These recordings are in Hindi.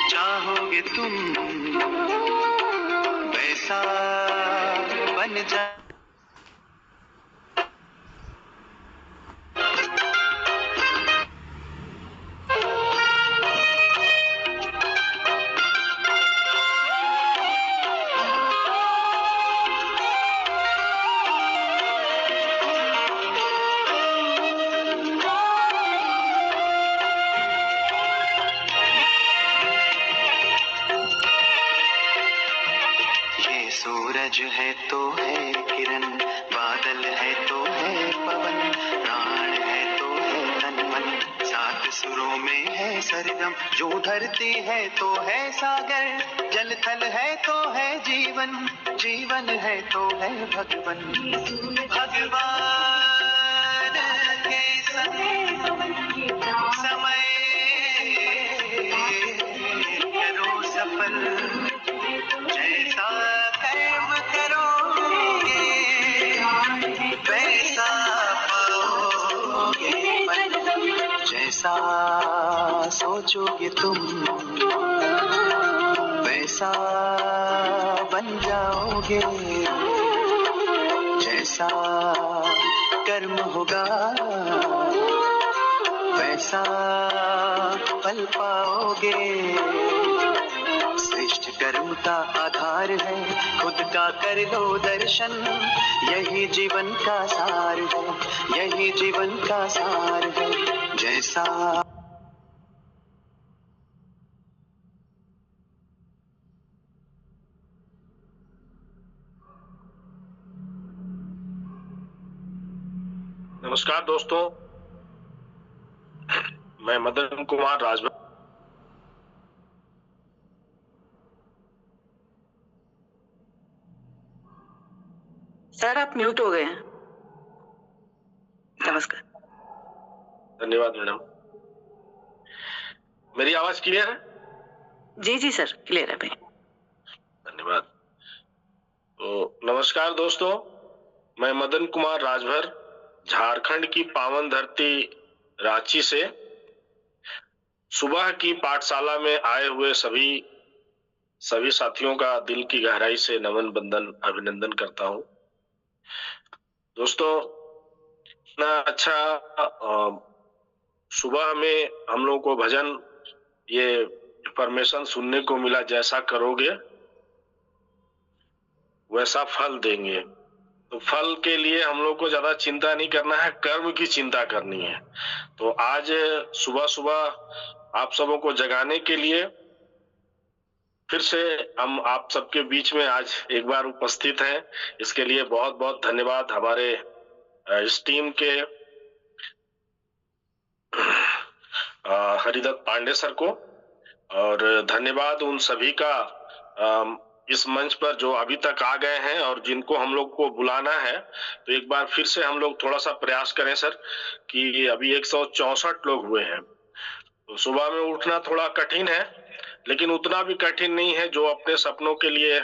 चाहोगे तुम वैसा बन जा। सूरज है तो है किरण, बादल है तो है पवन, प्राण है तो है तन मन, सात सुरों में है सरगम, जो धरती है तो है सागर, जल थल है तो है जीवन, जीवन है तो है भगवन। भगवान के समय करो सफल, जैसा कर्म करोगे वैसा पाओगे फल, जैसा सोचोगे तुम वैसा बन जाओगे, जैसा कर्म होगा वैसा फल पाओगे। श्रेष्ठ कर्म का आधार है खुद का कर लो दर्शन, यही जीवन का सार है, यही जीवन का सार है। जैसा नमस्कार दोस्तों, मैं मदन कुमार राजभर। सर आप म्यूट हो गए हैं। नमस्कार। धन्यवाद मैडम। मेरी आवाज क्लियर है? जी जी सर, क्लियर है भाई। धन्यवाद। तो नमस्कार दोस्तों, मैं मदन कुमार राजभर, झारखंड की पावन धरती रांची से सुबह की पाठशाला में आए हुए सभी साथियों का दिल की गहराई से नमन बंदन अभिनंदन करता हूं। दोस्तों, इतना अच्छा सुबह में हम लोगों को भजन ये इंफॉर्मेशन सुनने को मिला, जैसा करोगे वैसा फल देंगे। तो फल के लिए हम लोग को ज्यादा चिंता नहीं करना है, कर्म की चिंता करनी है। तो आज सुबह सुबह आप सबों को जगाने के लिए फिर से हम आप सबके बीच में आज एक बार उपस्थित हैं। इसके लिए बहुत बहुत धन्यवाद हमारे इस टीम के हरिदत्त पांडे सर को, और धन्यवाद उन सभी का इस मंच पर जो अभी तक आ गए हैं और जिनको हम लोग को बुलाना है। तो एक बार फिर से हम लोग थोड़ा सा प्रयास करें सर, कि अभी 164 लोग हुए हैं। तो सुबह में उठना थोड़ा कठिन है, लेकिन उतना भी कठिन नहीं है। जो अपने सपनों के लिए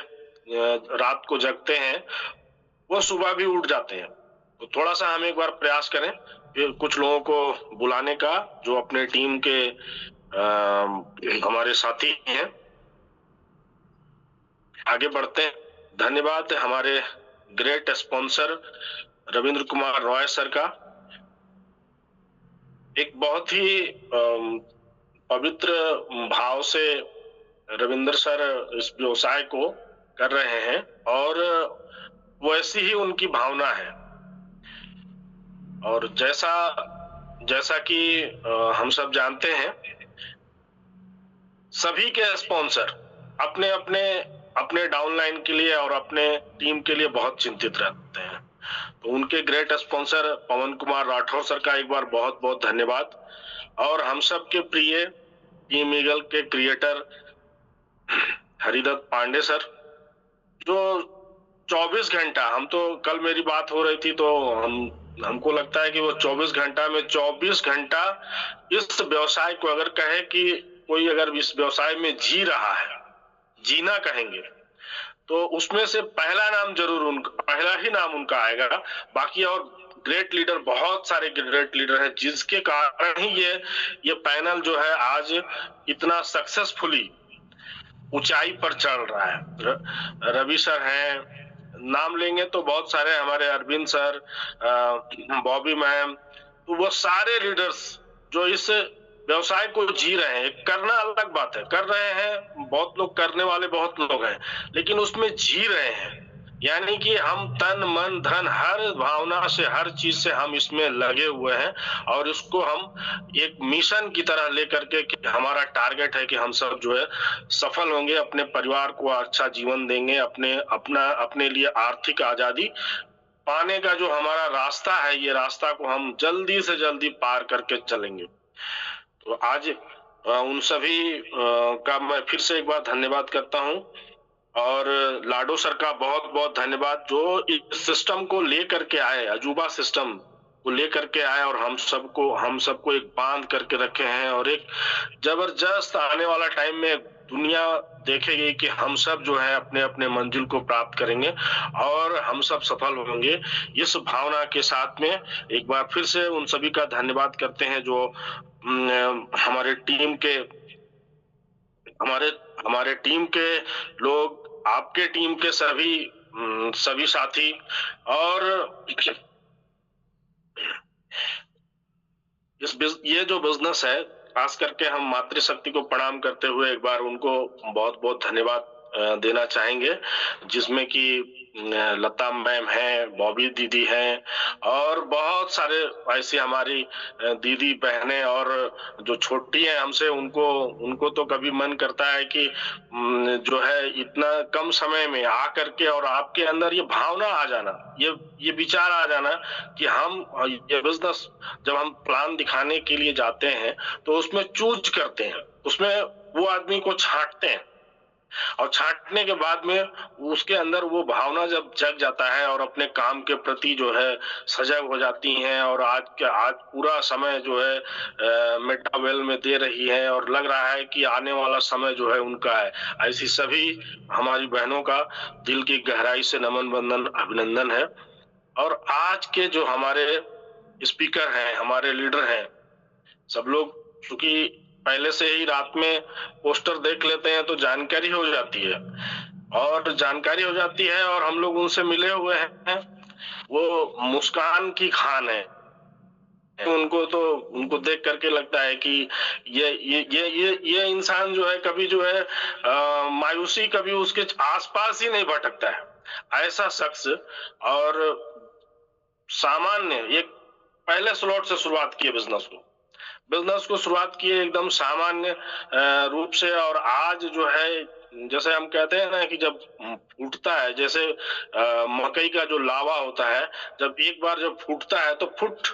रात को जगते हैं वो सुबह भी उठ जाते हैं। तो थोड़ा सा हम एक बार प्रयास करें फिर कुछ लोगों को बुलाने का, जो अपने टीम के हमारे साथी हैं। आगे बढ़ते हैं। धन्यवाद हमारे great sponsor Ravindra Kumar Roy sir का। एक बहुत ही पवित्र भाव से रविंद्र सर इस व्यवसाय को कर रहे हैं और वैसी ही उनकी भावना है। और जैसा कि हम सब जानते हैं, सभी के स्पॉन्सर अपने अपने अपने डाउनलाइन के लिए और अपने टीम के लिए बहुत चिंतित रहते हैं। तो उनके ग्रेट स्पॉन्सर पवन कुमार राठौर सर का एक बार बहुत बहुत धन्यवाद। और हम सब के प्रिय टीम ईगल के क्रिएटर हरिदत्त पांडे सर, जो 24 घंटा, हम तो कल मेरी बात हो रही थी तो हमको लगता है कि वो 24 घंटा में 24 घंटा इस व्यवसाय को, अगर कहे कि कोई अगर इस व्यवसाय में जी रहा है, जीना कहेंगे, तो उसमें से पहला ही नाम उनका आएगा। बाकी और ग्रेट लीडर, बहुत सारे ग्रेट लीडर हैं, जिसके कारण ही ये पैनल जो है आज इतना सक्सेसफुली ऊंचाई पर चढ़ रहा है। रवि सर हैं, नाम लेंगे तो बहुत सारे, हमारे अरविंद सर, बॉबी मैम, तो वो सारे लीडर्स जो इस व्यवसाय को जी रहे हैं। करना अलग बात है, कर रहे हैं, बहुत लोग करने वाले बहुत लोग हैं, लेकिन उसमें जी रहे हैं, यानी कि हम तन मन धन हर भावना से, हर चीज से हम इसमें लगे हुए हैं और इसको हम एक मिशन की तरह लेकर के कि हमारा टारगेट है कि हम सब जो है सफल होंगे, अपने परिवार को अच्छा जीवन देंगे, अपने लिए आर्थिक आजादी पाने का जो हमारा रास्ता है, ये रास्ता को हम जल्दी से जल्दी पार करके चलेंगे। तो आज उन सभी का मैं फिर से एक बार धन्यवाद करता हूं और लाडो सर का बहुत बहुत धन्यवाद जो इस सिस्टम को लेकर के आए, अजूबा सिस्टम को लेकर के आए और हम सबको एक बांध करके रखे हैं और एक जबरदस्त आने वाला टाइम में दुनिया देखेगी कि हम सब जो है अपने अपने मंजिल को प्राप्त करेंगे और हम सब सफल होंगे। इस भावना के साथ में एक बार फिर से उन सभी का धन्यवाद करते हैं जो हमारे टीम के लोग, आपके टीम के सभी साथी और ये जो बिजनेस है, खास करके हम मातृशक्ति को प्रणाम करते हुए एक बार उनको बहुत बहुत धन्यवाद देना चाहेंगे, जिसमें कि लता मैम है, बॉबी दीदी हैं और बहुत सारे ऐसी हमारी दीदी बहनें और जो छोटी हैं हमसे, उनको तो कभी मन करता है कि जो है इतना कम समय में आ करके और आपके अंदर ये भावना आ जाना, ये विचार आ जाना कि हम ये बिजनेस जब हम प्लान दिखाने के लिए जाते हैं तो उसमें चूज करते हैं, उसमें वो आदमी को छांटते हैं और छांटने के बाद में उसके अंदर वो भावना जब जग जाता है और अपने काम के प्रति जो है सजग हो जाती हैं और आज पूरा समय जो है मेटावेल में दे रही है और लग रहा है कि आने वाला समय जो है उनका है। ऐसी सभी हमारी बहनों का दिल की गहराई से नमन वंदन अभिनंदन है। और आज के जो हमारे स्पीकर हैं, हमारे लीडर हैं, सब लोग चूंकि पहले से ही रात में पोस्टर देख लेते हैं तो जानकारी हो जाती है और हम लोग उनसे मिले हुए हैं। वो मुस्कान की खान है, उनको देख करके लगता है कि ये इंसान जो है कभी जो है मायूसी कभी उसके आसपास ही नहीं भटकता है, ऐसा शख्स। और सामान्य एक पहले स्लॉट से शुरुआत किए बिजनेस को शुरुआत किए एकदम सामान्य रूप से, और आज जो है जैसे हम कहते हैं ना कि जब फूटता है, जैसे मकई का जो लावा होता है, जब एक बार जब फूटता है तो फुट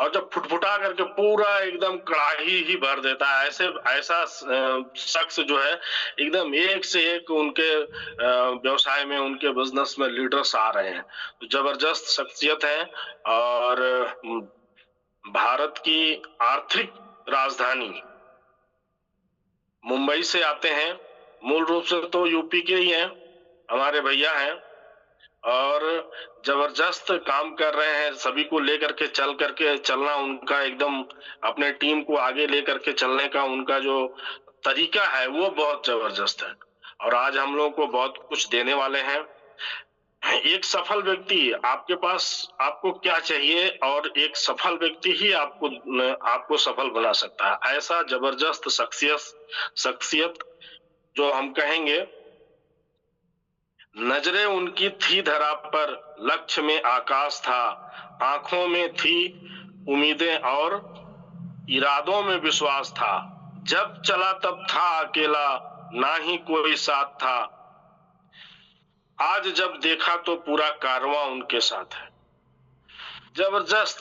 और जब फुटफुटा करके पूरा एकदम कड़ाही ही भर देता है, ऐसा शख्स जो है एकदम एक से एक उनके व्यवसाय में, उनके बिजनेस में लीडर्स आ रहे हैं, तो जबरदस्त शख्सियत है। और भारत की आर्थिक राजधानी मुंबई से आते हैं, मूल रूप से तो यूपी के ही हैं, हमारे भैया हैं और जबरदस्त काम कर रहे हैं। सभी को लेकर के चलना उनका एकदम, अपने टीम को आगे लेकर के चलने का उनका जो तरीका है वो बहुत जबरदस्त है और आज हम लोग को बहुत कुछ देने वाले हैं। एक सफल व्यक्ति आपके पास, आपको क्या चाहिए, और एक सफल व्यक्ति ही आपको सफल बना सकता है। ऐसा जबरदस्त शख्सियत जो हम कहेंगे, नजरें उनकी थी धरा पर, लक्ष्य में आकाश था, आंखों में थी उम्मीदें और इरादों में विश्वास था, जब चला तब था अकेला, ना ही कोई साथ था, आज जब देखा तो पूरा कारवां उनके साथ है। जबरदस्त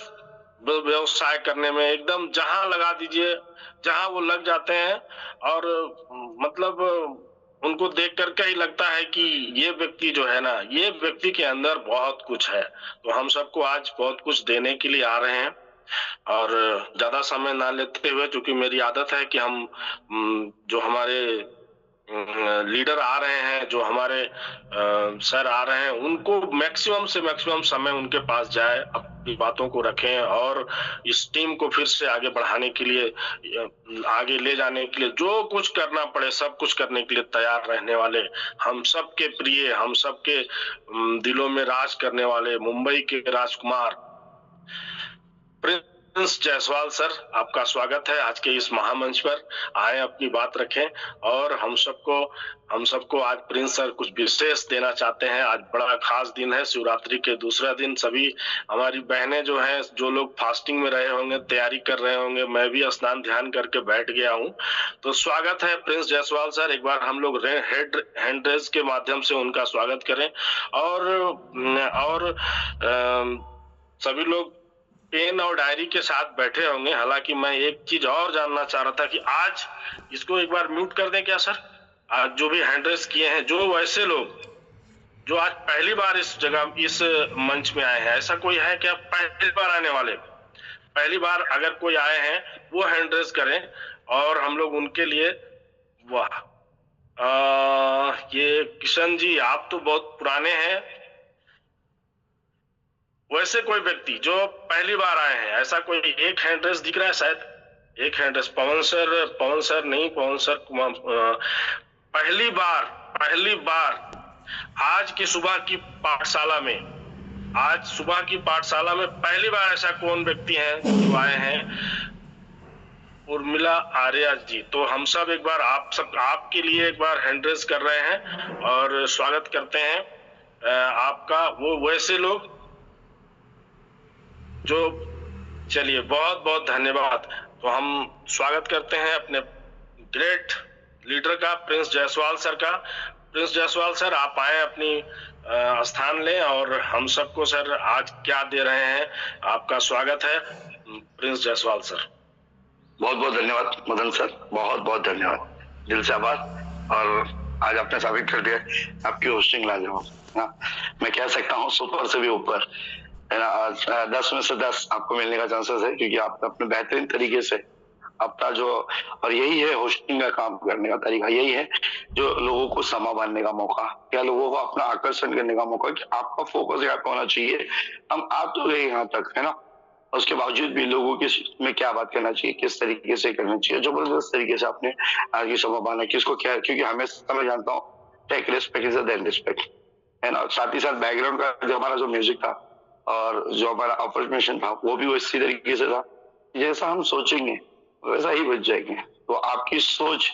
व्यवसाय करने में एकदम जहां लगा दीजिए, जहां वो लग जाते हैं और मतलब उनको देख करके ही लगता है कि ये व्यक्ति जो है ना, ये व्यक्ति के अंदर बहुत कुछ है। तो हम सबको आज बहुत कुछ देने के लिए आ रहे हैं और ज्यादा समय ना लेते हुए, क्योंकि मेरी आदत है कि हम जो हमारे लीडर आ रहे हैं, जो हमारे सर आ रहे हैं, उनको मैक्सिमम से मैक्सिमम समय उनके पास जाए, अपनी बातों को रखें और इस टीम को फिर से आगे बढ़ाने के लिए, आगे ले जाने के लिए जो कुछ करना पड़े सब कुछ करने के लिए तैयार रहने वाले, हम सबके प्रिय, हम सबके दिलों में राज करने वाले मुंबई के राजकुमार प्रिंस जायसवाल सर, आपका स्वागत है आज के इस महामंच पर। आए, अपनी बात रखें और हम सबको आज प्रिंस सर कुछ विशेष देना चाहते हैं। आज बड़ा खास दिन है, शिवरात्रि के दूसरा दिन। सभी हमारी बहनें जो हैं, जो लोग फास्टिंग में रहे होंगे, तैयारी कर रहे होंगे, मैं भी स्नान ध्यान करके बैठ गया हूं। तो स्वागत है प्रिंस जायसवाल सर, एक बार हम लोग हैंड रेज के माध्यम से उनका स्वागत करें। और सभी लोग पेन और डायरी के साथ बैठे होंगे। हालांकि मैं एक चीज और जानना चाह रहा था कि आज इसको एक बार म्यूट कर दें क्या सर? आज जो भी हैंड रेस किए हैं, जो वैसे लोग जो आज पहली बार इस जगह, इस मंच में आए हैं, ऐसा कोई है क्या पहली बार आने वाले? पहली बार अगर कोई आए हैं वो हैंड रेस करें और हम लोग उनके लिए। वाह, ये किशन जी, आप तो बहुत पुराने हैं। वैसे कोई व्यक्ति जो पहली बार आए हैं, ऐसा कोई एक हैंड रेस दिख रहा है? शायद एक हैंड रेस। पवन सर नहीं, पवन सर पहली बार आज की सुबह की पाठशाला में, आज सुबह की पाठशाला में पहली बार ऐसा कौन व्यक्ति है जो आए हैं? उर्मिला आर्या जी। तो हम सब एक बार आपके लिए एक बार हैंड रेस कर रहे हैं और स्वागत करते हैं आपका। वो वैसे लोग जो, चलिए बहुत बहुत धन्यवाद। तो हम स्वागत करते हैं अपने ग्रेट लीडर का, प्रिंस जायसवाल सर का। प्रिंस जायसवाल सर, आप आए, अपनी स्थान लें और हम सबको सर आज क्या दे रहे हैं, आपका स्वागत है प्रिंस जायसवाल सर। बहुत बहुत धन्यवाद मदन सर, बहुत बहुत धन्यवाद, दिल से आभार। और आज आपने साबित कर दिया आपकी होस्टिंग लाजवाब। मैं कह सकता हूँ सुपर से भी ऊपर है ना। आज 10 में से 10 आपको मिलने का चांसेस है, क्योंकि आपने अपने बेहतरीन तरीके से अपना जो, और यही है होस्टिंग का काम करने का तरीका, यही है जो लोगों को समा बांधने का मौका, या लोगों को अपना आकर्षण करने का मौका कि आपका फोकस यहाँ पे होना चाहिए। हम आ तो गए यहाँ तक है ना, उसके बावजूद भी लोगों के में क्या बात करना चाहिए, किस तरीके से करना चाहिए, जबरदस्त तरीके से आपने आज की सभा बांधा। किसको क्या, क्योंकि हमेशा मैं जानता हूँ take respect is then respect है ना। साथ ही साथ बैकग्राउंड का जो हमारा जो म्यूजिक था और जो हमारा अफर्मेशन था, वो भी इसी तरीके से था, जैसा हम सोचेंगे वैसा ही बच जाएंगे। तो आपकी सोच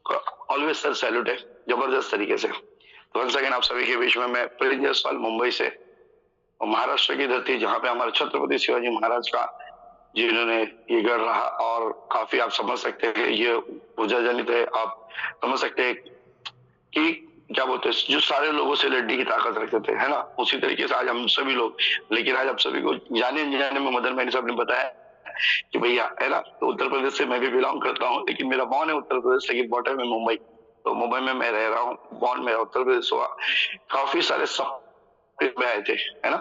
ऑलवेज सर सैल्यूट है, जबरदस्त तरीके से। तो वंस अगेन आप सभी के बीच में मैं प्रिंस जायसवाल, मुंबई से, और महाराष्ट्र की धरती, जहाँ पे हमारे छत्रपति शिवाजी महाराज का जिन्होंने ये गढ़ रहा, और काफी आप समझ सकते हैं ये ऊर्जा जनित है। आप समझ सकते हैं कि क्या बोलते हैं, जो सारे लोगों से लड़ने की ताकत रखते थे है ना, उसी तरीके से आज हम सभी लोग। लेकिन आज आप सभी को जाने अनजाने में मदन मैनी साहब ने बताया कि भैया है ना, तो उत्तर प्रदेश से मैं भी बिलोंग करता हूँ, लेकिन मेरा बॉर्न है उत्तर प्रदेश, लेकिन बॉटम है मुंबई। तो मुंबई में मैं रह रहा हूँ, बॉर्न मेरा उत्तर प्रदेश हुआ। काफी सारे सपने आए थे है ना,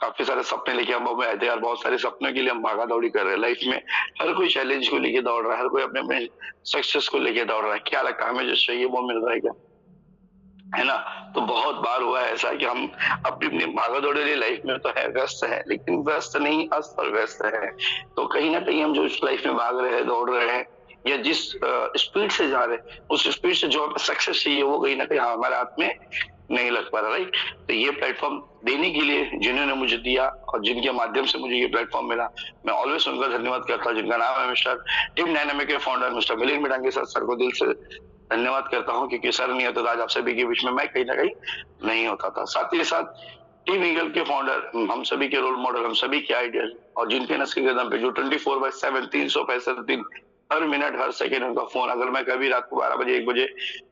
काफी सारे सपने लेके हम मुंबई आए थे, और बहुत सारे सपनों के लिए हम भागा दौड़ी कर रहे हैं लाइफ में। हर कोई चैलेंज को लेके दौड़ रहा है, हर कोई अपने अपने सक्सेस को लेके दौड़ रहा है। क्या लगता है हमें जो चाहिए वो मिल रहा है क्या, है ना। तो बहुत बार हुआ है ऐसा कि हम अपनी अपनी भागदौड़ वाली लाइफ में तो है, व्यस्त है, लेकिन व्यस्त नहीं, अस्त और व्यस्त है। तो कहीं ना कहीं हम जो इस लाइफ में भाग रहे हैं, दौड़ रहे हैं, या जिस स्पीड से जा रहे हैं, उस स्पीड से जो सक्सेस चाहिए वो कहीं ना कहीं हमारे हाथ में नहीं लग पा रहा, राइट। तो ये प्लेटफॉर्म देने के लिए जिन्होंने मुझे दिया और जिनके माध्यम से मुझे ये प्लेटफॉर्म मिला, मैं ऑलवेज उनका धन्यवाद करता हूँ, जिनका नाम है मिस्टर टीम डायनामिक के फाउंडर मिस्टर मिलिंद मिडांगे सर को दिल से धन्यवाद करता हूँ, क्योंकि सर नहीं होता तो आज आप सभी के बीच में मैं कहीं ना कहीं नहीं होता था। साथ ही साथ टीम ईगल के फाउंडर, हम सभी के रोल मॉडल, हम सभी के आइडियल, और जिनके नस्ल के कदम पे जो 24/7 365 दिन, हर मिनट हर सेकंड उनका फोन, अगर मैं कभी रात को 12 बजे 1 बजे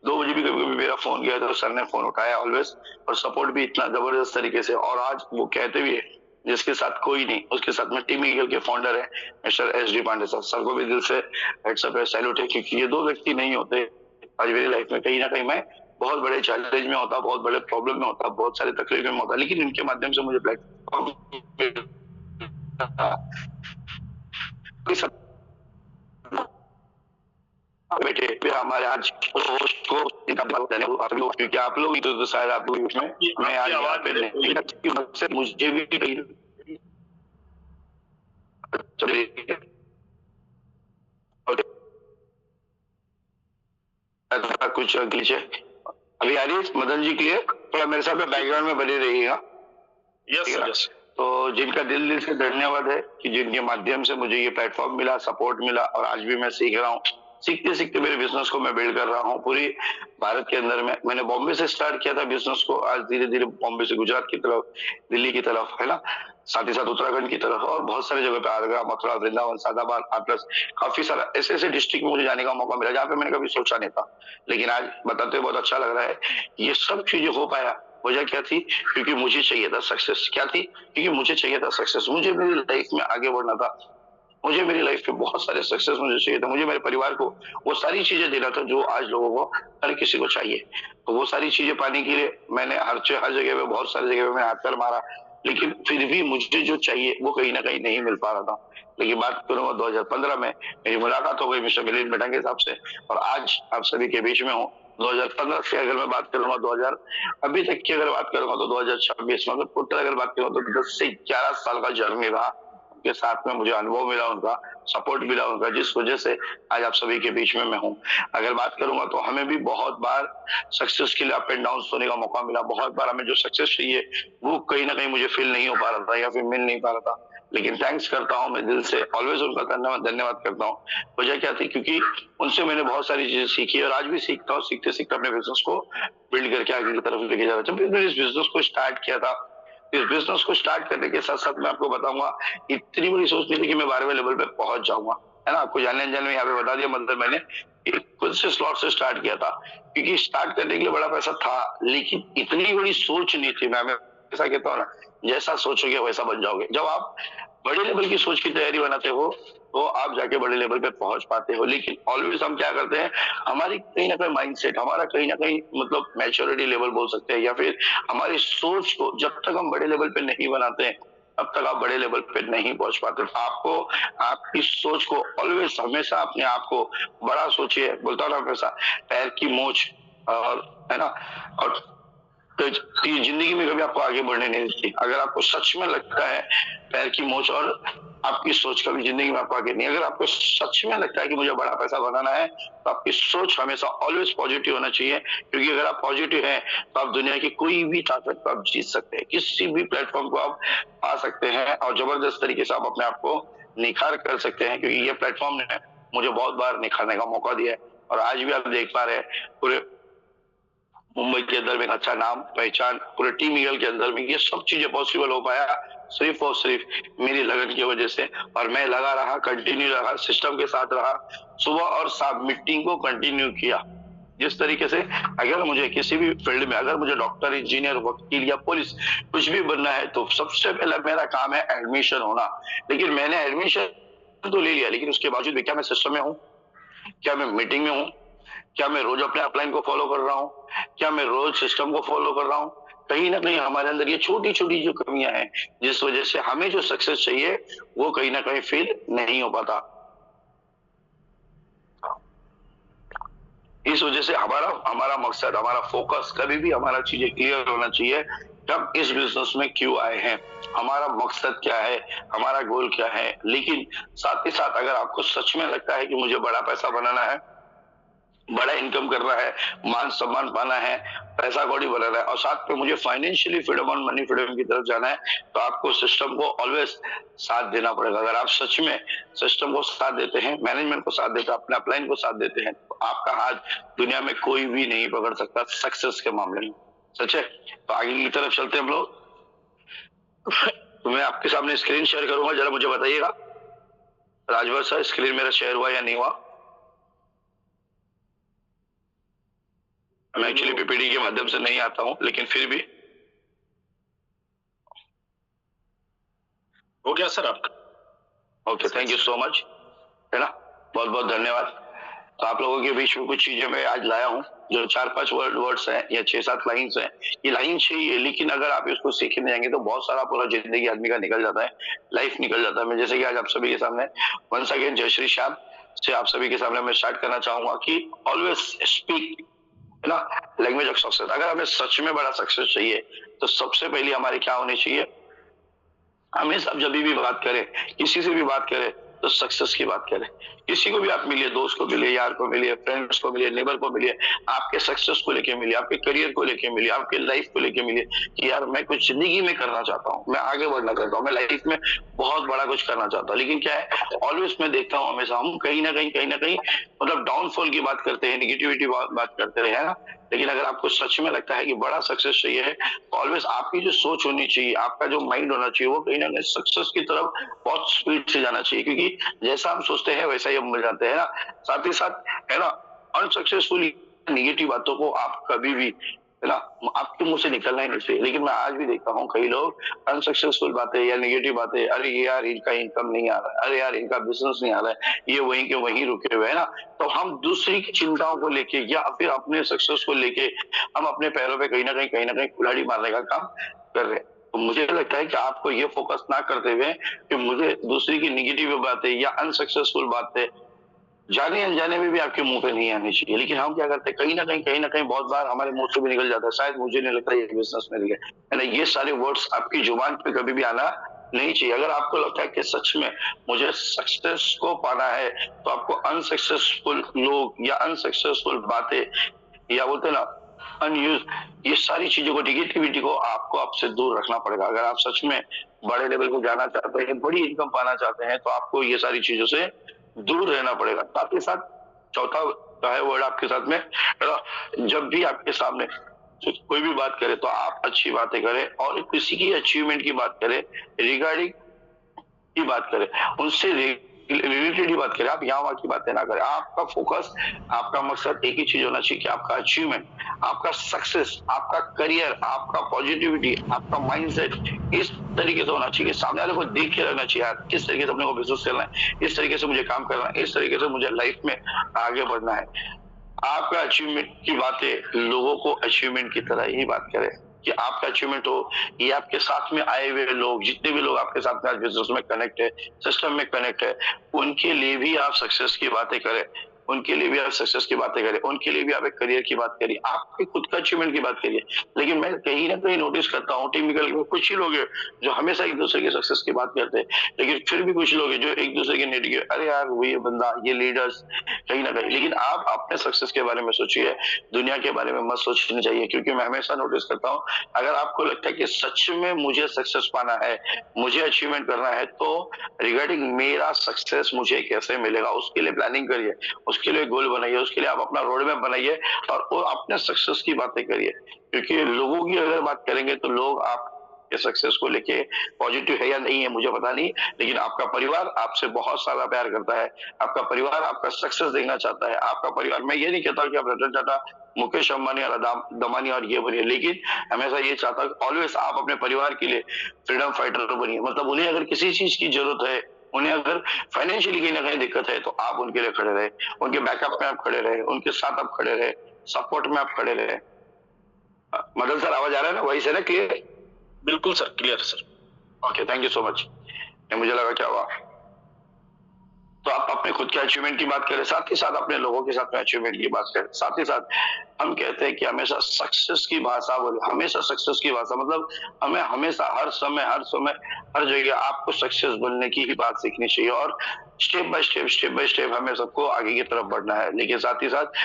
2 बजे भी कभी कभी मेरा फोन गया तो सर ने फोन उठाया ऑलवेज, और सपोर्ट भी इतना जबरदस्त तरीके से। और आज वो कहते भी है जिसके साथ कोई नहीं, उसके साथ में टीम ईगल के फाउंडर है मिस्टर SD पांडे सर को भी दिल से हेड्सअप है, सैल्यूट है, क्योंकि ये 2 व्यक्ति नहीं होते आज मेरी लाइफ में, कहीं ना कहीं मैं बहुत बड़े चैलेंज में होता, बहुत बड़े प्रॉब्लम में होता, बहुत सारी तकलीफ में होता, लेकिन इनके माध्यम से मुझे प्लेटफॉर्म बैठे फिर हमारे आज होस्ट को क्योंकि आप लोग ही तो शायद आप लोग उसमें मैं आज यहाँ पे नहीं मुझे भी कुछ ग्लिच है अभी आ रही है मदन जी क्लियर? थोड़ा मेरे साथ में बैकग्राउंड में बने रहिएगा। यस। तो जिनका दिल से धन्यवाद है कि जिनके माध्यम से मुझे ये प्लेटफॉर्म मिला, सपोर्ट मिला और आज भी मैं सीख रहा हूँ। सीखते सीखते मेरे बिजनेस को मैं बिल्ड कर रहा हूँ पूरी भारत के अंदर में। मैंने बॉम्बे से स्टार्ट किया था बिजनेस को, आज धीरे धीरे बॉम्बे से गुजरात की तरफ, दिल्ली की तरफ, है ना, साथ ही साथ उत्तराखंड की तरफ और बहुत सारी जगह पे आगरा, मथुरा, वृंदावन, सादाबाद, हाथरस, काफी सारा ऐसे ऐसे डिस्ट्रिक्ट में मुझे जाने का मौका मिला जहाँ पे मैंने कभी सोचा नहीं था। लेकिन आज बताते हुए बहुत अच्छा लग रहा है। ये सब चीजें हो पाया, वजह क्या थी? क्योंकि मुझे चाहिए था सक्सेस। क्या थी? क्योंकि मुझे चाहिए था सक्सेस। मुझे मेरी लाइफ में आगे बढ़ना था, मुझे मेरी लाइफ में बहुत सारे सक्सेस मुझे चाहिए था, मुझे मेरे परिवार को वो सारी चीजें देना था जो आज लोगों को, हर किसी को चाहिए। तो वो सारी चीजें पाने के लिए मैंने हर जगह पे, बहुत सारी जगह पे मैंने हाथ पैर मारा, लेकिन फिर भी मुझे जो चाहिए वो कहीं ना कहीं नहीं मिल पा रहा था। लेकिन बात करूंगा 2015 में मेरी मुलाकात हो गई मिस्टर मिलिंद मेटांगे साहब से और आज आप सभी के बीच में हूँ। 2015 से अगर मैं बात करूंगा 2000 अभी तक की अगर बात करूंगा तो 2026 में टोटल अगर बात करूंगा तो 10 से 11 साल का जर्नी रहा। के साथ में मुझे अनुभव मिला, उनका सपोर्ट मिला उनका, जिस वजह से आज आप सभी के बीच में मैं हूँ। अगर बात करूंगा तो हमें भी बहुत बार सक्सेस के लिए अप एंड डाउन होने का मौका मिला। बहुत बार हमें जो सक्सेस चाहिए वो कहीं ना कहीं मुझे फील नहीं हो पा रहा था या फिर मिल नहीं पा रहा था। लेकिन थैंक्स करता हूँ मैं दिल से, ऑलवेज उनका धन्यवाद करता हूँ। वजह क्या थी? क्योंकि उनसे मैंने बहुत सारी चीजें सीखी और आज भी सीखता हूँ। सीखते सीखते अपने बिजनेस को बिल्ड करके आगे की तरफ लेके जा रहा हूँ। जब मैंने इस बिजनेस को स्टार्ट किया था, इस बिजनेस को स्टार्ट करने के साथ साथ मैं आपको बताऊंगा इतनी बड़ी सोच नहीं थी कि मैं 12वें लेवल पे पहुंच जाऊंगा, है ना। आपको जाने अनजाने में यहाँ पे बता दिया, मतलब मैंने खुद से स्लॉट से स्टार्ट किया था क्योंकि स्टार्ट करने के लिए बड़ा पैसा था, लेकिन इतनी बड़ी सोच नहीं थी। मैं ऐसा कहता हूँ ना, जैसा सोचोगे वैसा बन जाओगे। जब आप बड़े लेवल की सोच की तैयारी बनाते हो तो आप जाके बड़े लेवल पे पहुंच पाते हो। लेकिन ऑलवेज हम क्या करते हैं, हमारी कहीं ना कहीं माइंडसेट, हमारा कहीं ना कहीं मतलब मैच्योरिटी लेवल बोल सकते हैं या फिर हमारी सोच को जब तक हम बड़े लेवल पे नहीं बनाते हैं तब तक आप बड़े लेवल पे नहीं पहुंच पाते। तो आपको आपकी सोच को ऑलवेज हमेशा अपने आप को बड़ा सोचिए। बोलता हूँ ना हमेशा, पैर की मोच और, है ना, और तो ये जिंदगी में कभी आपको आगे बढ़ने नहीं देती। अगर आपको सच में लगता है पैर की मोच और आपकी सोच कभी जिंदगी में आपको आगे नहीं, अगर आपको सच में लगता है कि मुझे बड़ा पैसा बनाना है तो आपकी सोच हमेशा ऑलवेज पॉजिटिव होना चाहिए। क्योंकि अगर आप पॉजिटिव हैं तो आप दुनिया की कोई भी ताकत को आप जीत सकते हैं, किसी भी प्लेटफॉर्म को आप पा सकते हैं और जबरदस्त तरीके से आप अपने आप को निखार कर सकते हैं। क्योंकि ये प्लेटफॉर्म ने मुझे बहुत बार निखारने का मौका दिया है और आज भी आप देख पा रहे हैं पूरे मुंबई के अंदर में एक अच्छा नाम, पहचान, पूरे टीम ईगल के अंदर में ये सब चीजें पॉसिबल हो पाया सिर्फ और सिर्फ मेरी लगन की वजह से। और मैं लगा रहा, कंटिन्यू रहा, सिस्टम के साथ रहा, सुबह और शाम मीटिंग को कंटिन्यू किया। जिस तरीके से अगर मुझे किसी भी फील्ड में, अगर मुझे डॉक्टर, इंजीनियर, वकील या पुलिस कुछ भी बनना है तो सबसे पहला मेरा काम है एडमिशन होना। लेकिन मैंने एडमिशन तो ले लिया, लेकिन उसके बावजूद भी क्या मैं सिस्टम में हूँ? क्या मैं मीटिंग में हूँ? क्या मैं रोज अपने अपलाइन को फॉलो कर रहा हूँ? क्या मैं रोज सिस्टम को फॉलो कर रहा हूँ? कहीं ना कहीं हमारे अंदर ये छोटी छोटी जो कमियां हैं जिस वजह से हमें जो सक्सेस चाहिए वो कहीं ना कहीं फील नहीं हो पाता। इस वजह से हमारा मकसद, हमारा फोकस, कभी भी हमारा चीजें क्लियर होना चाहिए कि हम इस बिजनेस में क्यों आए हैं, हमारा मकसद क्या है, हमारा गोल क्या है। लेकिन साथ ही साथ अगर आपको सच में लगता है कि मुझे बड़ा पैसा बनाना है, बड़ा इनकम करना है, मान सम्मान पाना है, पैसा कौड़ी बनाना है और साथ में मुझे फाइनेंशियली फ्रीडम और मनी फ्रीडम की तरफ जाना है, तो आपको सिस्टम को ऑलवेज साथ देना पड़ेगा। अगर आप सच में सिस्टम को साथ देते हैं, मैनेजमेंट को साथ देते हैं, अपने अपलाइन को साथ देते हैं, तो आपका हाथ दुनिया में कोई भी नहीं पकड़ सकता सक्सेस के मामले में। सच है। तो आगे की तरफ चलते हैं हम लोग। तो मैं आपके सामने स्क्रीन शेयर करूंगा, जरा मुझे बताइएगा राजभर सर, स्क्रीन मेरा शेयर हुआ या नहीं हुआ? मैं एक्चुअली पीपीटी के माध्यम से नहीं आता हूं, लेकिन फिर भी हो गया सर आपका? Okay, thank you so much, है ना, बहुत बहुत धन्यवाद। तो आप लोगों के बीच में कुछ चीजें मैं आज लाया हूं जो 4-5 वर्ड्स हैं या 6-7 लाइन्स हैं। ये लाइन चाहिए, लेकिन अगर आप इसको सीखने जाएंगे तो बहुत सारा पूरा जिंदगी आदमी का निकल जाता है, लाइफ निकल जाता है। मैं जैसे कि आज आप सभी के सामने वंस अगेन जय श्री श्याम, से आप सभी के सामने मैं स्टार्ट करना चाहूंगा कि ऑलवेज स्पीक, है ना, लैंग्वेज ऑफ सक्सेस। अगर हमें सच में बड़ा सक्सेस चाहिए तो सबसे पहले हमारी क्या होनी चाहिए, हमेशा जब भी बात करें, किसी से भी बात करें तो सक्सेस की बात करें। किसी को भी आप मिलिए, दोस्त को मिलिए, यार को मिलिए, फ्रेंड्स को मिलिए, नेबर को मिलिए, आपके सक्सेस को लेके मिलिए, आपके करियर को लेके मिलिए, आपके लाइफ को लेके मिलिए कि यार मैं कुछ जिंदगी में करना चाहता हूँ, मैं आगे बढ़ना चाहता हूँ, मैं लाइफ में बहुत बड़ा कुछ करना चाहता हूँ। लेकिन क्या है, ऑलवेज मैं देखता हूँ हमेशा हम कहीं ना कहीं मतलब डाउनफॉल की बात करते हैं, निगेटिविटी बात करते हैं, है ना। लेकिन अगर आपको सच में लगता है कि बड़ा सक्सेस चाहिए है तो ऑलवेज आपकी जो सोच होनी चाहिए, आपका जो माइंड होना चाहिए, वो कहीं ना कहीं सक्सेस की तरफ बहुत स्पीड से जाना चाहिए, क्योंकि जैसा हम सोचते हैं वैसा ही हम मिल जाते हैं ना। साथ ही साथ, है ना, अनसक्सेसफुल निगेटिव बातों को आप कभी भी, है ना, आपके मुंह से निकलना ही नहीं चाहिए। लेकिन मैं आज भी देखता हूँ कई लोग अनसक्सेसफुल बातें या नेगेटिव बातें, अरे ये यार इनका इनकम नहीं आ रहा है, अरे यार इनका बिजनेस नहीं आ रहा है, ये वहीं के वहीं रुके हुए, है ना। तो हम दूसरी की चिंताओं को लेके या फिर अपने सक्सेस को लेके हम अपने पैरों पे कहीं ना कहीं कुल्हाड़ी मारने का काम कर रहे हैं। तो मुझे लगता है कि आपको ये फोकस ना करते हुए कि मुझे दूसरी की निगेटिव बातें या अनसक्सेसफुल बातें जाने अनजाने में भी आपके मुंह पे नहीं आनी चाहिए। लेकिन हम क्या करते हैं, कहीं ना कहीं बहुत बार हमारे मुंह से भी निकल जाता है, शायद मुझे नहीं लगता ये बिजनेस में है ना। ये सारे वर्ड्स आपकी जुबान पे कभी भी आना नहीं चाहिए। अगर आपको लगता है कि सच में मुझे सक्सेस को पाना है तो आपको अनसक्सेसफुल लोग या अनसक्सेसफुल बातें या बोलते हैं ना अनयूज, ये सारी चीजों को, निगेटिविटी को आपको आपसे दूर रखना पड़ेगा। अगर आप सच में बड़े लेवल को जाना चाहते हैं, बड़ी इनकम पाना चाहते हैं, तो आपको ये सारी चीजों से दूर रहना पड़ेगा। साथ ही साथ चौथा जो है वर्ड आपके साथ में, जब भी आपके सामने कोई भी बात करे तो आप अच्छी बातें करें और किसी की अचीवमेंट की बात करें, रिगार्डिंग की बात करें, उनसे रिलेटेड ही बात करें, आप यहाँ वहां की बातें ना करें। आपका फोकस, आपका मकसद एक ही चीज होना चाहिए कि आपका अचीवमेंट, आपका सक्सेस, आपका करियर, आपका पॉजिटिविटी, आपका माइंडसेट इस तरीके से होना चाहिए, सामने वाले को देख के रहना चाहिए, यार किस तरीके से अपने को बिजनेस करना है, इस तरीके से मुझे काम करना है, इस तरीके से मुझे लाइफ में आगे बढ़ना है। आपका अचीवमेंट की बातें लोगों को अचीवमेंट की तरह ही बात करें कि आपका अचीवमेंट हो, ये आपके साथ में आए हुए लोग, जितने भी लोग आपके साथ में आज बिजनेस में कनेक्ट है, सिस्टम में कनेक्ट है, उनके लिए भी आप सक्सेस की बातें करें, उनके लिए भी आप सक्सेस की बातें करें, उनके लिए भी आप एक करियर की बात करिए, आपके खुद का अचीवमेंट की बात करिए। लेकिन मैं कहीं ना कहीं नोटिस करता हूँ टिपिकल में कुछ ही लोग हैं जो हमेशा एक दूसरे की सक्सेस की बात करते हैं, लेकिन फिर भी कुछ लोग हैं जो एक दूसरे के नेगेटिव, अरे यार वो ये बंदा, ये लीडर्स, कहीं ना कहीं। लेकिन आप अपने सक्सेस के बारे में सोचिए, दुनिया के बारे में मत सोचना चाहिए, क्योंकि मैं हमेशा नोटिस करता हूँ अगर आपको लगता है कि सच में मुझे सक्सेस पाना है, मुझे अचीवमेंट करना है, तो रिगार्डिंग मेरा सक्सेस मुझे कैसे मिलेगा उसके लिए प्लानिंग करिए, उसके लिए गोल बनाइए, उसके लिए आप अपना रोड मैप बनाइए और वो अपने सक्सेस की बातें करिए। क्योंकि लोगों की अगर बात करेंगे तो लोग आप सक्सेस को लेके पॉजिटिव है या नहीं है मुझे पता नहीं, लेकिन आपका परिवार आपसे बहुत सारा प्यार करता है, आपका परिवार आपका सक्सेस देखना चाहता है, आपका परिवार, मैं ये नहीं कहता कि आप रतन टाटा, मुकेश अंबानी और अदानी और ये बनिए, लेकिन हमेशा ये चाहता हूँ ऑलवेज आप अपने परिवार के लिए फ्रीडम फाइटर बनिए। मतलब उन्हें अगर किसी चीज की जरूरत है, उन्हें अगर फाइनेंशियली कहीं ना कहीं दिक्कत है तो आप उनके लिए खड़े रहे, उनके बैकअप में आप खड़े रहे, उनके साथ आप खड़े रहे, सपोर्ट में आप खड़े रहे। मदन सर आवाज आ रहा है ना, वही से ना, क्लियर? बिल्कुल sir, clear sir. Okay, thank you so much. मुझे लगा क्या हुआ। तो आप अपने खुद के अचीवमेंट की बात करें, साथ ही साथ अपने लोगों के साथ में अचीवमेंट की बात करें। साथ ही साथ हम कहते हैं कि हमेशा सक्सेस की भाषा बोले, हमेशा सक्सेस की भाषा, मतलब हमें हमेशा हर समय हर जगह आपको सक्सेस बनने की ही बात सीखनी चाहिए और स्टेप बाय स्टेप हमें सबको आगे की तरफ बढ़ना है। लेकिन साथ ही साथ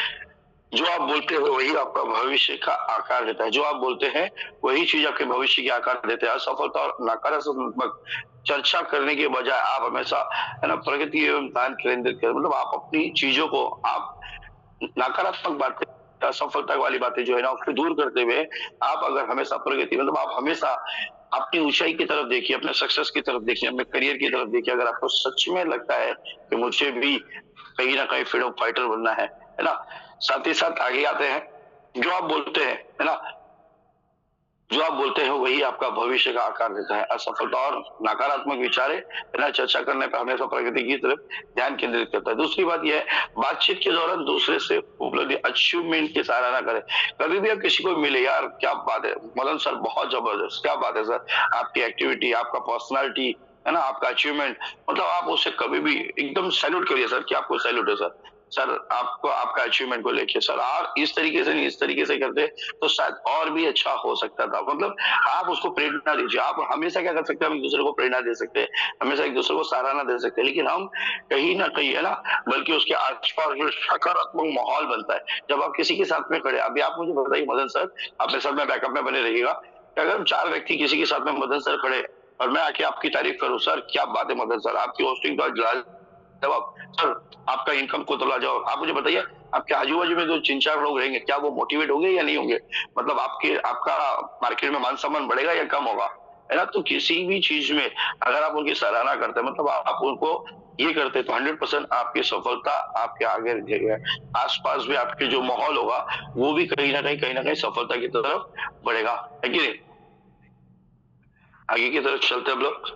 जो आप बोलते हो वही आपका भविष्य का आकार देता है, जो आप बोलते हैं वही चीज आपके भविष्य के आकार देते हैं। असफलता और नकारात्मक चर्चा करने के बजाय आप हमेशा, है ना, प्रगति एवं ध्यान केंद्रित करें। मतलब आप अपनी चीजों को, आप नकारात्मक बातें, असफलता वाली बातें जो है ना उसको दूर करते हुए आप अगर हमेशा प्रगति, मतलब आप हमेशा अपनी ऊंचाई की तरफ देखिए, अपने सक्सेस की तरफ देखिए, अपने करियर की तरफ देखिए। अगर आपको सच में लगता है कि मुझे भी कहीं ना कहीं फ्रीडम फाइटर बनना है ना, साथ ही साथ आगे आते हैं, जो आप बोलते हैं, है ना, जो आप बोलते हैं वही आपका भविष्य का आकार देता है। असफलता और नकारात्मक विचारे बिना चर्चा करने पर हमेशा प्रगति की तरफ ध्यान केंद्रित करता है। दूसरी बात यह है, बातचीत के दौरान दूसरे से उपलब्धि, अचीवमेंट की सराहना करें। कभी भी आप किसी को मिले, यार क्या बात है मदन सर, बहुत जबरदस्त, क्या बात है सर, आपकी एक्टिविटी, आपका पर्सनालिटी है ना, आपका अचीवमेंट, मतलब आप उससे कभी भी एकदम सैल्यूट करिए सर, कि आपको सैल्यूट है सर। सर आपको आपका अचीवमेंट को लेके सर, आप इस तरीके से नहीं, इस तरीके से करते तो शायद और भी अच्छा हो सकता था। मतलब आप उसको प्रेरणा दीजिए। आप हमेशा क्या कर सकते हैं, हम एक दूसरे को प्रेरणा दे सकते हैं, हमेशा एक दूसरे को सराहना दे सकते हैं, लेकिन हम कहीं ना कहीं, है ना, बल्कि उसके आसपास जो सकारात्मक माहौल बनता है जब आप किसी के साथ में खड़े। अभी आप मुझे बताइए मदन सर, आप मेरे साथ में बैकअप में बने रहिएगा, कि अगर हम 4 व्यक्ति किसी के साथ में मदन सर खड़े और मैं आके आपकी तारीफ करूं, सर क्या बात है मदन सर, आपकी होस्टिंग तो आज लाजवाब, सर आपका इनकम को तो लाजवाब, आप मुझे बताइए आपके आजू बाजू में जो 3-4 लोग रहेंगे, क्या वो मोटिवेट होंगे या नहीं होंगे? मतलब आपका मार्केट में मान सम्मान बढ़ेगा या कम होगा, है ना? तो किसी भी चीज में अगर आप उनकी सराहना करते हैं, मतलब आप उनको ये करते हैं, तो 100% आपकी सफलता आपके आगे रहेगी। आसपास भी आपके जो माहौल होगा वो भी कहीं ना कहीं सफलता की तरफ बढ़ेगा, है कि नहीं? आगे की तरफ चलते हैं हम लोग।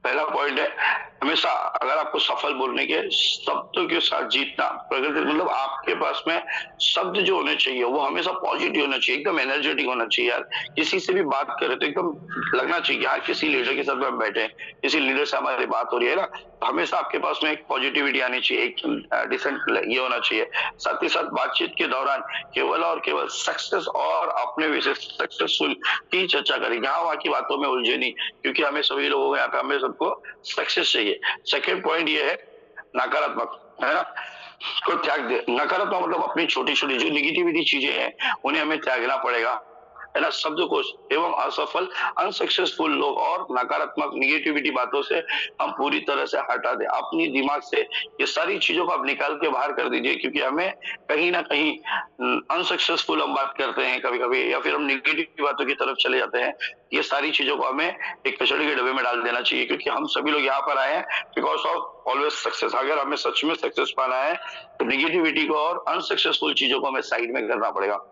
पहला पॉइंट है, हमेशा अगर आपको सफल बोलने के, शब्दों के साथ जीतना। प्रकृति मतलब आपके पास में शब्द जो होने चाहिए वो हमेशा पॉजिटिव होना चाहिए, एकदम एनर्जेटिक होना चाहिए यार। किसी से भी बात करें तो एकदम लगना चाहिए यार किसी लीडर के साथ में हम बैठे हैं, किसी लीडर से हमारी बात हो रही है ना, तो हमेशा आपके पास में एक पॉजिटिविटी आनी चाहिए, एक डिसेंट ये होना चाहिए। साथ ही साथ बातचीत के दौरान केवल और केवल सक्सेस और अपने विषय सक्सेसफुल की चर्चा करें, यहाँ वहां की बातों में उलझे नहीं, क्योंकि हमें सभी लोगों को यहाँ पे हमें सबको सक्सेस चाहिए। सेकेंड पॉइंट ये है नकारात्मक, है ना, को त्याग दे। नकारात्मक मतलब अपनी छोटी छोटी जो निगेटिविटी चीजें हैं उन्हें हमें त्यागना पड़ेगा, है ना। शब्दकोश एवं असफल अनसक्सेसफुल लोग और नकारात्मक निगेटिविटी बातों से हम पूरी तरह से हटा दें अपनी दिमाग से। ये सारी चीजों को आप निकाल के बाहर कर दीजिए, क्योंकि हमें कहीं ना कहीं अनसक्सेसफुल हम बात करते हैं कभी कभी, या फिर हम निगेटिव बातों की तरफ चले जाते हैं। ये सारी चीजों को हमें एक कचड़े के डब्बे में डाल देना चाहिए, क्योंकि हम सभी लोग यहाँ पर आए हैं बिकॉज ऑफ ऑलवेज सक्सेस। अगर हमें सच में सक्सेस पाना है तो निगेटिविटी को और अनसक्सेसफुल चीजों को हमें साइड में करना पड़ेगा।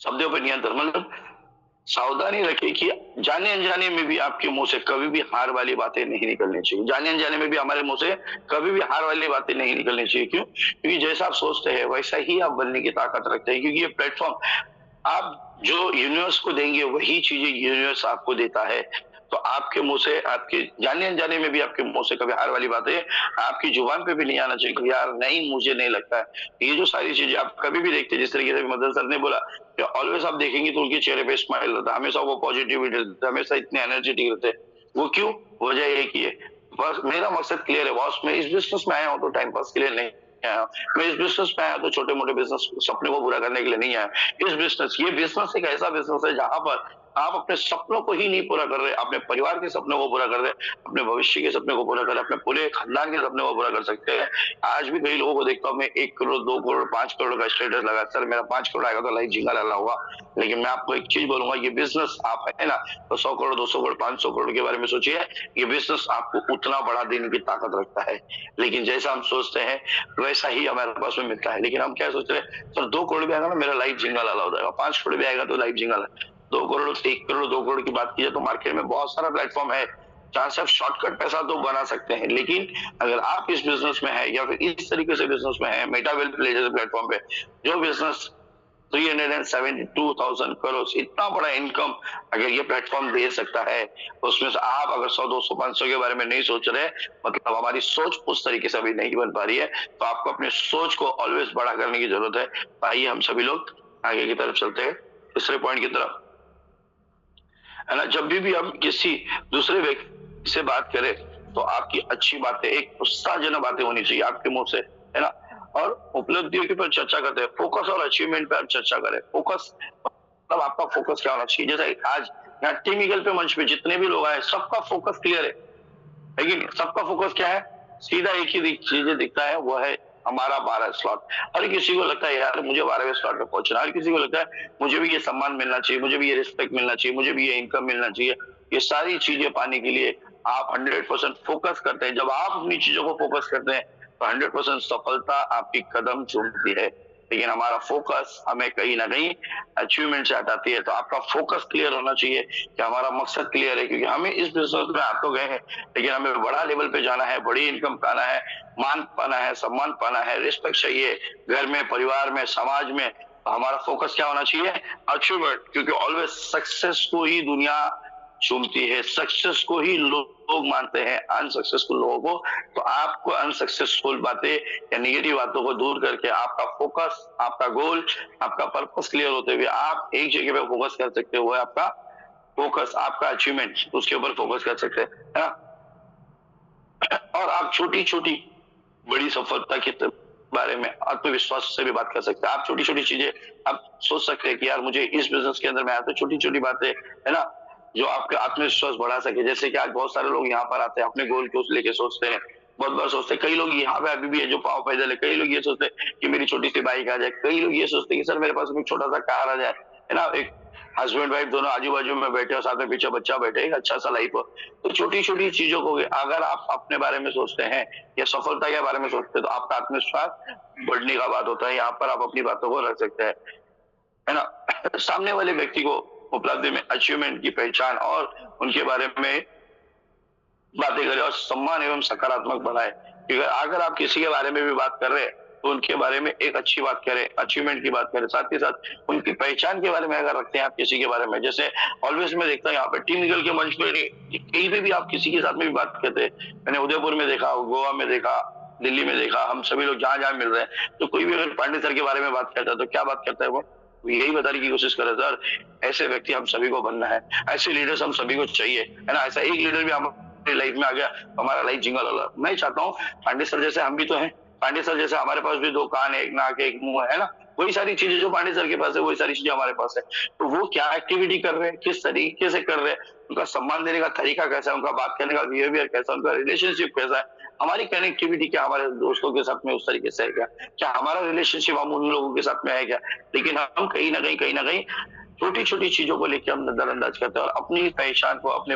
शब्दों पर नियंत्रण मतलब सावधानी रखिए कि जाने अनजाने में भी आपके मुंह से कभी भी हार वाली बातें नहीं निकलनी चाहिए। जाने अनजाने में भी हमारे मुंह से कभी भी हार वाली बातें नहीं निकलनी चाहिए। क्यों? क्योंकि जैसा आप सोचते हैं वैसा ही आप बनने की ताकत रखते हैं, क्योंकि ये प्लेटफॉर्म आप जो यूनिवर्स को देंगे वही चीजें यूनिवर्स आपको देता है। तो आपके मुंह से, आपके जाने अनजाने में भी आपके मुंह से कभी हार वाली बातें आपकी जुबान पे भी नहीं आना चाहिए कि यार नहीं मुझे नहीं लगता है। ये जो सारी चीजें आप कभी भी देखते हैं, जिस तरीके से मदन सर ने बोला कि ऑलवेज आप देखेंगे तो उनके चेहरे पे स्माइल रहता है, हमेशा वो पॉजिटिविटी रहता है, हमेशा इतने एनर्जेटिक रहते हैं। वो क्यों? वजह एक ही है, बस मेरा मकसद क्लियर है बॉस, मैं इस बिजनेस में आया हूँ तो टाइम पास के लिए नहीं आया, मैं इस बिजनेस में आया तो छोटे मोटे बिजनेस सपने को पूरा करने के लिए नहीं आया। इस बिजनेस, ये बिजनेस एक ऐसा बिजनेस है जहां पर आप अपने सपनों को ही नहीं पूरा कर रहे, अपने परिवार के सपनों को पूरा कर रहे, अपने भविष्य के सपने को पूरा कर रहे, अपने पूरे खानदान के सपने को पूरा कर सकते हैं। आज भी कई लोगों को देखता हूँ मैं, 1 करोड़ 2 करोड़ 5 करोड़ का स्टेटस लगा, सर मेरा 5 करोड़ आएगा तो लाइफ झिंगा लाला होगा। लेकिन मैं आपको एक चीज बोलूंगा, ये बिजनेस आप है ना, तो 100 करोड़ 200 करोड़ 500 करोड़ के बारे में सोचिए, ये बिजनेस आपको उतना बढ़ा देने की ताकत रखता है। लेकिन जैसा हम सोचते हैं वैसा ही हमारे पास में मिलता है। लेकिन हम क्या सोच रहे हैं, सर 2 करोड़ भी आएगा ना मेरा लाइफ झिंगा लाला हो जाएगा, 5 करोड़ भी आएगा तो लाइफ झिंगा लाला। 2 करोड़ 1 करोड़ 2 करोड़ की बात कीजिए तो मार्केट में बहुत सारा प्लेटफॉर्म है जहां से आप शॉर्टकट पैसा तो बना सकते हैं। लेकिन अगर आप इस बिजनेस में है या फिर इस तरीके से बिजनेस में है, मेटा वेल्थ प्ले जैसे प्लेटफॉर्म पे जो बिजनेस 372,000 करोड़ इतना बड़ा इनकम अगर ये प्लेटफॉर्म दे सकता है, उसमें से आप अगर 100 200 500 के बारे में नहीं सोच रहे, मतलब हमारी सोच उस तरीके से अभी नहीं बन पा रही है, तो आपको अपनी सोच को ऑलवेज बड़ा करने की जरूरत है। आइए हम सभी लोग आगे की तरफ चलते हैं, तीसरे पॉइंट की तरफ, है ना। जब भी हम किसी दूसरे व्यक्ति से बात करें तो आपकी अच्छी बातें, एक उत्साहजनक बातें होनी चाहिए आपके मुंह से, है ना। और उपलब्धियों के ऊपर चर्चा करते हैं, फोकस और अचीवमेंट पर चर्चा करें। फोकस मतलब आपका फोकस क्या होना चाहिए, जैसे आज यहाँ टीम ईगल पे मंच पे जितने भी लोग आए सबका फोकस क्लियर है कि नहीं? सबका फोकस क्या है? सीधा एक ही चीजें दिखता है, वो है हमारा 12 स्लॉट। हर किसी को लगता है यार मुझे 12वें स्लॉट पे पहुंचना, हर किसी को लगता है मुझे भी ये सम्मान मिलना चाहिए, मुझे भी ये रिस्पेक्ट मिलना चाहिए, मुझे भी ये इनकम मिलना चाहिए। ये सारी चीजें पाने के लिए आप 100% फोकस करते हैं। जब आप अपनी चीजों को फोकस करते हैं तो 100% सफलता आपकी कदम चूमती है। लेकिन हमारा फोकस हमें कहीं ना कहीं अचीवमेंट से हटाती है। तो आपका फोकस क्लियर होना चाहिए कि हमारा मकसद क्लियर है, क्योंकि हमें इस बिजनेस में आप तो गए हैं लेकिन हमें बड़ा लेवल पे जाना है, बड़ी इनकम पाना है, मान पाना है, सम्मान पाना है, रिस्पेक्ट चाहिए घर में, परिवार में, समाज में, हमारा फोकस क्या होना चाहिए? अचीवमेंट, क्योंकि ऑलवेज सक्सेस को ही दुनिया चूमती है, सक्सेस को ही लोग मानते हैं, अनसक्सेसफुल लोगों को। तो आपको अनसक्सेसफुल बातें या नेगेटिव बातों को दूर करके आपका फोकस, आपका गोल, आपका पर्पस क्लियर होते हुए आप एक जगह पे फोकस कर सकते हो, आपका फोकस, आपका अचीवमेंट, उसके ऊपर फोकस कर सकते हैं, है ना। और आप छोटी छोटी बड़ी सफलता के बारे में आत्मविश्वास से भी बात कर सकते हैं। आप छोटी छोटी चीजें आप सोच सकते हैं कि यार मुझे इस बिजनेस के अंदर में आया, तो छोटी छोटी बातें, है ना, जो आपका आत्मविश्वास बढ़ा सके। जैसे कि आज बहुत सारे लोग यहाँ पर आते हैं, अपने गोल को लेके सोचते हैं, बहुत बार सोचते हैं, कई लोग यहाँ पे अभी भी है जो पाँव पैदल है, कई लोग ये सोचते हैं कि मेरी छोटी सी बाइक आ जाए, कई लोग ये सोचते हैं कि सर मेरे पास एक छोटा सा कार आ जाए, है ना, एक हस्बैंड वाइफ दोनों आजू बाजू में बैठे और साथ में पीछे बच्चा बैठे, एक अच्छा सा लाइफ हो। तो छोटी छोटी चीजों को अगर आप अपने बारे में सोचते हैं या सफलता के बारे में सोचते हैं, तो आपका आत्मविश्वास बढ़ने का बात होता है। यहाँ पर आप अपनी बातों को रख सकते हैं, है ना। सामने वाले व्यक्ति को उपलब्धि में, अचीवमेंट की पहचान और उनके बारे में बातें करें और सम्मान एवं सकारात्मक बनाए। क्योंकि अगर आप किसी के बारे में भी बात कर रहे हैं तो उनके बारे में एक अच्छी बात करें, अचीवमेंट की बात करें, साथ ही साथ उनकी पहचान के बारे में अगर रखते हैं आप किसी के बारे में। जैसे ऑलवेज मैं देखता हूँ यहाँ पे टीम निकल के मंच पे कहीं पे भी आप किसी के साथ में भी बात करते हैं, मैंने उदयपुर में देखा, गोवा में देखा, दिल्ली में देखा, हम सभी लोग जहां जहां मिल रहे हैं, तो कोई भी अगर पांडे सर के बारे में बात करता है तो क्या बात करता है वो यही बताने की कोशिश करे, सर ऐसे व्यक्ति हम सभी को बनना है, ऐसे लीडर्स हम सभी को चाहिए, है ना। ऐसा एक लीडर भी हमारे लाइफ में आ गया, हमारा लाइफ जिंगल वाला। मैं चाहता हूँ पांडे सर जैसे हम भी तो हैं, पांडे सर जैसे हमारे पास भी 2 कान है, 1 नाक है, 1 मुंह है ना, वही सारी चीजें जो पांडे सर के पास है वही सारी चीजें हमारे पास है। तो वो क्या एक्टिविटी कर रहे हैं, किस तरीके से कर रहे हैं, उनका सम्मान देने का तरीका कैसा है, उनका बात करने का बिहेवियर कैसा, उनका रिलेशनशिप कैसा है, हमारी कनेक्टिविटी क्या हमारे दोस्तों के साथ में उस तरीके से है क्या हमारा रिलेशनशिप हम उन लोगों के साथ में है क्या। लेकिन हम कहीं ना कहीं छोटी छोटी चीजों को लेकर हम नजरअंदाज करते हैं और अपनी पहचान को अपने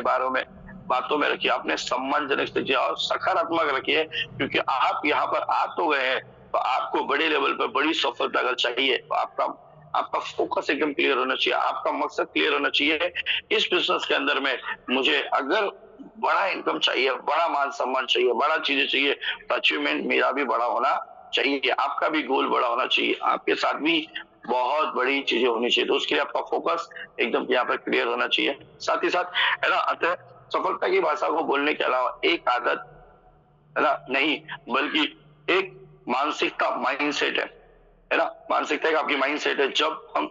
बातों में रखिए, अपने सम्मानजनक स्थिति और सकारात्मक रखिए। क्योंकि आप यहाँ पर आ तो गए हैं, तो आपको बड़े लेवल पर बड़ी सफलता अगर चाहिए तो आपका फोकस एकदम क्लियर होना चाहिए, आपका मकसद क्लियर होना चाहिए। इस बिजनेस के अंदर में मुझे अगर बड़ा इनकम चाहिए, बड़ा मान सम्मान चाहिए, बड़ा चीजें चाहिए, तो अचीवमेंट मेरा भी बड़ा होना चाहिए, आपका भी गोल बड़ा होना चाहिए, आपके साथ भी बहुत बड़ी चीजें होनी चाहिए। तो उसके लिए आपका फोकस एकदम यहाँ पर क्लियर होना चाहिए। साथ ही साथ, है ना, अतः सफलता की भाषा को बोलने के अलावा एक आदत, है ना, नहीं बल्कि एक मानसिकता, माइंडसेट है ना, मानसिकता एक आपकी माइंडसेट है। जब हम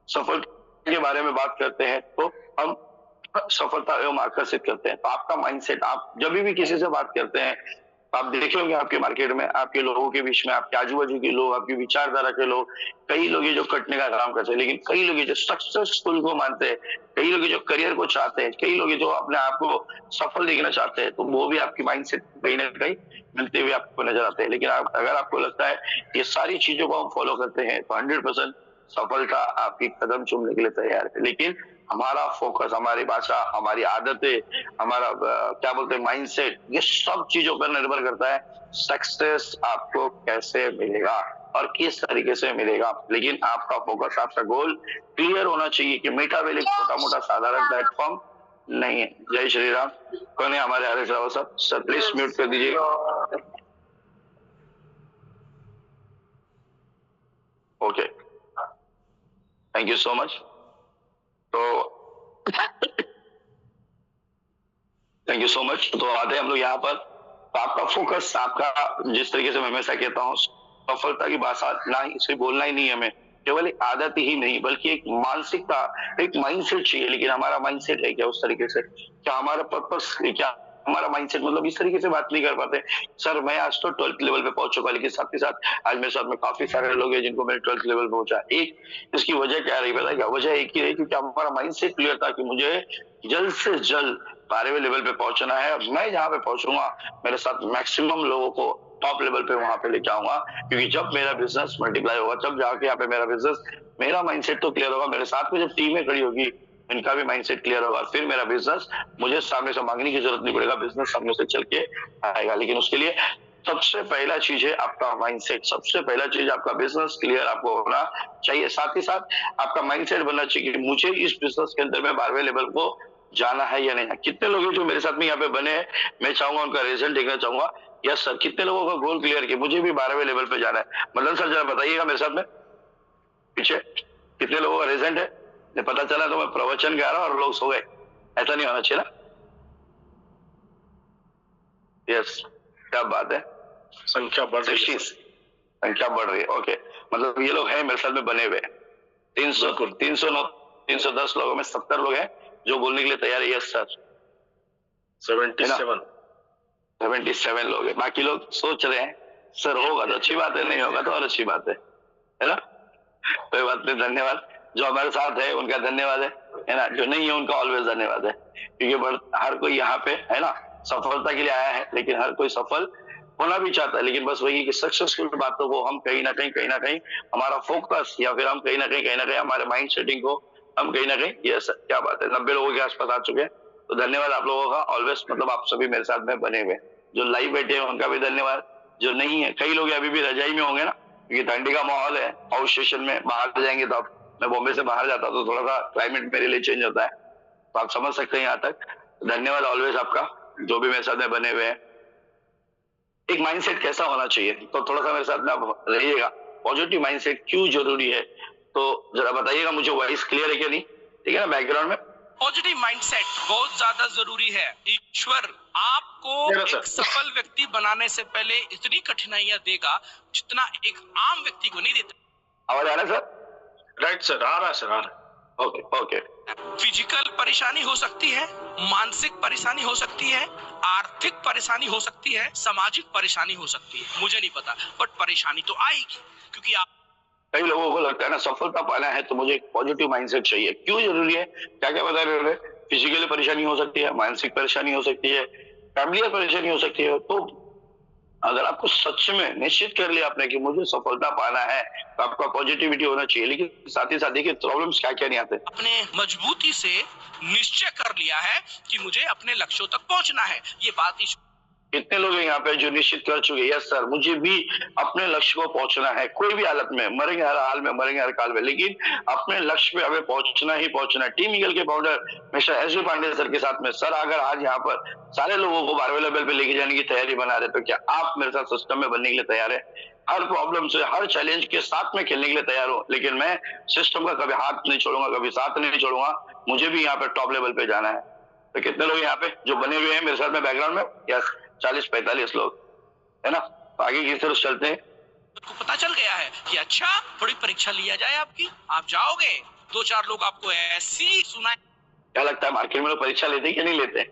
सफलता के बारे में बात करते हैं तो हम सफलता एवं आकर्षित करते हैं। तो आपका माइंडसेट, आप जब भी किसी से बात करते हैं, आप देखे होंगे आपके मार्केट में, आपके लोगों के बीच में, आपके आजू बाजू के लोग, आपकी विचारधारा के लोग, कई लोग जो कटने का काम करते हैं, लेकिन कई लोग जो सक्सेसफुल को मानते हैं, कई लोग जो करियर को चाहते हैं, कई लोग जो अपने आप को सफल देखना चाहते हैं, तो वो भी आपकी माइंडसेट कहीं ना कहीं मिलते हुए आपको नजर आते हैं। लेकिन अगर आपको लगता है ये सारी चीजों को हम फॉलो करते हैं तो 100% सफलता आपकी कदम चूमने के लिए तैयार है। लेकिन हमारा फोकस, हमारी भाषा, हमारी आदतें, हमारा क्या बोलते हैं माइंडसेट, ये सब चीजों पर निर्भर करता है सक्सेस आपको कैसे मिलेगा और किस तरीके से मिलेगा। लेकिन आपका फोकस, आपका गोल क्लियर होना चाहिए कि मीठा वेल एक छोटा मोटा साधारण प्लेटफॉर्म नहीं है। जय श्री राम। कौन है हमारे हरीश रावत साहब? सर प्लीज म्यूट कर दीजिएगा। Okay, thank you so much. तो थैंक यू सो मच। तो आते हैं हम लोग यहाँ पर। तो आपका फोकस, आपका, जिस तरीके से मैं हमेशा कहता हूँ, सफलता की भाषा ना ही सिर्फ बोलना ही नहीं है, हमें केवल एक आदत ही नहीं बल्कि एक मानसिकता, एक माइंडसेट चाहिए। लेकिन हमारा माइंडसेट है क्या उस तरीके से? क्या हमारा पर्पस, क्या हमारा माइंडसेट, मतलब इस तरीके से बात नहीं कर पाते। सर मैं आज तो 12th लेवल पे पहुंच चुका, लेकिन साथ ही साथ आज मेरे साथ में काफी सारे लोग हैं जिनको मैंने 12th लेवल पहुंचा। एक इसकी वजह क्या रही पता है क्या? वजह एक ही रही क्योंकि हमारा माइंडसेट क्लियर था कि मुझे जल्द से जल्द 12वें लेवल पे पहुंचना है। मैं जहां पे पहुंचूंगा मेरे साथ मैक्सिमम लोगों को टॉप लेवल पे वहां पे लेके आऊंगा। क्योंकि जब मेरा बिजनेस मल्टीप्लाई होगा, जब जाके यहाँ पे मेरा बिजनेस, मेरा माइंडसेट तो क्लियर होगा, मेरे साथ में जब टीमें खड़ी होगी इनका भी माइंडसेट क्लियर होगा, फिर मेरा बिजनेस, मुझे सामने से मांगने की जरूरत नहीं पड़ेगा, बिजनेस सामने से चल के आएगा। लेकिन उसके लिए सबसे पहला चीज है आपका माइंडसेट, सबसे पहला चीज आपका बिजनेस क्लियर आपको होना चाहिए। साथ ही साथ आपका माइंडसेट बनना चाहिए कि मुझे इस बिजनेस के अंदर में 12वें लेवल को जाना है या नहीं। कितने लोग जो मेरे साथ में यहाँ पे बने हैं, मैं चाहूंगा उनका रिजल्ट देखना चाहूंगा। यस सर, कितने लोगों का गोल क्लियर किया मुझे भी 12वें लेवल पे जाना है? मदन सर जरा बताइएगा मेरे साथ में। पीछे कितने लोगों का रिजल्ट है? पता चला तो मैं प्रवचन गा रहा हूँ और लोग सो गए, ऐसा नहीं होना चाहिए ना। यस, क्या बात है, संख्या बढ़ रही है। संख्या बढ़ रही है, ओके। मतलब ये लोग हैं मेरे साथ में बने हुए 310 लोगों में 70 लोग हैं जो बोलने के लिए तैयार है यस सर। 77 लोग हैं, बाकी लोग सोच रहे हैं सर होगा तो अच्छी बात है, नहीं होगा तो और अच्छी बात है ना। कोई बात नहीं, धन्यवाद। जो हमारे साथ है उनका धन्यवाद है ना, जो नहीं है उनका ऑलवेज धन्यवाद है, क्योंकि हर कोई यहाँ पे है ना सफलता के लिए आया है, लेकिन हर कोई सफल होना भी चाहता है, लेकिन बस वही कि सक्सेसफुल बातों को हम कहीं ना कहीं हमारा फोकस या फिर हम कहीं ना कहीं हमारे माइंड सेटिंग को हम कहीं ना कहीं, ये क्या बात है, 90 लोगों के आसपास आ चुके हैं, तो धन्यवाद आप लोगों का ऑलवेज। मतलब आप सभी मेरे साथ में बने हुए, जो लाइव बैठे हैं उनका भी धन्यवाद, जो नहीं है कई लोग अभी भी रजाई में होंगे ना, क्योंकि ठंडी का माहौल है, हाउस स्टेशन में बाहर जाएंगे तो आप, मैं बॉम्बे से बाहर जाता तो थोड़ा सा क्लाइमेट मेरे लिए चेंज होता है, तो आप समझ सकते हैं यहाँ तक। धन्यवाद ऑलवेज आपका, जो भी मेरे साथ में बने हुए हैं। एक माइंडसेट कैसा होना चाहिए, तो थोड़ा सा मेरे साथ में आप रहिएगा। पॉजिटिव माइंडसेट क्यों जरूरी है, तो जरा बताइएगा मुझे, वॉइस क्लियर है क्या नहीं, ठीक है ना बैकग्राउंड में। पॉजिटिव माइंडसेट बहुत ज्यादा जरूरी है। ईश्वर आपको एक सफल व्यक्ति बनाने से पहले इतनी कठिनाइयां देगा जितना एक आम व्यक्ति को नहीं देता। आवाज आ रहा है सर? राइट सर, आ रहा है सर, आ रहा है। ओके। फिजिकल परेशानी हो सकती है, मानसिक परेशानी हो सकती है, आर्थिक परेशानी हो सकती है, सामाजिक परेशानी हो सकती है, मुझे नहीं पता, बट परेशानी तो आएगी, क्योंकि आप कई लोगों को लगता है ना सफलता पाना है तो मुझे एक पॉजिटिव माइंडसेट चाहिए। क्यों जरूरी है, क्या क्या बता रहे हैं? फिजिकली परेशानी हो सकती है, मानसिक परेशानी हो सकती है, फैमिली परेशानी हो सकती है। तो अगर आपको सच में निश्चित कर लिया आपने कि मुझे सफलता पाना है, तो आपका पॉजिटिविटी होना चाहिए, लेकिन साथ ही साथ देखिए प्रॉब्लम्स क्या क्या नहीं आते। अपने मजबूती से निश्चय कर लिया है कि मुझे अपने लक्ष्यों तक पहुंचना है, ये बात कितने लोग हैं यहाँ पे जो निश्चित कर चुके हैं, यस सर मुझे भी अपने लक्ष्य को पहुंचना है, कोई भी हालत में, मरेंगे हर हाल में, मरेंगे हर काल में, लेकिन अपने लक्ष्य पे हमें पहुंचना ही पहुंचना है। टीम ईगल के founder mister S V. Pandey sir के साथ में, सर अगर आज यहाँ पर सारे लोगों को 12वें लेवल पे लेके जाने की तैयारी बना रहे, तो क्या आप मेरे साथ सिस्टम में बनने के लिए तैयार है? हर प्रॉब्लम से, हर चैलेंज के साथ में खेलने के लिए तैयार हो, लेकिन मैं सिस्टम का कभी हाथ नहीं छोड़ूंगा, कभी साथ नहीं छोड़ूंगा, मुझे भी यहाँ पे टॉप लेवल पे जाना है। तो कितने लोग यहाँ पे जो बने हुए हैं मेरे साथ में बैकग्राउंड में? यस, 40-45 लोग है ना। तो आगे की तरफ चलते हैं। को पता चल गया है कि अच्छा थोड़ी परीक्षा लिया जाए आपकी, आप जाओगे, 2-4 लोग आपको ऐसी सुनाए। क्या लगता है मार्केट में लोग परीक्षा लेते हैं कि नहीं लेते, है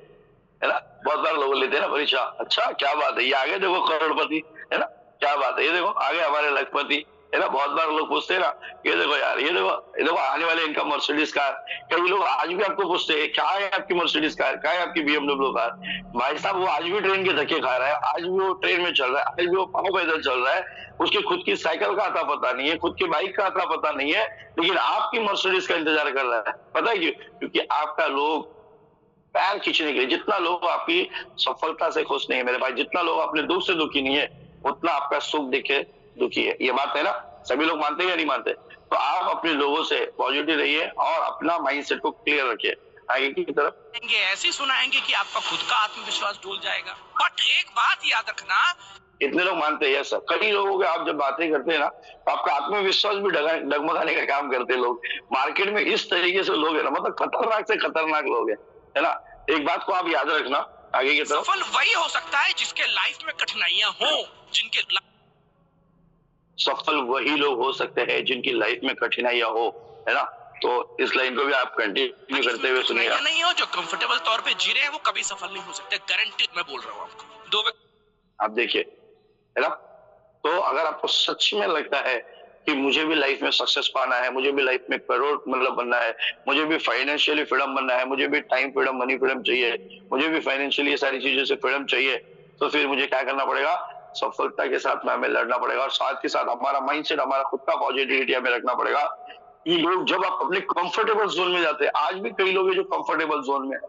ना? बहुत बार लोग लेते हैं ना परीक्षा। अच्छा क्या बात है, ये आगे देखो करोड़पति, है ना, क्या बात है, ये देखो आगे हमारे लखपति, है ना। बहुत बार लोग पूछते हैं ना, ये देखो यार, ये देखो आने वाले इनका मर्सिडीज कार। कई लोग आज भी आपको पूछते हैं क्या है आपकी मर्सिडीज कार, क्या है आपकी BMW कार। भाई साहब वो आज भी ट्रेन के धक्के खा रहा है, आज भी वो ट्रेन में चल रहा है, आज भी वो पांव पैदल चल रहा है, उसकी खुद की साइकिल का आता पता नहीं है, खुद की बाइक का आता पता नहीं है, लेकिन आपकी मर्सिडीज का इंतजार कर रहा है। पता है क्यों? क्योंकि आपका लोग पैर खींचने के लिए, जितना लोग आपकी सफलता से खुश नहीं है मेरे भाई, जितना लोग अपने दुख से दुखी नहीं है, उतना आपका सुख देखे दुखी है। ये बात है ना, सभी लोग मानते हैं या नहीं मानते? तो आप अपने लोगों से पॉजिटिव रहिए और अपना माइंडसेट को क्लियर रखिए। आगे की तरफ ऐसी सुनाएंगे कि आपका खुद का आत्मविश्वास डूल जाएगा। बट एक बात याद रखना, इतने लोग मानते हैं सर। कई लोगों के आप जब बातें करते हैं ना, तो आपका आत्मविश्वास भी डगमगाने का काम करते हैं लोग। मार्केट में इस तरीके से लोग है ना, मतलब खतरनाक से खतरनाक लोग है ना। एक बात को आप याद रखना आगे की तरफ, सफल वही हो सकता है जिसके लाइफ में कठिनाइयां हो, जिनके सफल वही लोग हो सकते हैं जिनकी लाइफ में कठिनाइयां हो, है ना। तो इस लाइन को भी आप कंटिन्यू करते हुए सुनिएगा। नहीं हो जो कंफर्टेबल तौर पे जी रहे हैं वो कभी सफल नहीं हो सकते, गारंटी मैं बोल रहा हूँ आपको। आप देखिए, है ना। तो अगर आपको सच में लगता है कि मुझे भी लाइफ में सक्सेस पाना है, मुझे भी लाइफ में करोड़ मतलब बनना है, मुझे भी फाइनेंशियली फ्रीडम बनना है, मुझे भी टाइम फ्रीडम, मनी फ्रीडम चाहिए, मुझे भी फाइनेंशियली ये सारी चीजों से फ्रीडम चाहिए, तो फिर मुझे क्या करना पड़ेगा? सफलता के साथ में हमें लड़ना पड़ेगा, और साथ ही साथ हमारा माइंडसेट, हमारा खुद का पॉजिटिविटी हमें रखना पड़ेगा। ये लोग जब आप अपने कंफर्टेबल जोन में जाते हैं, आज भी कई लोग हैं जो कंफर्टेबल जोन में है।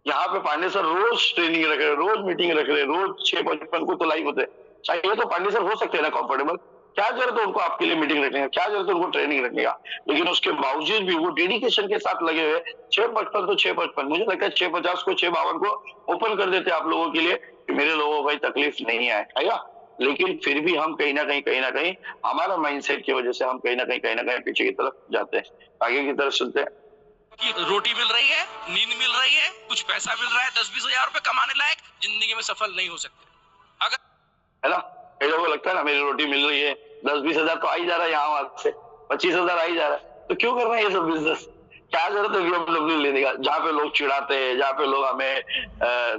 यहाँ पे पांडे सर रोज ट्रेनिंग रख रहे, रोज मीटिंग रख रहे, रोज 6:55 को तो लाइव होते हैं। चाहिए तो पांडे सर हो सकते हैं ना कंफर्टेबल, क्या जरूरत है उनको आपके लिए मीटिंग रखने का, क्या जरूरत है उनको ट्रेनिंग रखने का, लेकिन उसके बावजूद भी वो डेडिकेशन के साथ लगे हुए। 6:55 तो 6:55, मुझे लगता है 6:50 को 6:52 को ओपन कर देते आप लोगों के लिए कि मेरे लोगों को कोई तकलीफ नहीं आएगा। लेकिन फिर भी हम कहीं ना कहीं हमारा माइंडसेट की वजह से हम कहीं ना कहीं पीछे की तरफ जाते हैं। आगे की तरफ सुनते हैं। कि रोटी मिल रही है, नींद मिल रही है, कुछ पैसा मिल रहा है, 10-20 हजार रुपए कमाने लायक, जिंदगी में सफल नहीं हो सकते अगर, है ना। कई लोगों को लगता है ना मेरी रोटी मिल रही है, 10-20 हजार तो आ ही जा रहा है, यहाँ वहां से 25 हजार आ ही जा रहा है, तो क्यों करना है ये सब बिजनेस? क्या जरूरत है BMW लेने का, जहाँ पे लोग चिढ़ाते हैं, जहाँ पे लोग हमें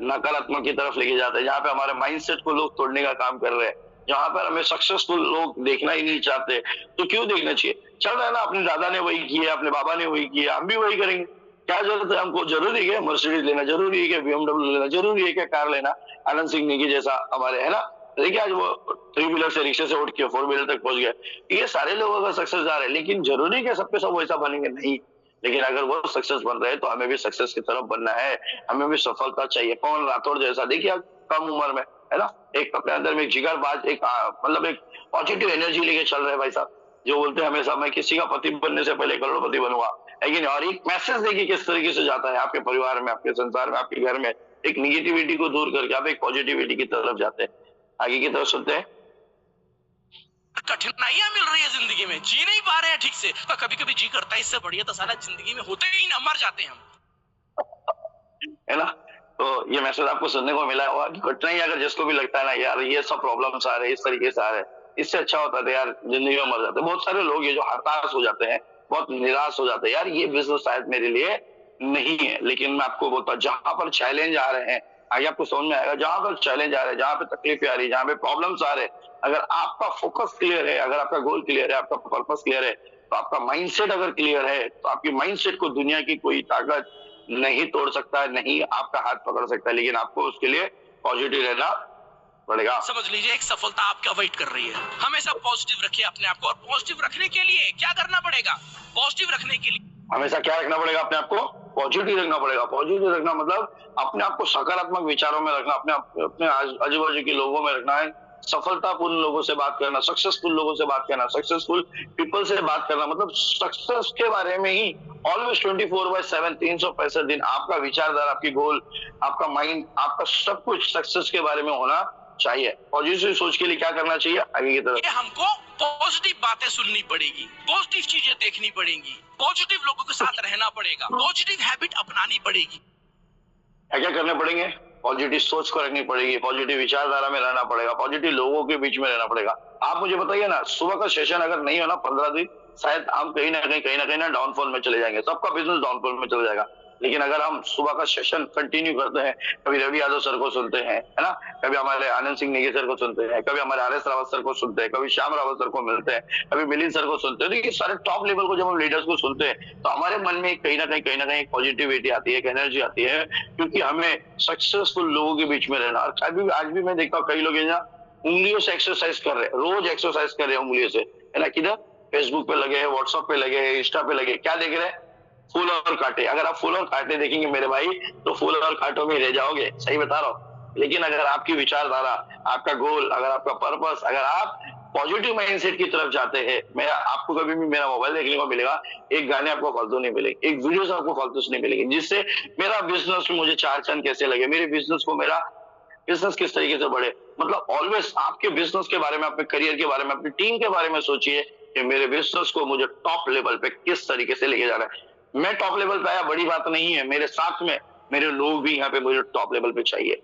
नकारात्मक की तरफ लेके जाते हैं, जहाँ पे हमारे माइंडसेट को लोग तोड़ने का काम कर रहे हैं, जहाँ पर हमें सक्सेसफुल लोग देखना ही नहीं चाहते, तो क्यों देखना चाहिए? चल रहा है ना, अपने दादा ने वही किया, अपने बाबा ने वही किया, हम भी वही करेंगे। क्या जरूरत है हमको? जरूरी है मर्सिडीज लेना, जरूरी है क्या BMW लेना, जरूरी है क्या कार लेना? आनंद सिंह नेगी जैसा हमारे, है ना, देखिए आज वो 3 व्हीलर से, रिक्शे से उठ के 4 व्हीलर तक पहुंच गया। ये सारे लोगों का सक्सेस जा रहे हैं, लेकिन जरूरी क्या सबके सब वैसा बनेंगे? नहीं। लेकिन अगर वो सक्सेस बन रहे हैं तो हमें भी सक्सेस की तरफ बनना है, हमें भी सफलता चाहिए। कौन राठौड़ जैसा, देखिए आप कम उम्र में, है ना, एक अपने अंदर में एक जिगरबाज, एक मतलब एक पॉजिटिव एनर्जी लेके चल रहे हैं भाई साहब, जो बोलते हैं हमेशा मैं किसी का पति बनने से पहले करोड़पति बनूंगा, है कि नहीं? और एक मैसेज देखिए किस तरीके से जाता है आपके परिवार में, आपके संसार में, आपके घर में, एक निगेटिविटी को दूर करके आप एक पॉजिटिविटी की तरफ जाते हैं। आगे की तरफ सुनते हैं। कठिनाइयां मिल रही है जिंदगी में, जी नहीं पा रहे हैं ठीक से, और कभी कभी जी करता है इससे बढ़िया तो साला जिंदगी में होते ही ना, मर जाते हैं हम, है ना। तो ये मैसेज आपको सुनने को मिला होगा कि कठिनाई अगर जिसको भी लगता है ना यार ये सब प्रॉब्लम्स आ रहे हैं, इस तरीके से आ रहे हैं, इससे अच्छा होता है यार जिंदगी में मर जाते। बहुत सारे लोग ये जो हताश हो जाते हैं, बहुत निराश हो जाते हैं, यार ये बिजनेस शायद मेरे लिए नहीं है। लेकिन मैं आपको बोलता हूँ जहां पर चैलेंज आ रहे हैं, आगे आपको समझ में आएगा, जहां पर चैलेंज आ रहे हैं, जहां पे तकलीफें आ रही है, जहां पे प्रॉब्लम्स आ रहे हैं, अगर आपका फोकस क्लियर है, अगर आपका गोल क्लियर है, आपका पर्पस क्लियर है, तो आपका माइंडसेट अगर क्लियर है, तो आपकी माइंडसेट को दुनिया की कोई ताकत नहीं तोड़ सकता है, नहीं आपका हाथ पकड़ सकता है। लेकिन आपको उसके लिए पॉजिटिव रहना पड़ेगा। समझ लीजिए एक सफलता आपका वेट कर रही है। हमेशा पॉजिटिव रखिए अपने आप को, और पॉजिटिव रखने के लिए क्या करना पड़ेगा? पॉजिटिव रखने के लिए हमेशा क्या रखना पड़ेगा? अपने आप को पॉजिटिव रखना पड़ेगा। पॉजिटिव रखना मतलब अपने आप को सकारात्मक विचारों में रखना, अपने आजू बाजू के लोगों में रखना है, सफलतापूर्ण लोगों से बात करना, सक्सेसफुल लोगों से बात करना, सक्सेसफुल पीपल से बात करना, मतलब सक्सेस के बारे में ही ऑलवेज 24/7 365 दिन आपका विचारधारा, आपकी गोल, आपका माइंड, आपका सब कुछ सक्सेस के बारे में होना चाहिए। पॉजिटिव सोच के लिए क्या करना चाहिए? आगे की तरफ हमको पॉजिटिव बातें सुननी पड़ेगी, पॉजिटिव चीजें देखनी पड़ेंगी, पॉजिटिव लोगों के साथ रहना पड़ेगा, पॉजिटिव हैबिट अपनानी पड़ेगी। क्या करने पड़ेंगे? पॉजिटिव सोच को रखनी पड़ेगी, पॉजिटिव विचारधारा में रहना पड़ेगा, पॉजिटिव लोगों के बीच में रहना पड़ेगा। आप मुझे बताइए ना, सुबह का सेशन अगर नहीं हो ना 15 दिन, शायद हम कहीं ना डाउनफॉल में चले जाएंगे, सबका बिजनेस डाउनफॉल में चले जाएगा। लेकिन अगर हम सुबह का सेशन कंटिन्यू करते हैं, कभी रवि यादव सर को सुनते हैं, है ना, कभी हमारे आनंद सिंह नेगी सर को सुनते हैं, कभी हमारे RS रावत सर को सुनते हैं, कभी श्याम रावत सर को मिलते हैं, कभी मिलिंद सर को सुनते हैं, तो ये सारे टॉप लेवल को जब हम लीडर्स को सुनते हैं तो हमारे मन में कहीं ना कहीं एक पॉजिटिविटी आती है, एक एनर्जी आती है, क्योंकि हमें सक्सेसफुल लोगों के बीच में रहना। और आज भी मैं देखता हूँ कई लोग उंगलियों से एक्सरसाइज कर रहे हैं, रोज एक्सरसाइज कर रहे हैं उंगलियों से, है ना, किधर? फेसबुक पे लगे हैं, व्हाट्सएप पे लगे हैं, इंस्टा पे लगे, क्या देख रहे हैं? फूल और कांटे। अगर आप फूल और कांटे देखेंगे मेरे भाई, तो फूल और कांटों में रह जाओगे, सही बता रहा हूँ। लेकिन अगर आपकी विचारधारा, आपका गोल, अगर आपका पर्पस, अगर आप पॉजिटिव माइंडसेट की तरफ जाते हैं, मेरा आपको कभी भी मेरा मोबाइल देखने को मिलेगा, एक गाने आपको फालतू नहीं मिलेंगे, एक वीडियोस आपको फालतू नहीं मिलेंगे, जिससे मेरा बिजनेस मुझे 4 चांद कैसे लगे, मेरे बिजनेस को, मेरा बिजनेस किस तरीके से बढ़े। मतलब ऑलवेज आपके बिजनेस के बारे में, अपने करियर के बारे में, अपनी टीम के बारे में सोचिए कि मेरे बिजनेस को मुझे टॉप लेवल पे किस तरीके से लेके जाना है। मैं टॉप लेवल पे आया बड़ी बात नहीं है, मेरे साथ में मेरे लोग भी यहाँ पे मुझे टॉप लेवल पे चाहिए।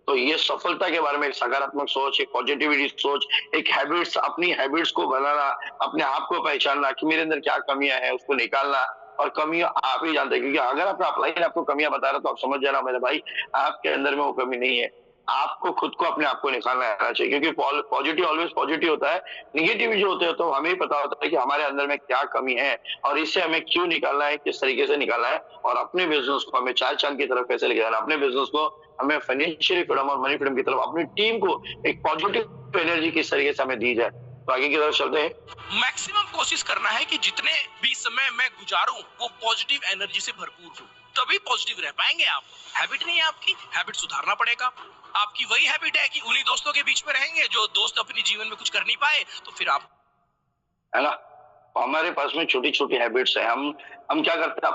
तो ये सफलता के बारे में एक सकारात्मक सोच, एक पॉजिटिविटी सोच, एक हैबिट्स, अपनी हैबिट्स को बनाना, अपने आप को पहचानना कि मेरे अंदर क्या कमियां हैं, उसको निकालना। और कमियां आप ही जानते हैं, क्योंकि अगर आपका अपलाइन आपको कमियां बता रहा है तो आप समझ जाना मेरे भाई, आपके अंदर में वो कमी नहीं है। आपको खुद को अपने आप को निकालना आना चाहिए, क्योंकि पॉजिटिव ऑलवेज पॉजिटिव होता है, निगेटिव जो होते हैं तो हमें ही पता होता है कि हमारे अंदर में क्या कमी है और इससे हमें क्यों निकालना है, किस तरीके से निकालना है, और अपने बिजनेस को हमें 4 चांद की तरफ कैसे लेके जाना, अपने बिजनेस को हमें फाइनेंशियली फ्रीडम और मनी फ्रीडम की तरफ, अपनी टीम को एक पॉजिटिव एनर्जी किस तरीके से हमें दी जाए। तो आगे की तरफ चलते हैं। मैक्सिमम कोशिश करना है कि जितने भी समय मैं गुजारूं वो पॉजिटिव एनर्जी से भरपूर हो, तभी पॉजिटिव रह पाएंगे आप। हैबिट नहीं है आपकी, हैबिट सुधारना पड़ेगा। आपकी वही हैबिट है कि उन्हीं दोस्तों के बीच में रहेंगे जो दोस्त अपने जीवन में कुछ कर नहीं पाए, तो फिर आप, है ना, हमारे पास में छोटी छोटी हैबिट्स है। हम क्या करते हैं,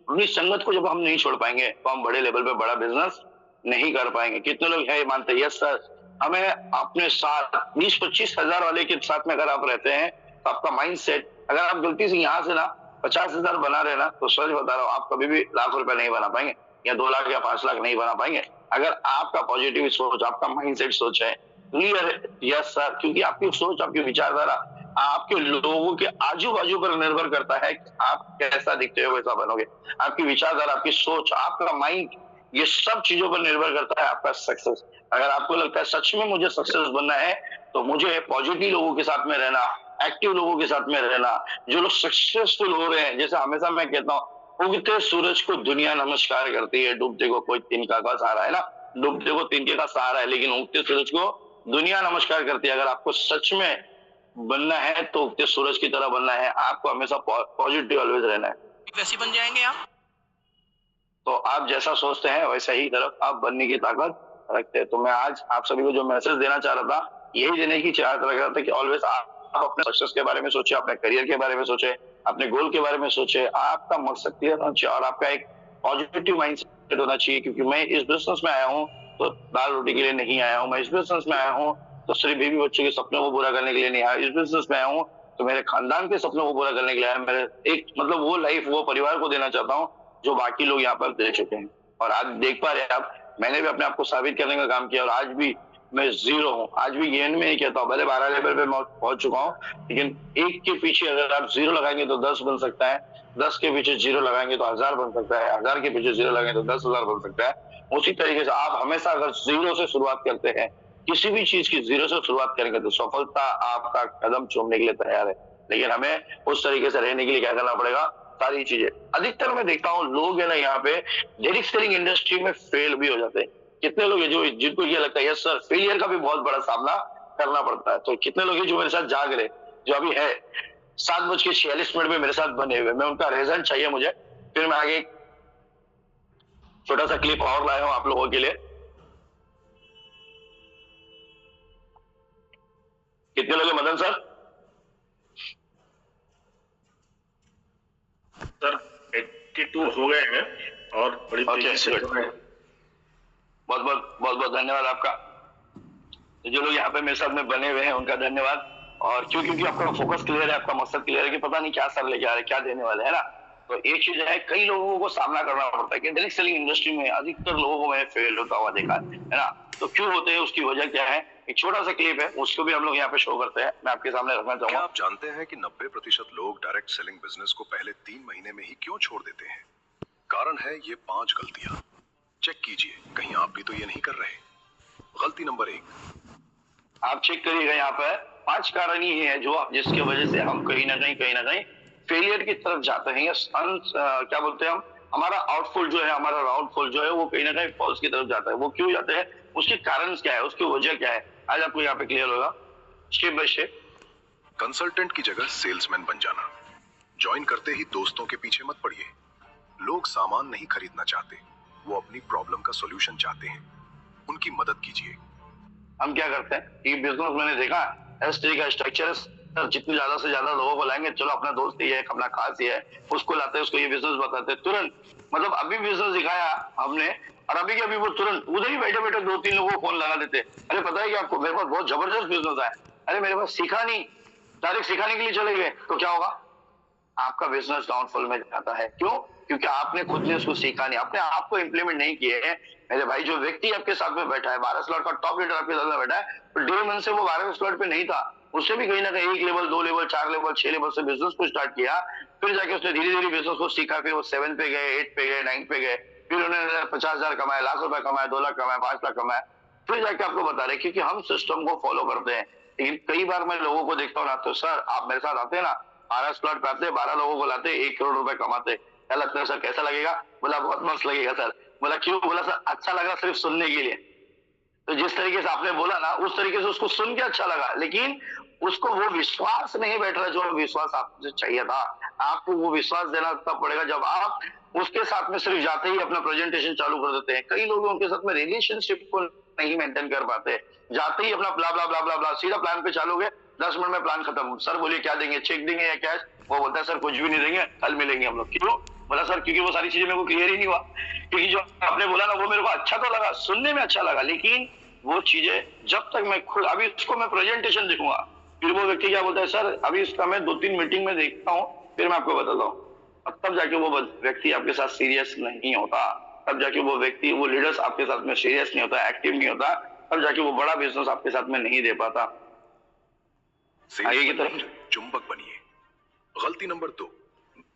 अपनी संगत को जब हम नहीं छोड़ पाएंगे तो हम बड़े लेवल पे बड़ा बिजनेस नहीं कर पाएंगे। कितने लोग हैं मानते हैं, यस सर हमें अपने साथ 20-25 हजार वाले के साथ में अगर आप रहते हैं तो आपका माइंड सेट, अगर आप गलती से यहाँ से ना 50,000 बना रहे ना, तो सच बता रहा हूँ आप कभी भी लाख रुपए नहीं बना पाएंगे, या 2 लाख या 5 लाख नहीं बना पाएंगे। अगर आपका पॉजिटिव सोच, आपका माइंड सेट सोच है क्लियर, यस सर, क्योंकि आपकी सोच, आपकी विचारधारा आपके लोगों के आजू बाजू पर निर्भर करता है कि आप कैसा दिखते हो वैसा बनोगे। आपकी विचारधारा, आपकी सोच, आपका माइंड, ये सब चीजों पर निर्भर करता है आपका सक्सेस। अगर आपको लगता है सच में मुझे सक्सेस बनना है तो मुझे पॉजिटिव लोगों के साथ में रहना, एक्टिव लोगों के साथ में रहना, जो लोग सक्सेसफुल हो रहे हैं। जैसे हमेशा मैं कहता हूँ, उगते सूरज को दुनिया नमस्कार करती है, डूबते को कोई तिनका का सहारा है ना, डूबते को तिनके का सहारा है, लेकिन उगते सूरज को दुनिया नमस्कार करती है। अगर आपको सच में बनना है तो उगते सूरज की तरह बनना है, आपको हमेशा पॉजिटिव ऑलवेज रहना है। वैसे बन जाएंगे आप। तो आप जैसा सोचते हैं वैसा ही तरफ आप बनने की ताकत रखते हैं। तो मैं आज आप सभी को जो मैसेज देना चाह रहा था, यही देने की चाहत रख रहा था कि ऑलवेज आप अपने सक्सेस के बारे में सोचे, अपने करियर के बारे में सोचे, अपने गोल के बारे में सोचे, आपका मकसद क्लियर होना चाहिए और आपका एक पॉजिटिव माइंडसेट होना चाहिए। क्योंकि मैं इस बिजनेस में आया हूँ तो दाल रोटी के लिए नहीं आया हूँ, मैं इस बिजनेस में आया हूँ तो सिर्फ बीवी बच्चों के सपनों को पूरा करने के लिए नहीं आया, इस बिजनेस में आया हूँ तो मेरे खानदान के सपनों को पूरा करने के लिए आया। मेरे एक मतलब वो लाइफ, वो परिवार को देना चाहता हूँ जो बाकी लोग यहाँ पर दे चुके हैं। और आज देख पा रहे हैं आप, मैंने भी अपने आप को साबित करने का काम किया और आज भी मैं जीरो हूँ। आज भी गेम में ही कहता हूँ, भले 12 लेवल पे मैं पहुंच चुका हूँ, लेकिन एक के पीछे अगर आप 0 लगाएंगे तो 10 बन सकता है, 10 के पीछे 0 लगाएंगे तो 1000 बन सकता है, 1000 के पीछे 0 लगाएंगे तो 10,000 बन सकता है। उसी तरीके से आप हमेशा अगर 0 से शुरुआत करते हैं, किसी भी चीज की 0 से शुरुआत करेंगे तो सफलता आपका कदम चूमने के लिए तैयार है। लेकिन हमें उस तरीके से रहने के लिए क्या करना पड़ेगा, सारी चीजें। अधिकतर मैं देखता हूँ लोग है ना यहाँ पे डायरेक्ट सेलिंग इंडस्ट्री में फेल भी हो जाते हैं। कितने लोग हैं जो जिनको ये लगता है यस सर, फेलियर का भी बहुत बड़ा सामना करना पड़ता है। तो कितने लोग हैं जो मेरे साथ जाग रहे, जो अभी है 7:46 में मेरे साथ बने हुए, मैं उनका रीजन चाहिए मुझे, फिर मैं आगे छोटा सा क्लिप और लाया हूं आप लोगों के लिए। कितने लोग हैं मदन सर? सर 82 हो गए हैं और बड़ी तेजी से हो रहे हैं। बहुत बहुत धन्यवाद आपका। तो जो लोग यहाँ पे मेरे साथ में बने हुए हैं उनका धन्यवाद। और क्योंकि आपका फोकस क्लियर है, आपका मकसद क्लियर है कि पता नहीं क्या सर लेके आ रहे, क्या देने वाले है ना। तो एक चीज है, कई लोगों को सामना करना पड़ता है कि डायरेक्ट सेलिंग इंडस्ट्री में अधिकतर लोगों को मैंने फेल होता हुआ देखा है ना। तो क्यों होते हैं, उसकी वजह क्या है, एक छोटा सा क्लिप है, उसको भी हम लोग यहाँ पे शो करते हैं, मैं आपके सामने रखना चाहूंगा। आप जानते हैं कि 90% लोग डायरेक्ट सेलिंग बिजनेस को पहले 3 महीने में ही क्यों छोड़ देते हैं? कारण है ये 5 गलतियां। चेक कीजिए, कहीं आप भी तो ये नहीं कर रहे। गलती नंबर 1, आप चेक करिएगा, यहाँ पर 5 कारण ही है जो जिसकी वजह से हम कहीं ना कहीं फेलियर की तरफ जाते हैं, या क्या बोलते हैं हम, हमारा आउटफुल जो है, हमारा राउंडफुल जो है वो कहीं ना कहीं फॉल्स की तरफ जाता है। वो क्यों जाते हैं, उसके कारण क्या है, उसकी वजह क्या है, आज आपको यहाँ पे क्लियर होगा स्टेप बाय स्टेप। कंसल्टेंट की जगह सेल्समैन बन जाना। ज्वाइन करते ही दोस्तों के पीछे मत पड़िए। लोग सामान नहीं खरीदना चाहते, वो अपनी प्रॉब्लम का सॉल्यूशन चाहते हैं। उनकी मदद कीजिए। हम क्या करते हैं, ये बिजनेस मैंने देखा इस तरीके का स्ट्रक्चर है सर, जितने ज्यादा से ज्यादा लोगों को लाएंगे, चलो अपना दोस्त ही है, अपना खास ही है, उसको लाते हैं, उसको ये बिजनेस बताते हैं, तुरंत मतलब अभी बिजनेस दिखाया हमने और अभी के अभी वो तुरंत उधर ही बैठे बैठे 2-3 लोगों को फोन लगा देते। अरे पता है कि आपको मेरे पास बहुत जबरदस्त बिजनेस है, अरे मेरे पास सीखा नहीं, डायरेक्ट सिखाने के लिए चले गए, तो क्या होगा, आपका बिजनेस डाउनफॉल में जाता है। क्यों? क्योंकि आपने खुद ने उसको सीखा नहीं, अपने आप को इंप्लीमेंट नहीं किए हैं। मेरे भाई, जो व्यक्ति आपके साथ में बैठा है, 12 स्लॉट का टॉप लीडर आपके साथ में बैठा है, तो डे 1 से वो 12वें स्लॉट पे नहीं था, उससे भी कहीं ना कहीं 1 लेवल, 2 लेवल, 4 लेवल, 6 लेवल से बिजनेस को स्टार्ट किया। फिर जाके उसने धीरे धीरे बिजनेस को सीखा, फिर वो 7 पे गए, 8 पे गए, 9 पे गए, फिर उन्होंने 50,000 कमाए, लाख रुपए कमाए, 2 लाख कमाए, 5 लाख कमाए, फिर जाके आपको बता रहे, क्योंकि हम सिस्टम को फॉलो करते हैं। लेकिन कई बार मैं लोगों को देखता हूँ ना, तो सर आप मेरे साथ आते हैं ना, 12 स्लॉट पे आते, 12 लोगों को लाते, 1 करोड़ रुपए कमाते, क्या लगता है सर, कैसा लगेगा? बोला बहुत मस्त लगेगा सर। बोला क्यों? बोला सर अच्छा लगा सिर्फ सुनने के लिए। तो जिस तरीके से आपने बोला ना, उस तरीके से उसको सुन के अच्छा लगा, लेकिन उसको वो विश्वास नहीं बैठ रहा जो विश्वास आपसे चाहिए था। आपको वो विश्वास देना तब पड़ेगा जब आप उसके साथ में सिर्फ जाते ही अपना प्रेजेंटेशन चालू कर देते हैं। कई लोग उनके साथ में रिलेशनशिप को नहीं मेंटेन कर पाते, जाते ही अपना ब्ला ब्ला ब्ला ब्ला ब्ला सीधा प्लान पे चालू गए, 10 मिनट में प्लान खत्म। सर बोलिए क्या देंगे, चेक देंगे या कैश? वो बोलता है सर कुछ भी नहीं देंगे, कल मिलेंगे हम लोग। क्यों? बोला सर क्योंकि वो सारी चीजें मेरे को क्लियर ही नहीं हुआ, क्योंकि जो आपने बोला ना वो मेरे को अच्छा तो लगा, सुनने में अच्छा लगा, लेकिन वो चीजें जब तक मैं खुद अभी उसको मैं प्रेजेंटेशन देखूंगा, फिर वो व्यक्ति क्या बोलता है सर अभी इसका मैं 2-3 मीटिंग में देखता हूँ फिर मैं आपको बताता हूँ, तब जाके वो व्यक्ति आपके साथ सीरियस नहीं होता, तब जाके वो व्यक्ति वो लीडर्स आपके साथ में सीरियस नहीं होता, एक्टिव नहीं होता, तब जाके वो बड़ा बिजनेस आपके साथ में नहीं दे पाता। आगे की तरफ चुंबक बनिए। गलती नंबर 2,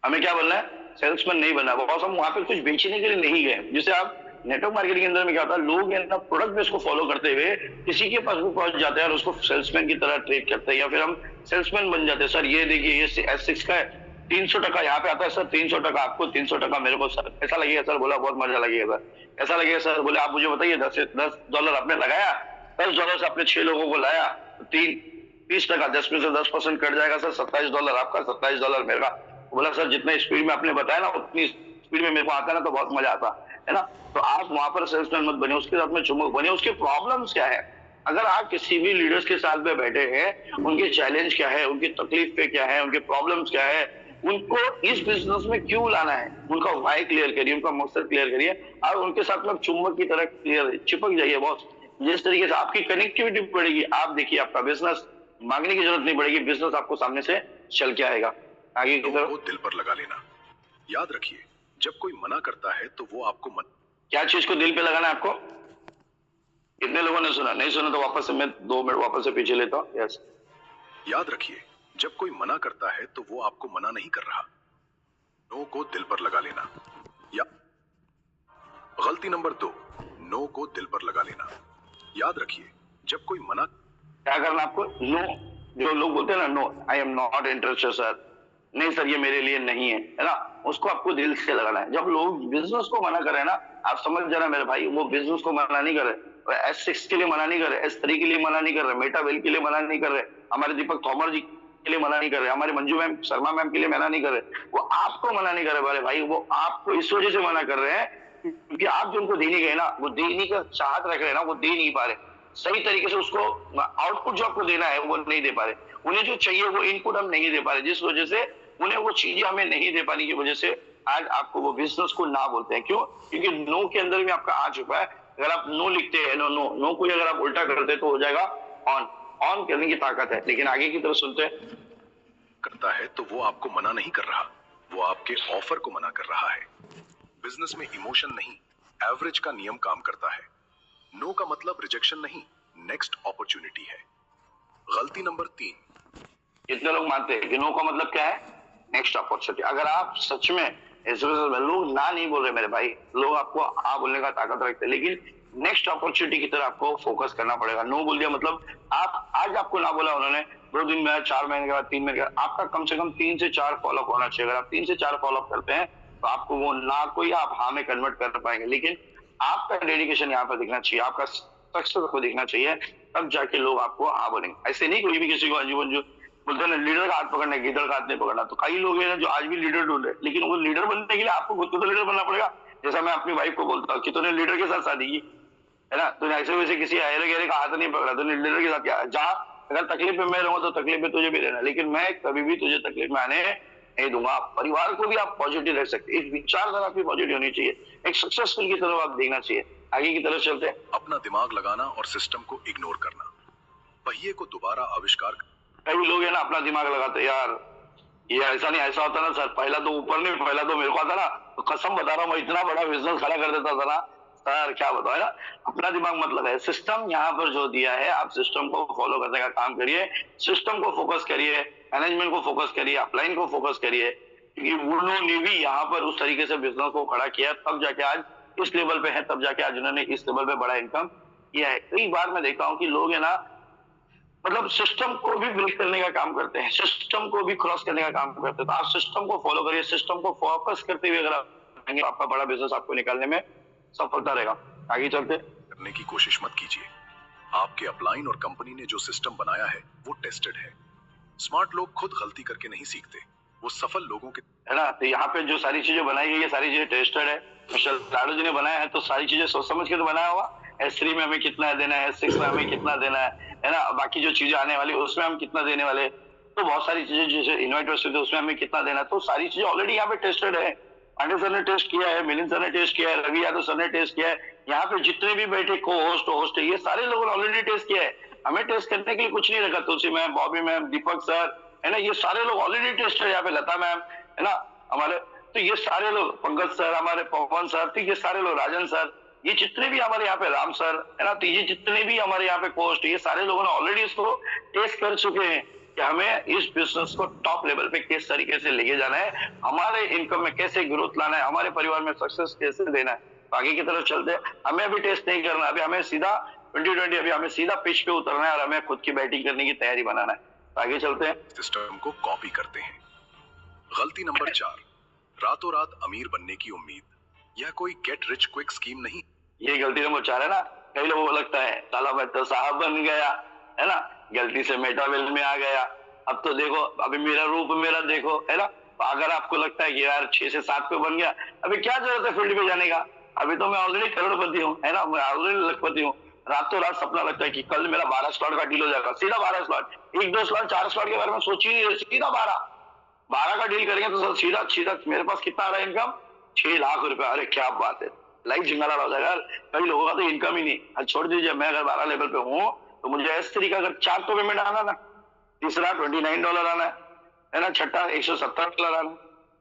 हमें क्या बोलना है, सेल्समैन नहीं बनना। बॉस हम वहां पे कुछ बेचने के लिए नहीं गए। जैसे आप नेटवर्क मार्केटिंग के अंदर में क्या होता है, लोग है ना प्रोडक्ट बेस को फॉलो करते हुए किसी के पास भी पहुंच जाते हैं और उसको सेल्समैन की तरह ट्रीट करते हैं, या फिर हम सेल्समैन बन जाते हैं। सर ये देखिए ये S6 का है, 300 टका यहाँ पे आता है सर, 300 टका आपको, 300 टका मेरे को, सर ऐसा लगेगा सर, बोला बहुत मजा लगेगा सर, ऐसा लगेगा सर, बोले आप मुझे बताइए $10 आपने लगाया, $10 से आपने 6 लोगों को लाया, 30 टका 10 में से 10% कट जाएगा सर, $27 आपका, $27 मेरा। बोला सर जितने स्पीड में आपने बताया ना उतनी स्पीड में मेरे को आता है ना तो बहुत मजा आता है ना। तो आप वहां पर सेल्समैन मत बने, उसके साथ में चुंबक बने। उसके प्रॉब्लम्स क्या है, अगर आप किसी भी लीडर्स के साथ में बैठे हैं, उनके चैलेंज क्या है, उनकी तकलीफ पे क्या है, उनके प्रॉब्लम्स क्या है, उनको इस बिजनेस में क्यों लाना है, उनका वाई क्लियर करिए, उनका मकसद क्लियर करिए और उनके साथ में चुंबक की तरह क्लियर चिपक जाइए। बॉस जिस तरीके से आपकी कनेक्टिविटी बढ़ेगी, आप देखिए आपका बिजनेस मांगने की जरूरत नहीं पड़ेगी, बिजनेस आपको सामने से चल के आएगा। आगे की तरफ को दिल पर लगा लेना। याद रखिए जब कोई मना करता है तो वो आपको क्या चीज को दिल पे लगाना है आपको? कितने लोगों ने सुना? नहीं सुना तो वापस से मैं 2 मिनट वापस से पीछे लेता हूँ। यस, याद रखिए जब कोई मना करता है तो वो आपको मना नहीं कर रहा। नो को दिल पर लगा लेना। या गलती नंबर 2, नो को दिल पर लगा लेना। याद रखिए जब कोई मना, क्या करना आपको? नो, जो लोग बोलते हैं ना, no I am not interested sir, नहीं सर ये मेरे लिए नहीं है, है ना, उसको आपको दिल से लगाना है। जब लोग बिजनेस को मना करे ना, आप समझ जाना मेरे भाई, वो बिजनेस को मना नहीं कर रहे, S6 के लिए मना नहीं कर रहे, S3 के लिए मना नहीं कर रहे, मेटावेल के लिए मना नहीं कर रहे, हमारे दीपक तोमर जी के लिए मना नहीं कर रहे, हमारे मंजू मैम शर्मा मैम के लिए मना नहीं कर रहे, वो आपको मना नहीं कर रहे भाई, वो आपको इस वजह से मना कर रहे हैं क्योंकि आप जो उनको देने गए ना, वो देने का चाहत रख रहे हैं ना, वो दे नहीं पा रहे सही तरीके से, उसको आउटपुट जो आपको देना है वो नहीं दे पा रहे, उन्हें जो चाहिए वो इनपुट हम नहीं दे पा रहे, जिस वजह से उन्हें वो चीजें हमें नहीं दे पाने की वजह से आज आपको वो बिजनेस को ना बोलते हैं। क्यों? क्योंकि नो के अंदर भी आपका आ चुका है। अगर आप नो लिखते हैं, नो नो नो को अगर आप उल्टा करते तो हो जाएगा ऑन, ऑन करने की ताकत है। लेकिन आगे की तरफ सुनते हैं, करता है तो वो आपको मना नहीं कर रहा, वो आपके ऑफर को मना कर रहा है। बिजनेस में इमोशन नहीं, एवरेज का नियम काम करता है। नो का मतलब रिजेक्शन नहीं, नेक्स्ट अपॉर्चुनिटी है। गलती नंबर 3, कितने लोग मानते हैं कि नो का मतलब क्या है? Next opportunity. अगर आप सच में इस बिजनेस में, लोग ना नहीं बोल रहे मेरे भाई, लोग आपको हाँ बोलने का ताकत रखते हैं, लेकिन नेक्स्ट अपॉर्चुनिटी की तरफ आपको फोकस करना पड़ेगा। नो बोल दिया मतलब आप आज आपको ना बोला उन्होंने, 2 दिन में 4 महीने के बाद 3 महीने के बाद आपका कम से कम 3 से 4 फॉलोअप होना चाहिए। अगर आप 3 से 4 फॉलोअप करते हैं तो आपको वो ना को ही आप हाँ में कन्वर्ट कर पाएंगे। लेकिन आपका डेडिकेशन यहाँ पर दिखना चाहिए, आपका सक्सेस को दिखना चाहिए, तब जाके लोग आपको हाँ बोलेंगे। ऐसे नहीं कोई भी किसी को अंजू मंजू बोलते ना लीडर का हाथ पकड़ना, गिदड़ का हाथ नहीं पकड़ना। तो कई लोग हैं जो आज भी लीडर ढूंढ रहे, लेकिन वो लीडर बनने के लिए आपको खुद को तो लीडर बनना पड़ेगा। जैसा मैं अपनी वाइफ को बोलता हूँ कि तूने लीडर के साथ शादी की है ना, तूने ऐसे वैसे किसी अहरे गहरे का हाथ नहीं पकड़ा, तूने लीडर के साथ क्या, जहाँ अगर तकलीफ में मैं रहूंगा तो तकलीफ में तुझे भी रहना, लेकिन मैं कभी भी तुझे तकलीफ में आने नहीं दूंगा। परिवार को भी आप पॉजिटिव रख सकते, एक विचारधारा आपकी पॉजिटिव होनी चाहिए, एक सक्सेसफुल की तरफ आप देखना चाहिए। आगे की तरफ चलते हैं। अपना दिमाग लगाना और सिस्टम को इग्नोर करना। पहिए को दोबारा आविष्कार। कई लोग है ना अपना दिमाग लगाते, यार ये ऐसा नहीं ऐसा होता ना सर, पहला तो ऊपर नहीं, पहला तो मेरे को आता ना, तो कसम बता रहा हूँ मैं इतना बड़ा बिजनेस खड़ा कर देता था ना सर, क्या बताओ ना। अपना दिमाग मत लगाए, सिस्टम यहाँ पर जो दिया है आप सिस्टम को फॉलो करने का काम करिए, सिस्टम को फोकस करिए, मैनेजमेंट को फोकस करिए, अपलाइन को फोकस करिए, क्योंकि उन्होंने भी यहाँ पर उस तरीके से बिजनेस को खड़ा किया, तब जाके आज इस लेवल पे है, तब जाके आज उन्होंने इस लेवल पे बड़ा इनकम किया है। कई बार मैं देखता हूँ कि लोग है ना मतलब सिस्टम को भी ब्रेक करने का काम करते हैं, सिस्टम को भी क्रॉस करने का काम करते हैं। तो आप सिस्टम को फॉलो करिए, सिस्टम को फोकस करते हुए अगर आप आपका बड़ा बिजनेस आपको निकालने में सफलता रहेगा। आगे चलते करने की कोशिश मत कीजिए। आपके अपलाइन और कंपनी ने जो सिस्टम बनाया है वो टेस्टेड है। स्मार्ट लोग खुद गलती करके नहीं सीखते, वो सफल लोगों के, है ना। तो यहाँ पे जो सारी चीजें बनाई गई है सारी चीजें टेस्टेड है, मिस्टर लाडो जी ने बनाया है, तो सारी चीजें सोच समझ के तो बनाया होगा। S3 में हमें कितना देना है, S6 में हमें कितना देना है ना, बाकी जो चीजें आने वाली उसमें हम कितना देने वाले, तो बहुत सारी चीजें जैसे इन्वाइट उसमें हमें कितना देना है, तो सारी चीजें ऑलरेडी यहाँ पे टेस्टेड है। पांडे सर ने टेस्ट किया है, मिलिंद सर ने टेस्ट किया है, रवि यादव सर ने टेस्ट किया है, यहाँ पे जितने भी बैठे को होस्ट है, ये सारे लोगों ने ऑलरेडी टेस्ट किया है। हमें टेस्ट करने के लिए कुछ नहीं रखा। तुलसी मैम, बॉबी मैम, दीपक सर, है ना, ये सारे लोग ऑलरेडी टेस्ट है। यहाँ पे लता मैम, है ना हमारे, तो ये सारे लोग, पंकज सर, हमारे पवन सर, तो ये सारे लोग, राजन सर, ये जितने भी हमारे यहाँ पे, राम सर, है ना, तो ये जितने भी हमारे यहाँ पे कोस्ट, ये सारे लोगों ने ऑलरेडी इसको टेस्ट कर चुके हैं कि हमें इस बिजनेस को टॉप लेवल पे किस तरीके से लेके जाना है, हमारे इनकम में कैसे ग्रोथ लाना है, हमारे परिवार में सक्सेस कैसे देना है। आगे की तरफ चलते हैं। हमें अभी टेस्ट नहीं करना, अभी हमें सीधा 2020 अभी हमें सीधा पिच पे उतरना है और हमें खुद की बैटिंग करने की तैयारी बनाना है। आगे चलते हैं। सिस्टम को कॉपी करते हैं। गलती नंबर 4, रातों रात अमीर बनने की उम्मीद। यह कोई गेट रिच क्विक स्कीम नहीं। ये गलती नंबर 4 है ना। कई लोगों को लगता है साला मैं तो साहब बन गया, है ना, गलती से मेटावेल में आ गया, अब तो देखो अभी मेरा रूप मेरा देखो, है ना। अगर आपको लगता है कि यार 6 से 7 पे बन गया, अभी क्या जरूरत है फील्ड पे जाने का, अभी तो मैं ऑलरेडी करोड़पति हूँ, है ना, मैं ऑलरेडी लखपति हूँ। रातों रात सपना लगता है कि कल मेरा 12 स्लॉट का डील हो जाएगा, सीधा 12 स्लॉट, 1-2 स्लॉट 4 स्लॉट के बारे में सोच ही नहीं रहे, सीधा 12 का डील करेंगे तो सीधा मेरे पास कितना आ रहा है इनकम, 6 लाख रुपए। अरे क्या बात है, लाइफ झिंगाला हो जाएगा। कई लोगों का तो इनकम ही नहीं। छोड़ दीजिए, मैं अगर 12 लेवल पे हूँ तो मुझे इस तरीका अगर 4 तो पेमेंट आना ना, तीसरा $29 आना है ना, छठा $170 आना,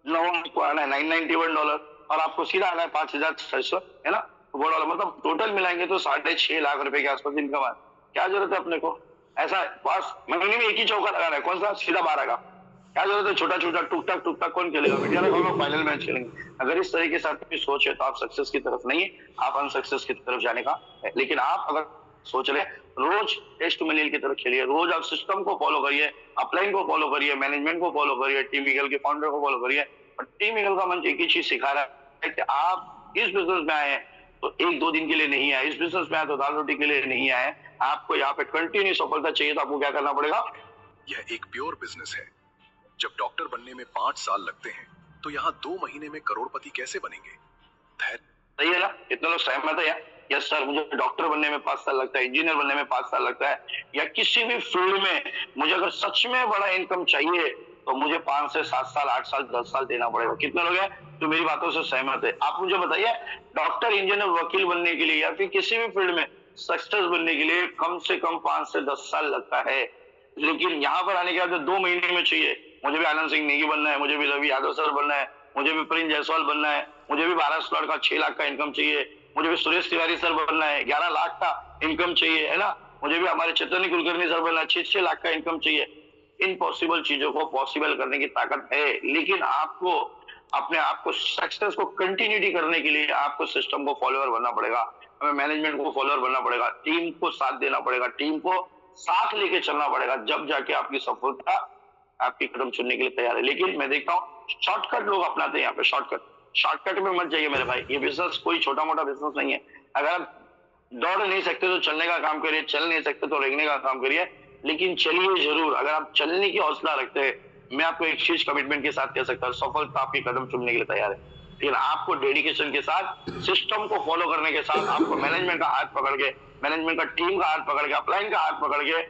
नौवां को आना है $991 और आपको सीधा आना है 5,600, है ना, वो डॉलर, मतलब टोटल मिलाएंगे तो 6.5 लाख रुपए के आसपास इनकम है। क्या जरूरत है अपने को ऐसा बस महीने में एक ही चौका लगाना है, कौन सा, सीधा 12 का। क्या जरूरत है छोटा छोटा टूक टाक कौन खेलेगा, इंडिया में फाइनल मैच खेलेंगे। अगर इस तरीके से आपकी सोच है तो आप सक्सेस की तरफ नहीं, आप अनसक्सेस की तरफ जाने का है। लेकिन आप अगर सोच रहे रोज टेस्ट मनील की तरफ खेलिए, रोज आप सिस्टम को फॉलो करिए, अपलाइन को फॉलो करिए, मैनेजमेंट को फॉलो करिए, टीम ईगल के फाउंडर को फॉलो करिए। और टीम ईगल का मंच एक ही चीज सिखा रहा है कि आप इस बिजनेस में आए हैं तो 1-2 दिन के लिए नहीं आए, इस बिजनेस में आए तो दाल रोटी के लिए नहीं आए, आपको यहाँ पे कंटिन्यू सफलता चाहिए तो आपको क्या करना पड़ेगा। यह एक प्योर बिजनेस है। जब डॉक्टर बनने में 5 साल लगते हैं तो यहाँ 2 महीने में करोड़पति कैसे बनेंगे। सही है ना, कितने लोग सहमत है? यस सर, मुझे डॉक्टर बनने में 5 साल लगता है, इंजीनियर बनने में 5 साल लगता है, या किसी भी फील्ड में मुझे अगर सच में बड़ा इनकम चाहिए तो मुझे 5 से 7 साल, 8 साल, 10 साल देना पड़ेगा। कितने लोग हैं जो मेरी बातों से सहमत है? आप मुझे बताइए, डॉक्टर, इंजीनियर, वकील बनने के लिए या फिर किसी भी फील्ड में सक्सेस बनने के लिए कम से कम 5 से 10 साल लगता है। लेकिन यहाँ पर आने के बाद 2 महीने में चाहिए। मुझे भी आनंद सिंह नेगी बनना है, मुझे भी रवि यादव सर बनना है, मुझे भी प्रिंस जायसवाल बनना है, मुझे भी 12 स्लॉट का 6 लाख का इनकम चाहिए, मुझे भी सुरेश तिवारी सर बनना है, 11 लाख का इनकम चाहिए, है ना, मुझे भी हमारे चैतन्य कुलकर्णी सर बनना है, 6 लाख का इनकम चाहिए। इम्पॉसिबल चीजों को पॉसिबल करने की ताकत है, लेकिन आपको अपने आप को सक्सेस को कंटिन्यूटी करने के लिए आपको सिस्टम को फॉलोअर बनना पड़ेगा, हमें मैनेजमेंट को फॉलोअर बनना पड़ेगा, टीम को साथ देना पड़ेगा, टीम को साथ लेके चलना पड़ेगा, जब जाके आपकी सफलता आपकी कदम चुनने के लिए तैयार है। लेकिन मैं देखता हूँ शॉर्टकट लोग अपनाते हैं यहाँ पे, शॉर्टकट में मत जाइए मेरे भाई। ये बिजनेस कोई छोटा मोटा बिजनेस नहीं है। अगर आप दौड़ नहीं सकते तो चलने का काम करिए, चल नहीं सकते तो रेंगने का काम करिए, लेकिन चलिए जरूर। अगर आप चलने की हौसला रखते हैं, मैं आपको एक चीज कमिटमेंट के साथ कह सकता हूँ, सफलता आपकी कदम चुनने के लिए तैयार है। लेकिन आपको डेडिकेशन के साथ, सिस्टम को फॉलो करने के साथ, आपको मैनेजमेंट का हाथ पकड़ के, मैनेजमेंट का टीम का हाथ पकड़ के, अपलाइन का हाथ पकड़ के,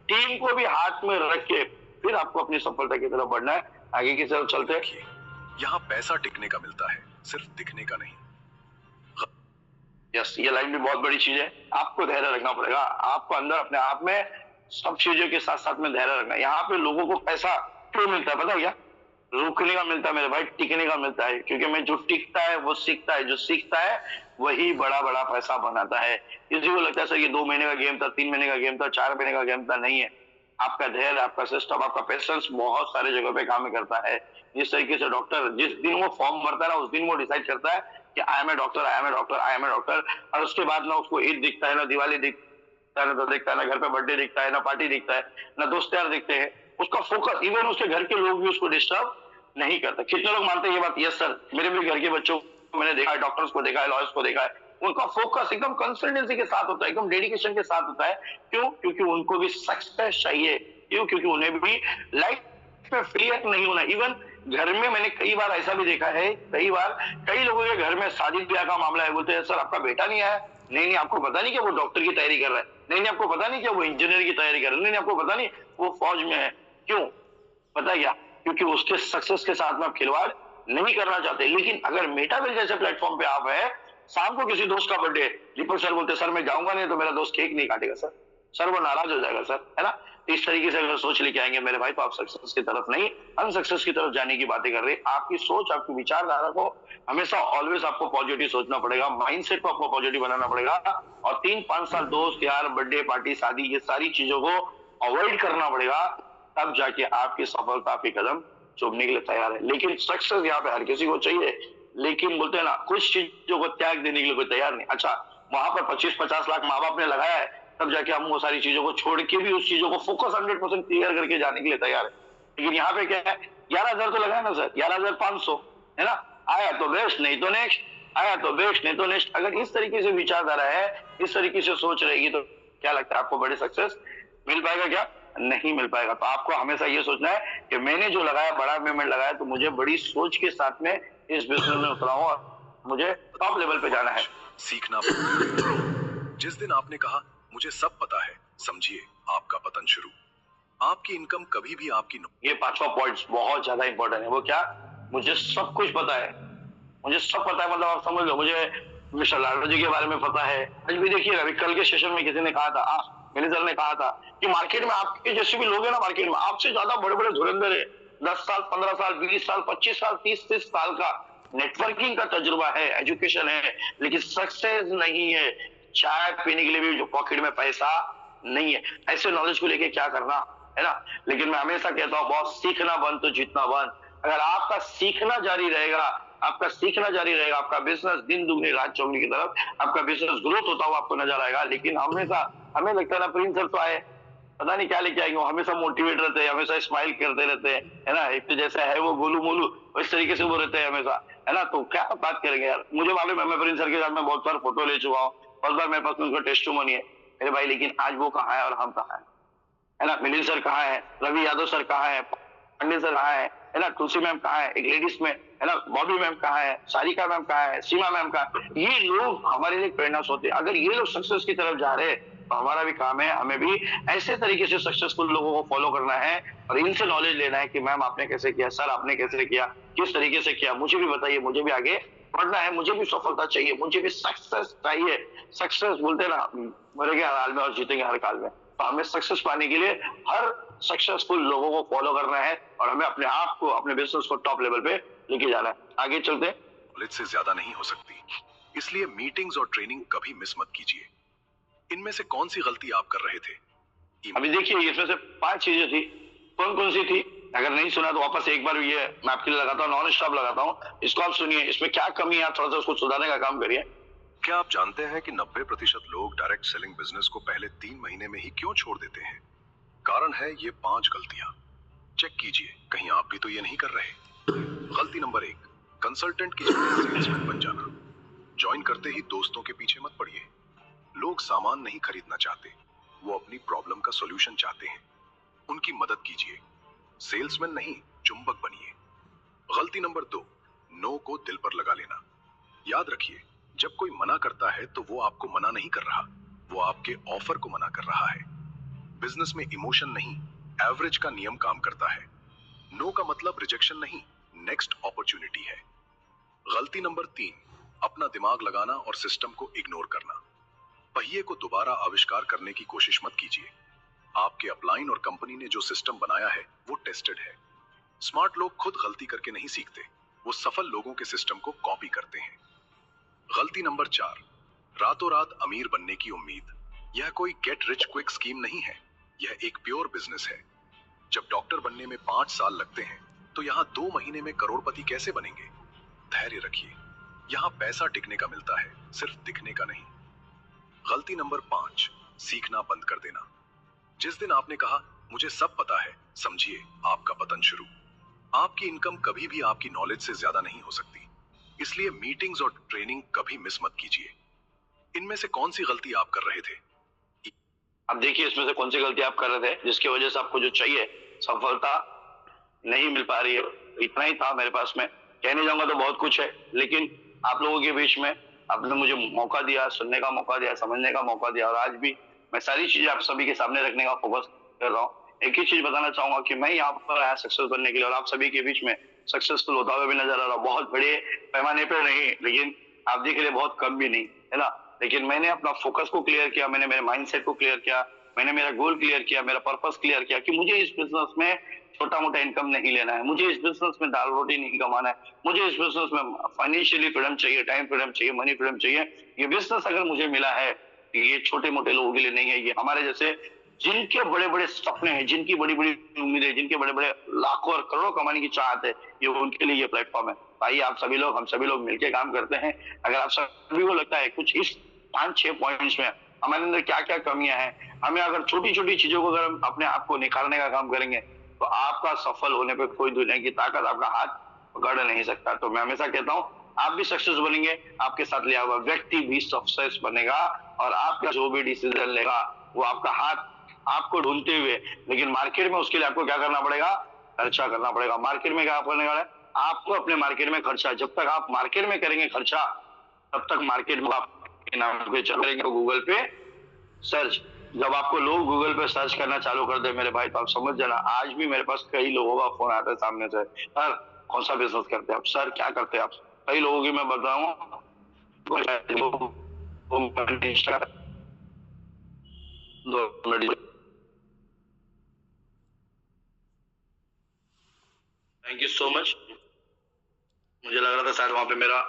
टीम को भी हाथ में रख के फिर आपको अपनी सफलता की तरफ बढ़ना है। आगे की तरफ चलते हैं। यहाँ पैसा टिकने का मिलता है, सिर्फ दिखने का नहीं। यस, ये लाइफ भी बहुत बड़ी चीज है। आपको धैर्य रखना पड़ेगा, आपको अंदर अपने आप में सब चीजों के साथ साथ में धैर्य रखना है। यहाँ पे लोगों को पैसा क्यों मिलता है पता है क्या? रुकने का मिलता है मेरे भाई, टिकने का मिलता है। क्योंकि मैं जो टिकता है वो सीखता है, जो सीखता है वही बड़ा बड़ा पैसा बनाता है। किसी को लगता है सर ये 2 महीने का गेम था, 3 महीने का गेम था, 4 महीने का गेम था, नहीं है। आपका धैर्य, आपका सिस्टम, आपका पेशेंस बहुत सारे जगह पे काम करता है। जिस तरीके से डॉक्टर जिस दिन वो फॉर्म भरता है ना, उस दिन वो डिसाइड करता है कि I am a doctor, I am a doctor, I am a doctor, और उसके बाद ना उसको ईद दिखता है, ना दिवाली दिखता है, ना तो दिखता है, ना घर पे बर्थडे दिखता है, ना पार्टी दिखता है, ना दोस्त यार दिखते हैं। उसका फोकस, इवन उसके घर के लोग भी उसको डिस्टर्ब नहीं करते। कितने लोग मानते हैं ये बात? यस सर, मेरे भी घर के बच्चों को मैंने देखा है, डॉक्टर्स को देखा है, लॉयर्स को देखा है, उनका फोकस एकदम कंसिस्टेंसी के साथ होता है, एकदम डेडिकेशन के साथ होता है। क्यों? क्योंकि उनको भी सक्सेस चाहिए। क्यों? क्योंकि उन्हें भी लाइफ में फेलियर नहीं होना। इवन घर में मैंने कई बार ऐसा भी देखा है, कई लोगों के घर में शादी ब्याह का मामला है, बोलते हैं सर आपका बेटा नहीं आया। नहीं, आपको पता नहीं कि वो डॉक्टर की तैयारी कर रहा है, नहीं, आपको पता नहीं कि वो इंजीनियर की तैयारी कर रहा है, नहीं, आपको पता नहीं वो फौज में है। क्यों? पता क्या? क्योंकि उसके सक्सेस के साथ में आप खिलवाड़ नहीं करना चाहते। लेकिन अगर मेटावेल जैसे प्लेटफॉर्म पे आप है, शाम को किसी दोस्त का बर्थडे, दीपक सर बोलते सर मैं जाऊंगा नहीं तो मेरा दोस्त केक नहीं काटेगा सर वो नाराज हो जाएगा सर, है ना। इस तरीके से अगर सोच लेके आएंगे मेरे भाई, तो आप सक्सेस की तरफ नहीं, अनसक्सेस की तरफ जाने की बातें कर रहे हैं। आपकी सोच, आपकी विचारधारा को हमेशा ऑलवेज आपको पॉजिटिव सोचना पड़ेगा, माइंडसेट को आपको पॉजिटिव बनाना पड़ेगा, और 3-5 साल दोस्त यार, बर्थडे पार्टी, शादी, ये सारी चीजों को अवॉइड करना पड़ेगा, तब जाके आपकी सफलता पे कदम चुभने के लिए तैयार है। लेकिन सक्सेस यहाँ पे हर किसी को चाहिए, लेकिन बोलते हैं ना, कुछ चीजों को त्याग देने के लिए कोई तैयार नहीं। अच्छा, वहां पर 25-50 लाख माँ बाप ने लगाया है, तब जाके हम वो सारी चीजों को छोड़ के भी उस चीजों को फोकस 100% क्लियर करके जाने के लिए तैयार है। लेकिन यहाँ पे क्या है, 11,000 तो लगाया ना सर, 11,500 है ना, आया तो बेस्ट, नहीं तो नेक्स्ट, आया तो बेस्ट, नहीं तो नेक्स्ट। अगर इस तरीके से विचारधारा है, इस तरीके से सोच रहेगी, तो क्या लगता है आपको बड़े सक्सेस मिल पाएगा? क्या नहीं मिल पाएगा। तो आपको हमेशा ये सोचना है कि मैंने जो लगाया, बड़ा पेमेंट लगाया, तो मुझे बड़ी सोच के साथ में इस बिजनेस में उतरा हूं और मुझे टॉप लेवल पे जाना है। सीखना। जिस दिन आपने कहा मुझे सब पता है, समझिए आपका पतन शुरू। आपकी इनकम कभी भी आपकी ये 5वां पॉइंट बहुत ज्यादा इंपॉर्टेंट है। वो क्या? मुझे सब कुछ पता है, मुझे सब पता है, मतलब आप समझ लो, मुझे मिस्टर लाडो जी के बारे में पता है। आज भी देखिए, अभी कल के सेशन में किसी ने कहा था, मैनेजर ने कहा था कि मार्केट में आपके जैसे भी लोग हैं ना, मार्केट में आपसे ज्यादा बड़े बड़े धुरंधर है, 10 साल, 15 साल, 20 साल, 25 साल, 30 साल का नेटवर्किंग का तजुर्बा है, एजुकेशन है, लेकिन सक्सेस नहीं है। चाय पीने के लिए भी जो पॉकेट में पैसा नहीं है। ऐसे नॉलेज को लेके क्या करना, है ना। लेकिन मैं हमेशा कहता हूँ, बहुत सीखना बंद तो जीतना बंद। अगर आपका सीखना जारी रहेगा, आपका सीखना जारी रहेगा, आपका बिजनेस दिन दुगनी रात चौगनी की तरफ आपका बिजनेस ग्रोथ होता हुआ आपको नजर आएगा। लेकिन हमेशा हमें लगता है ना, प्रिंस सर तो आए, पता नहीं क्या लेके आएंगे, वो हमेशा मोटिवेट रहते हैं, हमेशा स्माइल करते रहते हैं, है ना। एक तो जैसे है वो गोलू मोलू, इस तरीके से वो रहते हैं हमेशा, है ना। तो क्या बात करेंगे यार, मुझे मालूम है, मैं प्रिंस सर के साथ में बहुत बार फोटो ले चुका हूँ, बहुत बार मेरे पास उनका टेस्टिमोनी है मेरे भाई। लेकिन आज वो कहाँ है और हम कहाँ है ना। मिलिंद सर कहाँ है, रवि यादव सर कहाँ है, पांडे सर कहाँ है ना, तुलसी मैम कहाँ है, एक लेडीज में, है ना, बॉबी मैम कहाँ है, सारिका मैम कहाँ है, सीमा मैम कहाँ है। ये लोग हमारे लिए प्रेरणा होते हैं। अगर ये लोग सक्सेस की तरफ जा रहे हैं, तो हमारा भी काम है, हमें भी ऐसे तरीके से सक्सेसफुल लोगों को फॉलो करना है और इनसे नॉलेज लेना है कि मैम आपने कैसे किया, सर आपने कैसे किया, किस तरीके से किया, मुझे भी बताइए, मुझे भी आगे बढ़ना है, मुझे भी सफलता चाहिए, मुझे भी सक्सेस चाहिए। सक्सेस बोलते ना, मरेंगे हर हाल में और जीतेंगे हर काल में। तो हमें सक्सेस पाने के लिए हर सक्सेसफुल लोगों को फॉलो करना है और हमें अपने आप को, अपने बिजनेस को टॉप लेवल पे लेके जाना है। आगे चलते हैं। नॉलेज से ज्यादा नहीं हो सकती, इसलिए मीटिंग्स और ट्रेनिंग कभी मिस मत कीजिए। इनमें से कौन सी गलती आप कर रहे थे? अभी देखिए, इसमें से 5 चीजें थी। कौन कौन सी थी? अगर नहीं सुना तो वापस एक बार ये मैं आपके लिए लगाता हूँ, नॉन स्टॉप लगाता हूँ, इसको आप सुनिए, इसमें क्या कमी है, थोड़ा सा उसको सुधारने का काम करिए। क्या आप जानते हैं कि 90% लोग डायरेक्ट सेलिंग बिजनेस को पहले 3 महीने में ही क्यों छोड़ देते हैं? कारण है ये 5 गलतियां। चेक कीजिए, कहीं आप भी तो ये नहीं कर रहे। गलती नंबर 1, कंसल्टेंट की जगह सेल्समैन बन जाना। ज्वाइन करते ही दोस्तों के पीछे मत पड़िए। लोग सामान नहीं खरीदना चाहते, वो अपनी प्रॉब्लम का सॉल्यूशन चाहते हैं। उनकी मदद कीजिए, सेल्समैन नहीं, चुंबक बनिए। गलती नंबर 2, नो को दिल पर लगा लेना। याद रखिए, जब कोई मना करता है तो वो आपको मना नहीं कर रहा, वो आपके ऑफर को मना कर रहा है। बिजनेस में इमोशन नहीं, एवरेज का नियम काम करता है। नो का मतलब रिजेक्शन नहीं, नेक्स्ट अपॉर्चुनिटी है। गलती नंबर 3, अपना दिमाग लगाना और सिस्टम को इग्नोर करना। पहिए को दोबारा आविष्कार करने की कोशिश मत कीजिए। आपके अपलाइन और कंपनी ने जो सिस्टम बनाया है वो टेस्टेड है। स्मार्ट लोग खुद गलती करके नहीं सीखते, वो सफल लोगों के सिस्टम को कॉपी करते हैं। गलती नंबर 4, रातों रात अमीर बनने की उम्मीद। यह कोई गेट रिच क्विक स्कीम नहीं है, यह एक प्योर बिजनेस है। जब डॉक्टर बनने में 5 साल लगते हैं, तो यहाँ 2 महीने में करोड़पति कैसे बनेंगे? धैर्य रखिए, यहाँ पैसा टिकने का मिलता है, सिर्फ दिखने का नहीं। गलती नंबर 5, सीखना बंद कर देना। जिस दिन आपने कहा मुझे सब पता है, समझिए आपका पतन शुरू। आपकी इनकम कभी भी आपकी नॉलेज से ज्यादा नहीं हो सकती, इसलिए मीटिंग्स और ट्रेनिंग कभी मिस मत कीजिए। इनमें से कौन सी गलती आप कर रहे थे? अब देखिए, इसमें से कौन सी गलती आप कर रहे थे जिसकी वजह से आपको जो चाहिए सफलता नहीं मिल पा रही है। इतना ही था मेरे पास में, कहने जाऊंगा तो बहुत कुछ है, लेकिन आप लोगों के बीच में आपने मुझे मौका दिया, सुनने का मौका दिया, समझने का मौका दिया, और आज भी मैं सारी चीजें आप सभी के सामने रखने का फोकस कर रहा हूँ। एक ही चीज बताना चाहूंगा कि मैं यहाँ पर आया सक्सेस बनने के लिए, और आप सभी के बीच में सक्सेसफुल होता हुआ भी नजर आ रहा, बहुत बड़े पैमाने पर नहीं, लेकिन आप देख रहे बहुत कम भी नहीं, है ना। लेकिन मैंने अपना फोकस को क्लियर किया, मैंने मेरे माइंडसेट को क्लियर किया, मैंने मेरा गोल क्लियर किया, मेरा पर्पस क्लियर किया कि मुझे इस बिजनेस में छोटा मोटा इनकम नहीं लेना है, मुझे इस बिजनेस में दाल रोटी नहीं कमाना है, मुझे इस बिजनेस में फाइनेंशियली फ्रीडम चाहिए, टाइम फ्रीडम चाहिए, मनी फ्रीडम चाहिए। ये बिजनेस अगर मुझे मिला है, ये छोटे मोटे लोगों के लिए नहीं है, ये हमारे जैसे जिनके बड़े बड़े सपने हैं, जिनकी बड़ी बड़ी उम्मीदें, जिनके बड़े बड़े लाखों और करोड़ों कमाने की चाहत है, ये उनके लिए ये प्लेटफॉर्म है। भाई आप सभी लोग, हम सभी लोग मिलकर काम करते हैं। अगर आप सभी को लगता है कुछ इस 5-6 पॉइंट्स में हमारे अंदर क्या क्या कमियां हैं, हमें अगर छोटी छोटी चीजों को अगर हम अपने आप को निखारने का काम करेंगे, तो आपका सफल होने पे कोई दुनिया की ताकत आपका हाथ पकड़ नहीं सकता। तो मैं हमेशा कहता हूँ, आप भी सक्सेस बनेंगे, आपके साथ लिया हुआ व्यक्ति भी सक्सेस बनेगा, और आपका जो भी डिसीजन लेगा वो आपका हाथ आपको ढूंढते हुए, लेकिन मार्केट में उसके लिए आपको क्या करना पड़ेगा, खर्चा करना पड़ेगा। मार्केट में क्या करने वाला है आपको, अपने मार्केट में खर्चा, जब तक आप मार्केट में करेंगे खर्चा, तब तक मार्केट में आपके नाम पे चलेंगे। गूगल पे सर्च, जब आपको लोग गूगल पे सर्च करना चालू कर दे मेरे भाई, तो आप समझ जाना। आज भी मेरे पास कई लोगों का फोन आता है सामने से, सर कौन सा बिजनेस करते हैं आप, सर क्या करते हैं आप। कई लोगों की मैं बताऊं, थैंक यू सो मच। मुझे लग रहा था शायद वहां पे मेरा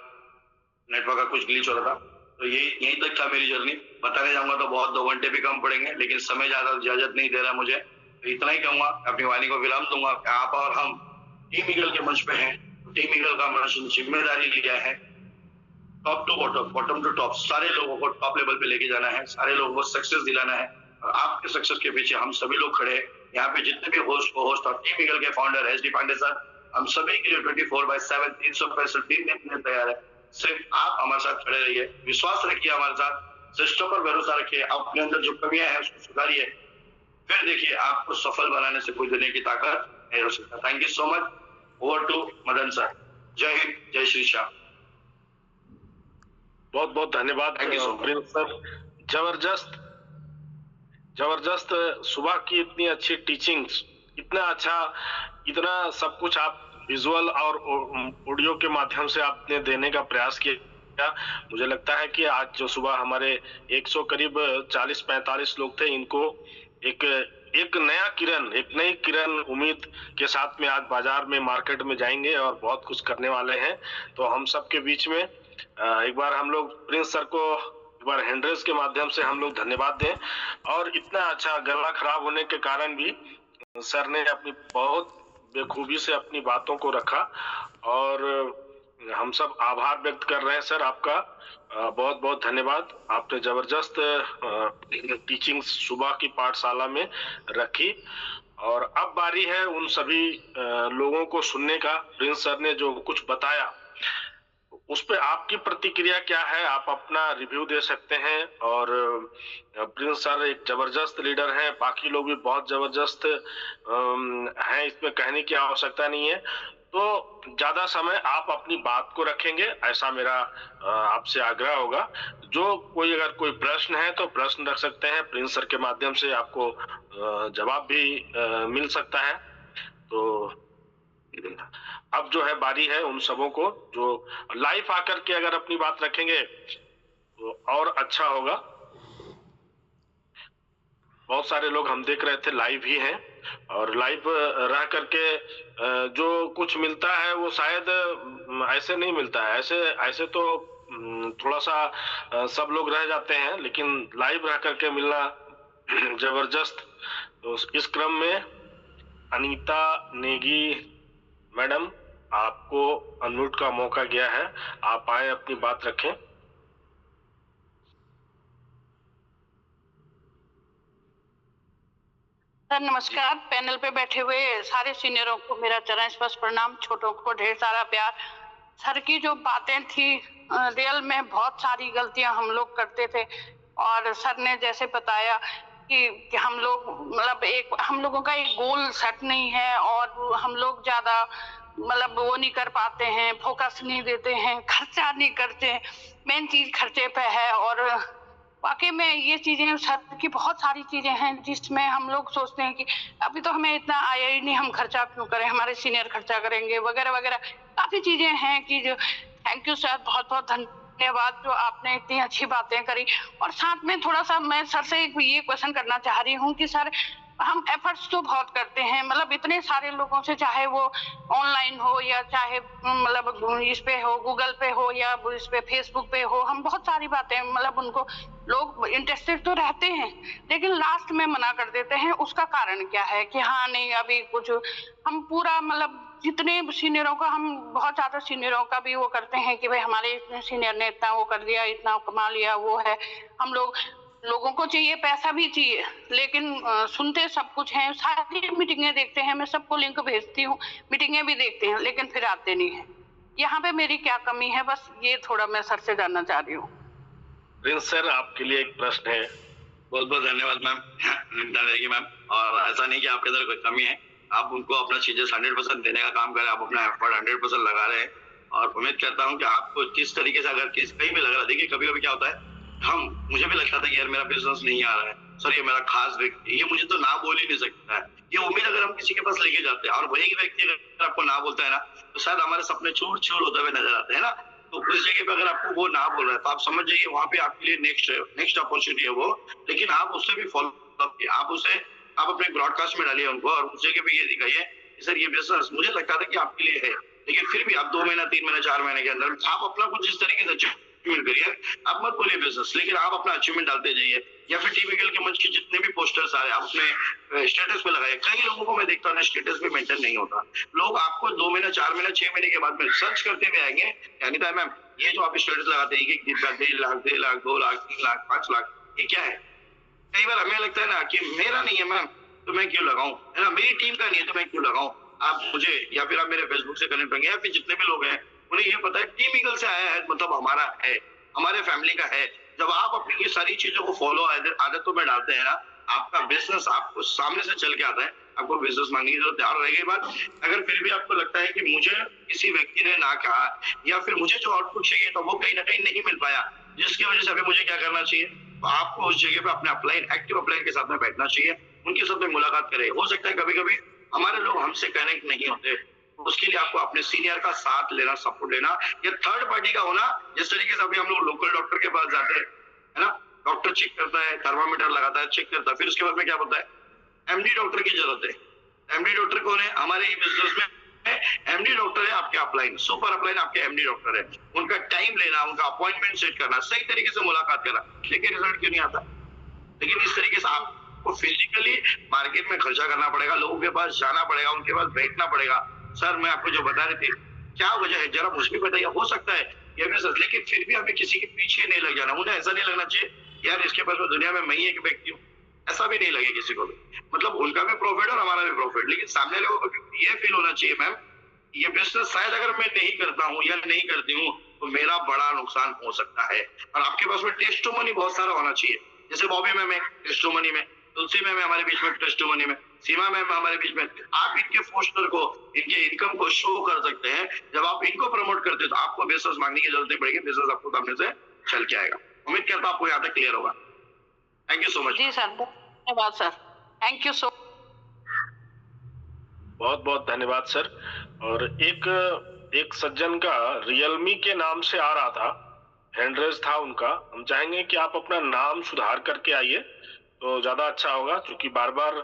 नेटवर्क का कुछ ग्लिच हो रहा था, तो यहीं तक था मेरी जर्नी। बताने जाऊंगा तो बहुत 2 घंटे भी कम पड़ेंगे, लेकिन समय ज्यादा इजाजत नहीं दे रहा मुझे, तो इतना ही कहूंगा, अपनी वाणी को विराम दूंगा। आप और हम टीम ईगल के मंच पे हैं, टीम ईगल का मंच जिम्मेदारी लिया है top to bottom, bottom to top, सारे लोगों को टॉप लेवल पे लेके जाना है, सारे लोगों को सक्सेस दिलाना है, और आपके सक्सेस के पीछे हम सभी लोग खड़े हैं। यहाँ पे जितने भी होस्ट को होस्ट और टीम ईगल के फाउंडर एसडी पांडे सर, हम सभी के लिए 24/7 365 दिन देने तैयार है। सिर्फ आप हमारे साथ खड़े रहिए, विश्वास रखिए हमारे साथ, सिस्टम पर भरोसा रखिए, अपने अंदर जो कमियां हैं उसको सुधारिए, फिर देखिए आपको सफल बनाने से कोई दुनिया की ताकत नहीं हो सकता। Thank you so much. Over to Madan sir. जय हिंद, जय श्री श्याम। बहुत बहुत धन्यवाद प्रिंस सर, जबरदस्त सुबह की इतनी अच्छी टीचिंग्स, इतना अच्छा, इतना सब कुछ आप विजुअल और ऑडियो के माध्यम से आपने देने का प्रयास किया। मुझे लगता है कि आज जो सुबह हमारे 100 करीब 40-45 लोग थे, इनको एक नया किरण, एक नई किरण उम्मीद के साथ में आज बाजार में, मार्केट में जाएंगे और बहुत कुछ करने वाले हैं। तो हम सब के बीच में एक बार हम लोग प्रिंस सर को एक बार हैंडरेस के माध्यम से हम लोग धन्यवाद दें। और इतना अच्छा, गला खराब होने के कारण भी सर ने अपनी बहुत बेखूबी से अपनी बातों को रखा, और हम सब आभार व्यक्त कर रहे हैं सर आपका। बहुत बहुत धन्यवाद, आपने जबरदस्त टीचिंग सुबह की पाठशाला में रखी। और अब बारी है उन सभी लोगों को सुनने का। प्रिंस सर ने जो कुछ बताया उस पे आपकी प्रतिक्रिया क्या है, आप अपना रिव्यू दे सकते हैं। और प्रिंस सर एक जबरदस्त लीडर हैं, बाकी लोग भी बहुत जबरदस्त हैं, इसमें कहने की आवश्यकता नहीं है। तो ज्यादा समय आप अपनी बात को रखेंगे, ऐसा मेरा आपसे आग्रह होगा। जो कोई अगर कोई प्रश्न है तो प्रश्न रख सकते हैं, प्रिंस सर के माध्यम से आपको जवाब भी मिल सकता है। तो अब जो है बारी है उन सबों को जो लाइव आकर के अगर अपनी बात रखेंगे तो और अच्छा होगा। बहुत सारे लोग हम देख रहे थे लाइव ही हैं, और लाइव रह करके जो कुछ मिलता है वो शायद ऐसे नहीं मिलता है। ऐसे तो थोड़ा सा सब लोग रह जाते हैं, लेकिन लाइव रह करके मिलना जबरदस्त। तो इस क्रम में अनीता नेगी मैडम, आपको अनम्यूट का मौका गया है, आप आए अपनी बात रखें। सर नमस्कार। पैनल पे बैठे हुए सारे सीनियरों को मेरा चरण स्पर्श प्रणाम, छोटों को ढेर सारा प्यार। सर की जो बातें थी, रियल में बहुत सारी गलतियां हम लोग करते थे, और सर ने जैसे बताया कि हम लोग मतलब हम लोगों का एक गोल सेट नहीं है, और हम लोग ज्यादा मतलब वो नहीं कर पाते हैं, फोकस नहीं देते हैं, खर्चा नहीं करते हैं। मेन चीज खर्चे पे है, और वाकई में ये चीजें सर की बहुत सारी चीजें हैं जिसमें हम लोग सोचते हैं कि अभी तो हमें इतना आया ही नहीं, हम खर्चा क्यों करें, हमारे सीनियर खर्चा करेंगे वगैरह वगैरह। काफी चीजें हैं कि जो थैंक यू सर, बहुत बहुत धन्यवाद जो आपने इतनी अच्छी बातें करी। और साथ में थोड़ा सा मैं सर से ये क्वेश्चन करना चाह रही हूँ कि सर हम एफर्ट्स तो बहुत करते हैं, मतलब इतने सारे लोगों से, चाहे वो ऑनलाइन हो या चाहे मतलब इस पे हो, गूगल पे हो या इस पे फेसबुक पे हो, हम बहुत सारी बातें मतलब उनको लोग इंटरेस्टेड तो रहते हैं लेकिन लास्ट में मना कर देते हैं। उसका कारण क्या है कि हाँ नहीं अभी कुछ, हम पूरा मतलब जितने सीनियरों का, हम बहुत ज्यादा सीनियरों का भी वो करते हैं कि भाई हमारे सीनियर ने इतना वो कर दिया, इतना कमा लिया, वो है। हम लोगों को चाहिए, पैसा भी चाहिए, लेकिन सुनते सब कुछ हैं, सारी मीटिंगें देखते हैं, मैं सबको लिंक भेजती हूँ, मीटिंगें भी देखते हैं लेकिन फिर आते नहीं है। यहाँ पे मेरी क्या कमी है, बस ये थोड़ा मैं सर से जानना चाह रही हूँ। प्रिंस सर, आपके लिए एक प्रश्न है। बहुत बहुत धन्यवाद मैम, निपटा देगी मैम। और ऐसा नहीं कि आपके अंदर कोई कमी है, आप उनको अपना चीजें 100% देने का काम करें, आप अपना एफर्ट 100% लगा रहे हैं। और उम्मीद करता हूँ कि आपको किस तरीके से अगर कहीं भी लग रहा है, देखिए कभी कभी क्या होता है, मुझे भी लगता था कि यार मेरा बिजनेस नहीं आ रहा है सर, ये मेरा खास व्यक्ति, ये मुझे तो ना बोल ही नहीं सकता है, ये उम्मीद अगर हम किसी के पास लेके जाते हैं और वही व्यक्ति अगर आपको ना बोलता है ना, तो शायद हमारे सपने चूर चूर होते हुए नजर आते हैं ना। तो उस जगह पे अगर आपको वो ना बोल रहा है तो आप समझ जाइए वहां पे आपके लिए नेक्स्ट अपॉर्चुनिटी है वो। लेकिन आप उससे भी फॉलो अप, आप अपने ब्रॉडकास्ट में डालिए उनको और उस जगह पे ये दिखाइए कि सर ये बिजनेस मुझे लगता था कि आपके लिए है, लेकिन फिर भी आप 2 महीना 3 महीना 4 महीने के अंदर आप अपना कुछ इस तरीके से अचीवमेंट करिए। आप मत बोलिए बिजनेस, लेकिन आप अपना अचीवमेंट डालते जाइए। या फिर टीवीएल के मंच के जितने भी पोस्टर्स आ रहे हैं आप अपने स्टेटस पे लगाइए। कई लोगों को मैं देखता हूँ ना, स्टेटस पे मेंशन नहीं होता, लोग आपको 2 महीना 4 महीना 6 महीने के बाद में सर्च करते हुए आएंगे, अनिता मैम ये जो आप स्टेटस लगाते हैं 1 लाख 1.5 लाख 2 लाख 2 लाख 3 लाख 5 लाख, ये क्या है? कई बार हमें लगता है ना कि मेरा नहीं है मैम तो मैं क्यों लगाऊं, है ना, मेरी टीम का नहीं है तो मैं क्यों लगाऊं। आप मुझे या फिर आप मेरे फेसबुक से कनेक्ट होंगे या फिर जितने भी लोग हैं उन्हें ये पता है टीम ईगल से आया है, मतलब हमारा है, हमारे फैमिली का है। जब आप अपनी ये सारी चीजों को फॉलो आदतों में डालते हैं ना, आपका बिजनेस आपको सामने से चल के आता है, आपको बिजनेस मांगने की जरूरत है। और रह गई बात, अगर फिर भी आपको लगता है कि मुझे किसी व्यक्ति ने ना कहा या फिर मुझे जो आउटपुट चाहिए तो वो कहीं ना कहीं नहीं मिल पाया, जिसकी वजह से अभी मुझे क्या करना चाहिए, तो आपको उस जगह पे अपने अपलाइन एक्टिव अपलाइन के साथ में बैठना चाहिए, उनके साथ में मुलाकात करें। हो सकता है कभी कभी हमारे लोग हमसे कनेक्ट नहीं होते, उसके लिए आपको अपने सीनियर का साथ लेना, सपोर्ट लेना, या थर्ड पार्टी का होना। जिस तरीके से अभी हम लोग लोकल डॉक्टर के पास जाते हैं, है ना, डॉक्टर चेक करता है, थर्मामीटर लगाता है, चेक करता है, फिर उसके बाद में क्या होता है, एमडी डॉक्टर की जरूरत है। एमडी डॉक्टर कौन है हमारे बिजनेस में? एमडी डॉक्टर है आपके अपलाइन, सुपर अपलाइन आपके एमडी डॉक्टर है। उनका टाइम लेना, उनका अपॉइंटमेंट सेट करना, सही तरीके से मुलाकात करना, लेकिन रिजल्ट क्यों नहीं आता? लेकिन इस तरीके से आपको फिजिकली मार्केट में खर्चा करना पड़ेगा, लोगों के पास जाना पड़ेगा, उनके पास बैठना पड़ेगा। सर मैं आपको जो बता रही थी, क्या वजह है जरा मुझे भी बताइए। हो सकता है ये भी सर, लेकिन फिर भी हमें किसी के पीछे नहीं लग जाना। उन्हें ऐसा नहीं लगना चाहिए यार इसके पास दुनिया में मैं ही एक व्यक्ति हूँ, ऐसा भी नहीं लगे किसी को भी। मतलब उनका भी प्रॉफिट और हमारा भी प्रॉफिट, लेकिन सामने लोगों को ये फील होना चाहिए मैम ये बिजनेस शायद अगर मैं नहीं करता हूँ या नहीं करती हूँ तो मेरा बड़ा नुकसान हो सकता है। और आपके पास में टेस्टिमोनी बहुत सारा होना चाहिए, जैसे बॉबी मैम है टेस्टिमोनी में, तुलसी मैम है हमारे बीच में टेस्टिमोनी में, सीमा मैम हमारे बीच में। आप इनके पोस्टर को, इनके इनकम को शो कर सकते हैं। जब आप इनको प्रमोट करते हैं तो आपको बिजनेस मांगने की जरूरत नहीं पड़ेगी, बिजनेस आपको सामने से चल के आएगा। उम्मीद करता हूं आपको यहाँ तक क्लियर होगा। Thank you so much. जी सर, धन्यवाद सर, थैंक यू सो। बहुत बहुत धन्यवाद सर। और एक सज्जन का रियलमी के नाम से आ रहा था, हैंडरेज था उनका। हम चाहेंगे कि आप अपना नाम सुधार करके आइए तो ज्यादा अच्छा होगा, क्योंकि बार बार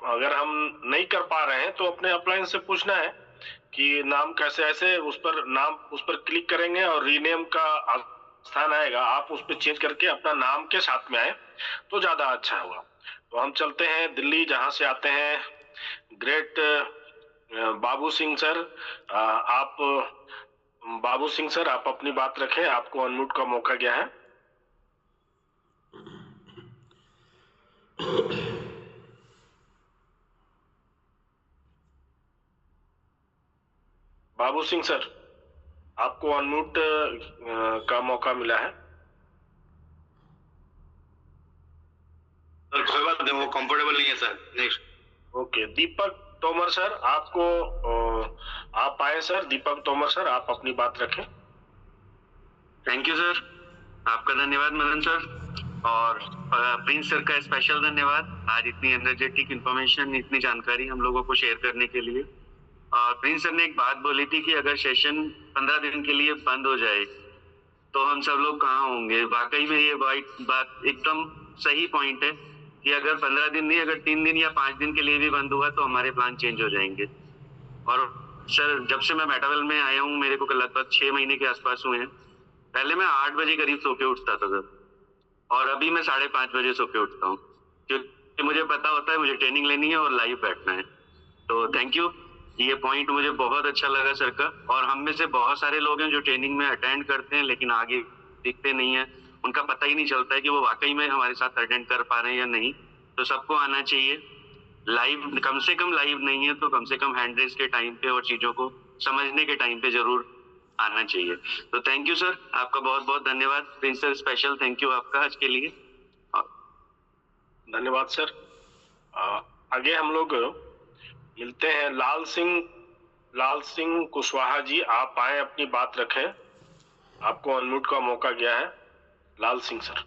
अगर हम नहीं कर पा रहे हैं तो अपने अपलाइन से पूछना है कि नाम कैसे, ऐसे उस पर क्लिक करेंगे और रीनेम का स्थान आएगा, आप उस पर चेंज करके अपना नाम के साथ में आए तो ज्यादा अच्छा होगा। तो हम चलते हैं दिल्ली, जहां से आते हैं ग्रेट बाबू सिंह सर। आप बाबू सिंह सर, आप अपनी बात रखें, आपको अनम्यूट का मौका गया है। बाबू सिंह सर, आपको अनम्यूट का मौका मिला है। सर कोई बात नहीं, वो कंफर्टेबल नहीं है सर। नेक्स्ट। ओके, दीपक तोमर सर, आपको आप आए सर। दीपक तोमर सर, आप अपनी बात रखें। थैंक यू सर, आपका धन्यवाद मदन सर। और प्रिंस सर का स्पेशल धन्यवाद आज इतनी एनर्जेटिक इंफॉर्मेशन, इतनी जानकारी हम लोगों को शेयर करने के लिए। और प्रिंस सर ने एक बात बोली थी कि अगर सेशन 15 दिन के लिए बंद हो जाए तो हम सब लोग कहाँ होंगे। वाकई में ये बात एकदम सही पॉइंट है कि अगर 15 दिन नहीं, अगर 3 दिन या 5 दिन के लिए भी बंद हुआ तो हमारे प्लान चेंज हो जाएंगे। और सर जब से मैं मेटावेल में आया हूँ मेरे को लगभग 6 महीने के आसपास हुए हैं। पहले मैं 8 बजे करीब सो के उठता था सर, और अभी मैं 5:30 बजे सो के उठता हूँ, क्योंकि मुझे पता होता है मुझे ट्रेनिंग लेनी है और लाइव बैठना है। तो थैंक यू, ये पॉइंट मुझे बहुत अच्छा लगा सर का। और हम में से बहुत सारे लोग हैं जो ट्रेनिंग में अटेंड करते हैं लेकिन आगे दिखते नहीं है, उनका पता ही नहीं चलता है कि वो वाकई में हमारे साथ अटेंड कर पा रहे हैं या नहीं। तो सबको आना चाहिए लाइव, कम से कम लाइव नहीं है तो कम से कम हैंड रेस के टाइम पे और चीजों को समझने के टाइम पे जरूर आना चाहिए। तो थैंक यू सर, आपका बहुत बहुत धन्यवाद। Prince sir special thank you आपका आज के लिए। धन्यवाद सर। आगे हम लोग मिलते हैं लाल सिंह कुशवाहा जी, आप आए अपनी बात रखें, आपको अनम्यूट का मौका गया है। लाल सिंह सर।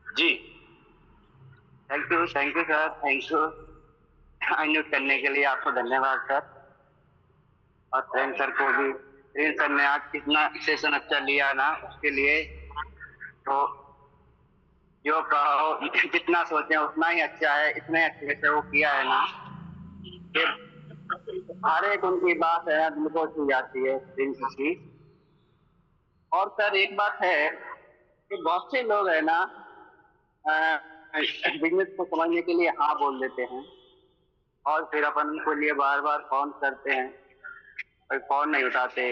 जी thank you sir, thank you unmute करने के लिए आपको धन्यवाद सर। और प्रेम सर को भी, प्रेम सर ने आज कितना सेशन अच्छा लिया ना, उसके लिए तो जो कहो जितना सोचे उतना ही अच्छा है। इतने अच्छे से वो किया है ना कि हर एक उनकी बात है दिल को छू जाती है प्रिंस की। और सर एक बात है कि बहुत से लोग है ना बिजनेस को समझने के लिए हाँ बोल देते हैं और फिर अपन उनको लिए बार बार फोन करते हैं और फोन नहीं उठाते,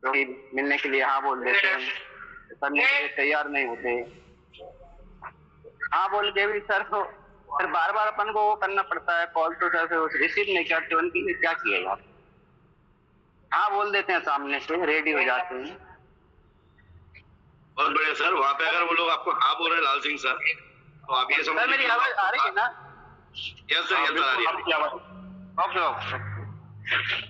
तो मिलने के लिए हाँ बोल देते हैं, करने के लिए तैयार नहीं होते। हाँ बोल के भी सर को फिर बार बार अपन को वो करना पड़ता है कॉल, तो सर रिसीव नहीं करते, उनके लिए क्या किया यार। हाँ बोल देते हैं सामने से, रेडी हो जाते हैं। बहुत बढ़िया सर। वहाँ पे अगर वो लोग आपको हाँ बोल रहे हैं लाल सिंह सर, तो आप ये समझ, मेरी आवाज आ रही है ना? यस सर, यस सर आ रही है।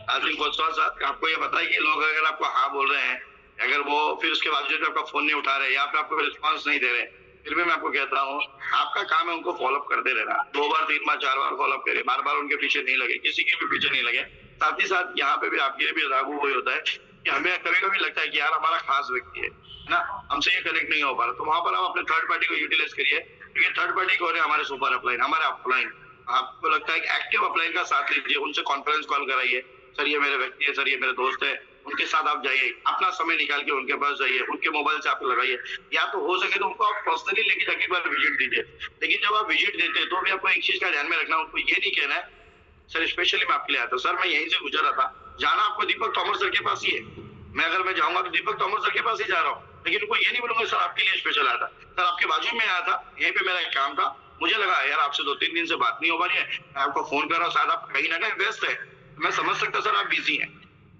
लाल सिंह कुशवाहा सर, आपको ये पता है कि लोग अगर आपको हाँ बोल रहे हैं, अगर वो फिर उसके बावजूद भी आपका फोन नहीं उठा रहे या फिर आपको रिस्पॉन्स नहीं दे रहे, फिर भी मैं आपको कहता हूँ आपका काम है उनको फॉलोअप करते रहना। 2 बार 3 बार 4 बार फॉलोअप करें, बार बार उनके पीछे नहीं लगे, किसी के भी पीछे नहीं लगे। साथ ही साथ यहाँ पे भी आपके लिए भी लागू वही होता है कि हमें कभी कभी लगता है कि यार हमारा खास व्यक्ति है ना, हमसे ये कनेक्ट नहीं हो पा रहा, तो वहां पर आप अपने थर्ड पार्टी को यूटिलाइज करिए, क्योंकि थर्ड पार्टी को हमारे सुपर अपलाइन, हमारे अपलाइन, आपको लगता है कि एक्टिव अपलाइन का साथ लीजिए, उनसे कॉन्फ्रेंस कॉल कराइए, सर ये मेरे व्यक्ति है, सर ये मेरे दोस्त है, उनके साथ आप जाइए, अपना समय निकाल के उनके पास जाइए, उनके मोबाइल से आप लगाइए, या तो हो सके तो उनको आप पर्सनली लेके जाके एक बार विजिट दीजिए। लेकिन जब आप विजिट देते हैं तो भी आपको एक चीज का ध्यान में रखना, उनको ये नहीं कहना है सर स्पेशली मैं आपके लिए आता हूँ, सर मैं यहीं से गुजरा था, जाना आपको दीपक तोमर सर के पास ही है, मैं जाऊंगा तो दीपक तोमर सर के पास ही जा रहा हूँ, लेकिन उनको ये नहीं बोलूंगा सर आपके लिए स्पेशल आया था, सर आपके बाजू में आया था, यहीं पे मेरा एक काम था, मुझे लगा यार आपसे 2-3 दिन से बात नहीं हो पा रही है, मैं आपको फोन कर रहा हूँ, शायद आप कहीं ना कहीं व्यस्त है, मैं समझ सकता सर आप बिजी हैं,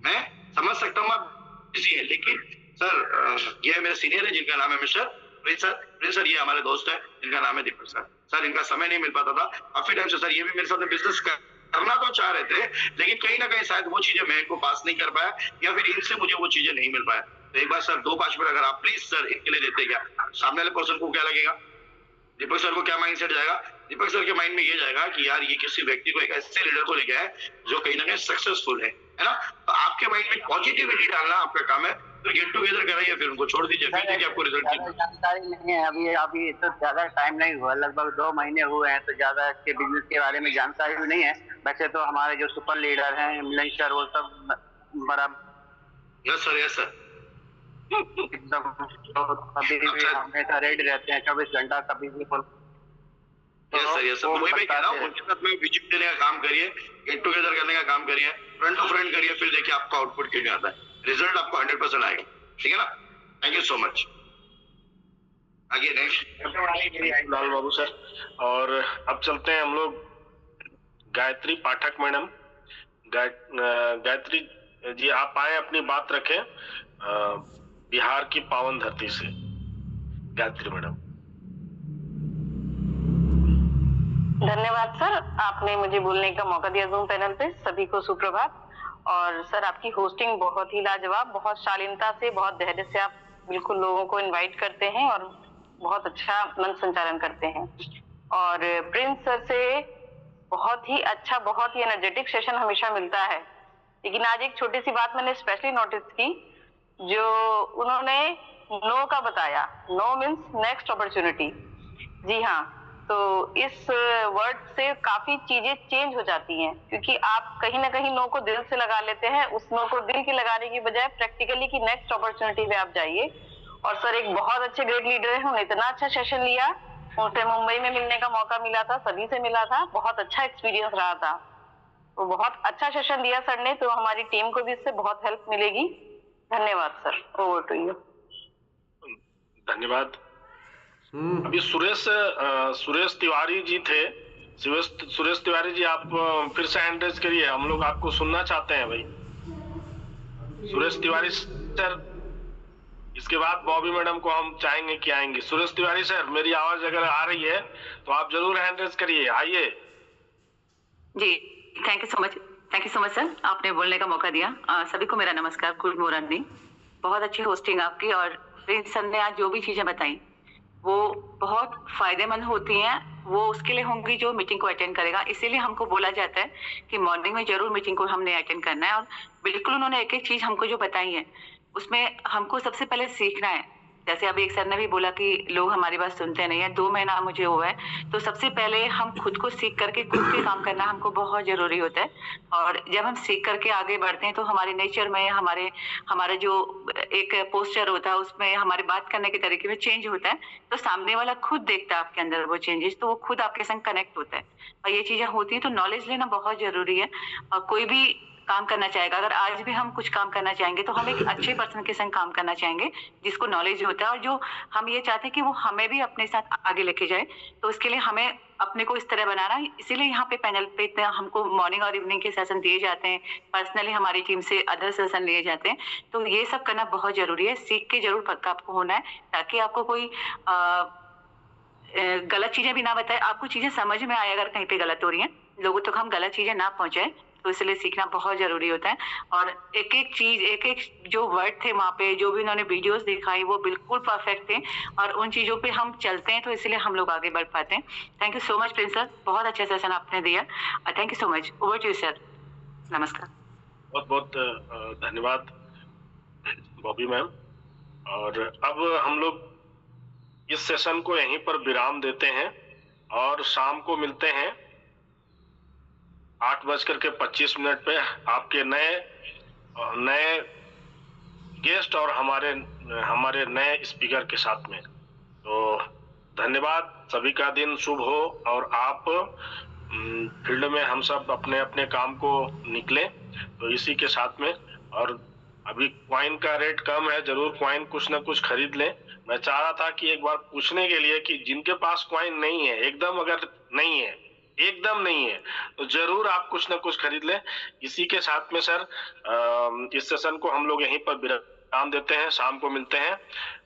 मैं समझ सकता हूँ आप बिजी हैं, लेकिन सर ये मेरे सीनियर है जिनका नाम है मिस्टर प्रिंस सर, ये हमारे दोस्त है जिनका नाम है दीपक सर। सर इनका समय नहीं मिल पाता था काफी टाइम से, सर ये भी मेरे साथ बिजनेस करना तो चाह रहे थे, लेकिन कहीं ना कहीं शायद वो चीजें मैं इनको पास नहीं कर पाया या फिर इनसे मुझे वो चीजें नहीं मिल पाया। तो एक बार सर 2-5 मिनट अगर आप प्लीज सर इनके लिए देते, क्या सामने वाले पर्सन को क्या लगेगा, दीपक सर को क्या माइंड सेट जाएगा, दीपक सर के माइंड में ये जाएगा कि यार ये किसी व्यक्ति को, एक ऐसे लीडर को लेके आए जो कहीं ना कहीं सक्सेसफुल है ना। तो आपके माइंड में पॉजिटिविटी डालना आपका काम है, तो गेट टुगेदर कराइए, फिर उनको छोड़ दीजिए, फिर देखिए आपको रिजल्ट। जानकारी नहीं है अभी तो ज्यादा टाइम नहीं हुआ, लगभग 2 महीने हुए हैं, तो ज्यादा इसके बिजनेस के बारे में जानकारी भी नहीं है। वैसे तो हमारे जो सुपर लीडर हैं मिलन सर, वो सब बराबर। यस सर एकदम अभी भी हमेशा रेडी रहते हैं, 24 घंटा कभी भी। यस सर वही मैं कह रहा हूँ, उनके साथ में विजिट देने का काम करिए, गेट टुगेदर करने का काम करिए, फ्रंट टू फ्रंट करिए, फिर देखिए आपका आउटपुट क्यों आता है, रिजल्ट आपको 100% आएगा। ठीक है ना, थैंक यू सो मच। आगे नेक्स्ट लाल बाबू सर। और अब चलते हैं हम लोग गायत्री पाठक मैडम। गायत्री जी आप आए अपनी बात रखें बिहार की पावन धरती से। गायत्री मैडम। धन्यवाद सर, आपने मुझे बोलने का मौका दिया जूम पैनल पे। सभी को सुप्रभात। और सर आपकी होस्टिंग बहुत ही लाजवाब, बहुत शालीनता से, बहुत धैर्य से आप बिल्कुल लोगों को इनवाइट करते हैं और बहुत अच्छा मंच संचालन करते हैं। और प्रिंस सर से बहुत ही अच्छा, बहुत ही एनर्जेटिक सेशन हमेशा मिलता है। लेकिन आज एक छोटी सी बात मैंने स्पेशली नोटिस की, जो उन्होंने नो का बताया, नो मीन्स नेक्स्ट अपॉर्चुनिटी। जी हाँ, तो इस वर्ड से काफी चीजें चेंज हो जाती हैं, क्योंकि आप कहीं ना कहीं नो को दिल से लगा लेते हैं। उस नो को दिल की लगाने की बजाय प्रैक्टिकली की नेक्स्ट अपॉर्चुनिटी पे आप जाइए। और सर एक बहुत अच्छे ग्रेट लीडर है, उन्होंने इतना अच्छा सेशन लिया, उनसे मुंबई में मिलने का मौका मिला था, सभी से मिला था, बहुत अच्छा एक्सपीरियंस रहा था। तो बहुत अच्छा सेशन दिया सर ने, तो हमारी टीम को भी इससे बहुत हेल्प मिलेगी। धन्यवाद सर, ओवर टू यू। धन्यवाद। अभी सुरेश तिवारी जी थे। सुरेश तिवारी जी, आप फिर से हैंड रेज करिए, हम लोग आपको सुनना चाहते हैं भाई। सुरेश तिवारी सर, इसके बाद बॉबी मैडम को हम चाहेंगे कि आएंगे। सुरेश तिवारी सर, मेरी आवाज अगर आ रही है तो आप जरूर हैंड रेज करिए, आइए। जी, thank you so much sir, आपने बोलने का मौका दिया। सभी को मेरा नमस्कार, गुड मॉर्निंग। बहुत अच्छी होस्टिंग आपकी, और प्रिंस सर ने आज जो भी चीजें बताई वो बहुत फायदेमंद होती हैं। वो उसके लिए होंगी जो मीटिंग को अटेंड करेगा, इसीलिए हमको बोला जाता है कि मॉर्निंग में जरूर मीटिंग को हमने अटेंड करना है। और बिल्कुल उन्होंने एक एक चीज हमको जो बताई है उसमें हमको सबसे पहले सीखना है। जैसे अभी एक सर ने भी बोला कि लोग हमारी बात सुनते नहीं है, 2 महीना मुझे हुआ है, तो सबसे पहले हम खुद को सीख करके खुद के काम करना हमको बहुत जरूरी होता है। और जब हम सीख करके आगे बढ़ते हैं तो हमारे नेचर में, हमारे जो एक पोस्चर होता है उसमें, हमारे बात करने के तरीके में चेंज होता है, तो सामने वाला खुद देखता है आपके अंदर वो चेंजेस, तो वो खुद आपके संग कनेक्ट होता है। और ये चीजें होती है तो नॉलेज लेना बहुत जरूरी है। और कोई भी काम करना चाहेगा, अगर आज भी हम कुछ काम करना चाहेंगे तो हम एक अच्छे पर्सन के संग काम करना चाहेंगे जिसको नॉलेज होता है, और जो हम ये चाहते हैं कि वो हमें भी अपने साथ आगे लेके जाए। तो उसके लिए हमें अपने को इस तरह बनाना है। इसीलिए यहाँ पे पैनल पे इतने हमको मॉर्निंग और इवनिंग के सेशन दिए जाते हैं, पर्सनली हमारी टीम से अदर सेशन लिए जाते हैं। तो ये सब करना बहुत जरूरी है, सीख के जरूर पक्का आपको होना है, ताकि आपको कोई गलत चीजें भी ना बताए, आपको चीजें समझ में आए अगर कहीं पे गलत हो रही हैं, लोगों तक हम गलत चीजें ना पहुंचाए। तो इसलिए सीखना बहुत जरूरी होता है। और एक एक चीज, एक एक जो वर्ड थे वहाँ पे, जो भी उन्होंने वीडियोस दिखाई, वो बिल्कुल परफेक्ट थे, और उन चीजों पे हम चलते हैं तो इसलिए हम लोग आगे बढ़ पाते हैं। Thank you so much Prince sir, बहुत अच्छा सेशन आपने दिया। Thank you so much, over to you sir. नमस्कार। बहुत बहुत धन्यवाद बॉबी मैम। और अब हम लोग इस सेशन को यहीं पर विराम देते हैं और शाम को मिलते हैं 8:25 पे आपके नए गेस्ट और हमारे नए स्पीकर के साथ में। तो धन्यवाद, सभी का दिन शुभ हो और आप फील्ड में हम सब अपने अपने काम को निकले। तो इसी के साथ में, और अभी क्वाइन का रेट कम है, जरूर क्वाइन कुछ ना कुछ खरीद लें। मैं चाह रहा था कि एक बार पूछने के लिए कि जिनके पास क्वाइन नहीं है, एकदम नहीं है, तो जरूर आप कुछ ना कुछ खरीद लें। इसी के साथ में सर इस सेशन को हम लोग यहीं पर विराम देते हैं। शाम को मिलते हैं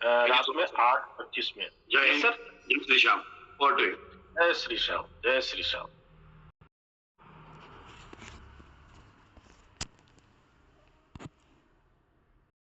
रात में 8:25 में। जय हिंद, सर, जय श्री श्याम। जय श्री श्याम, जय श्री श्याम।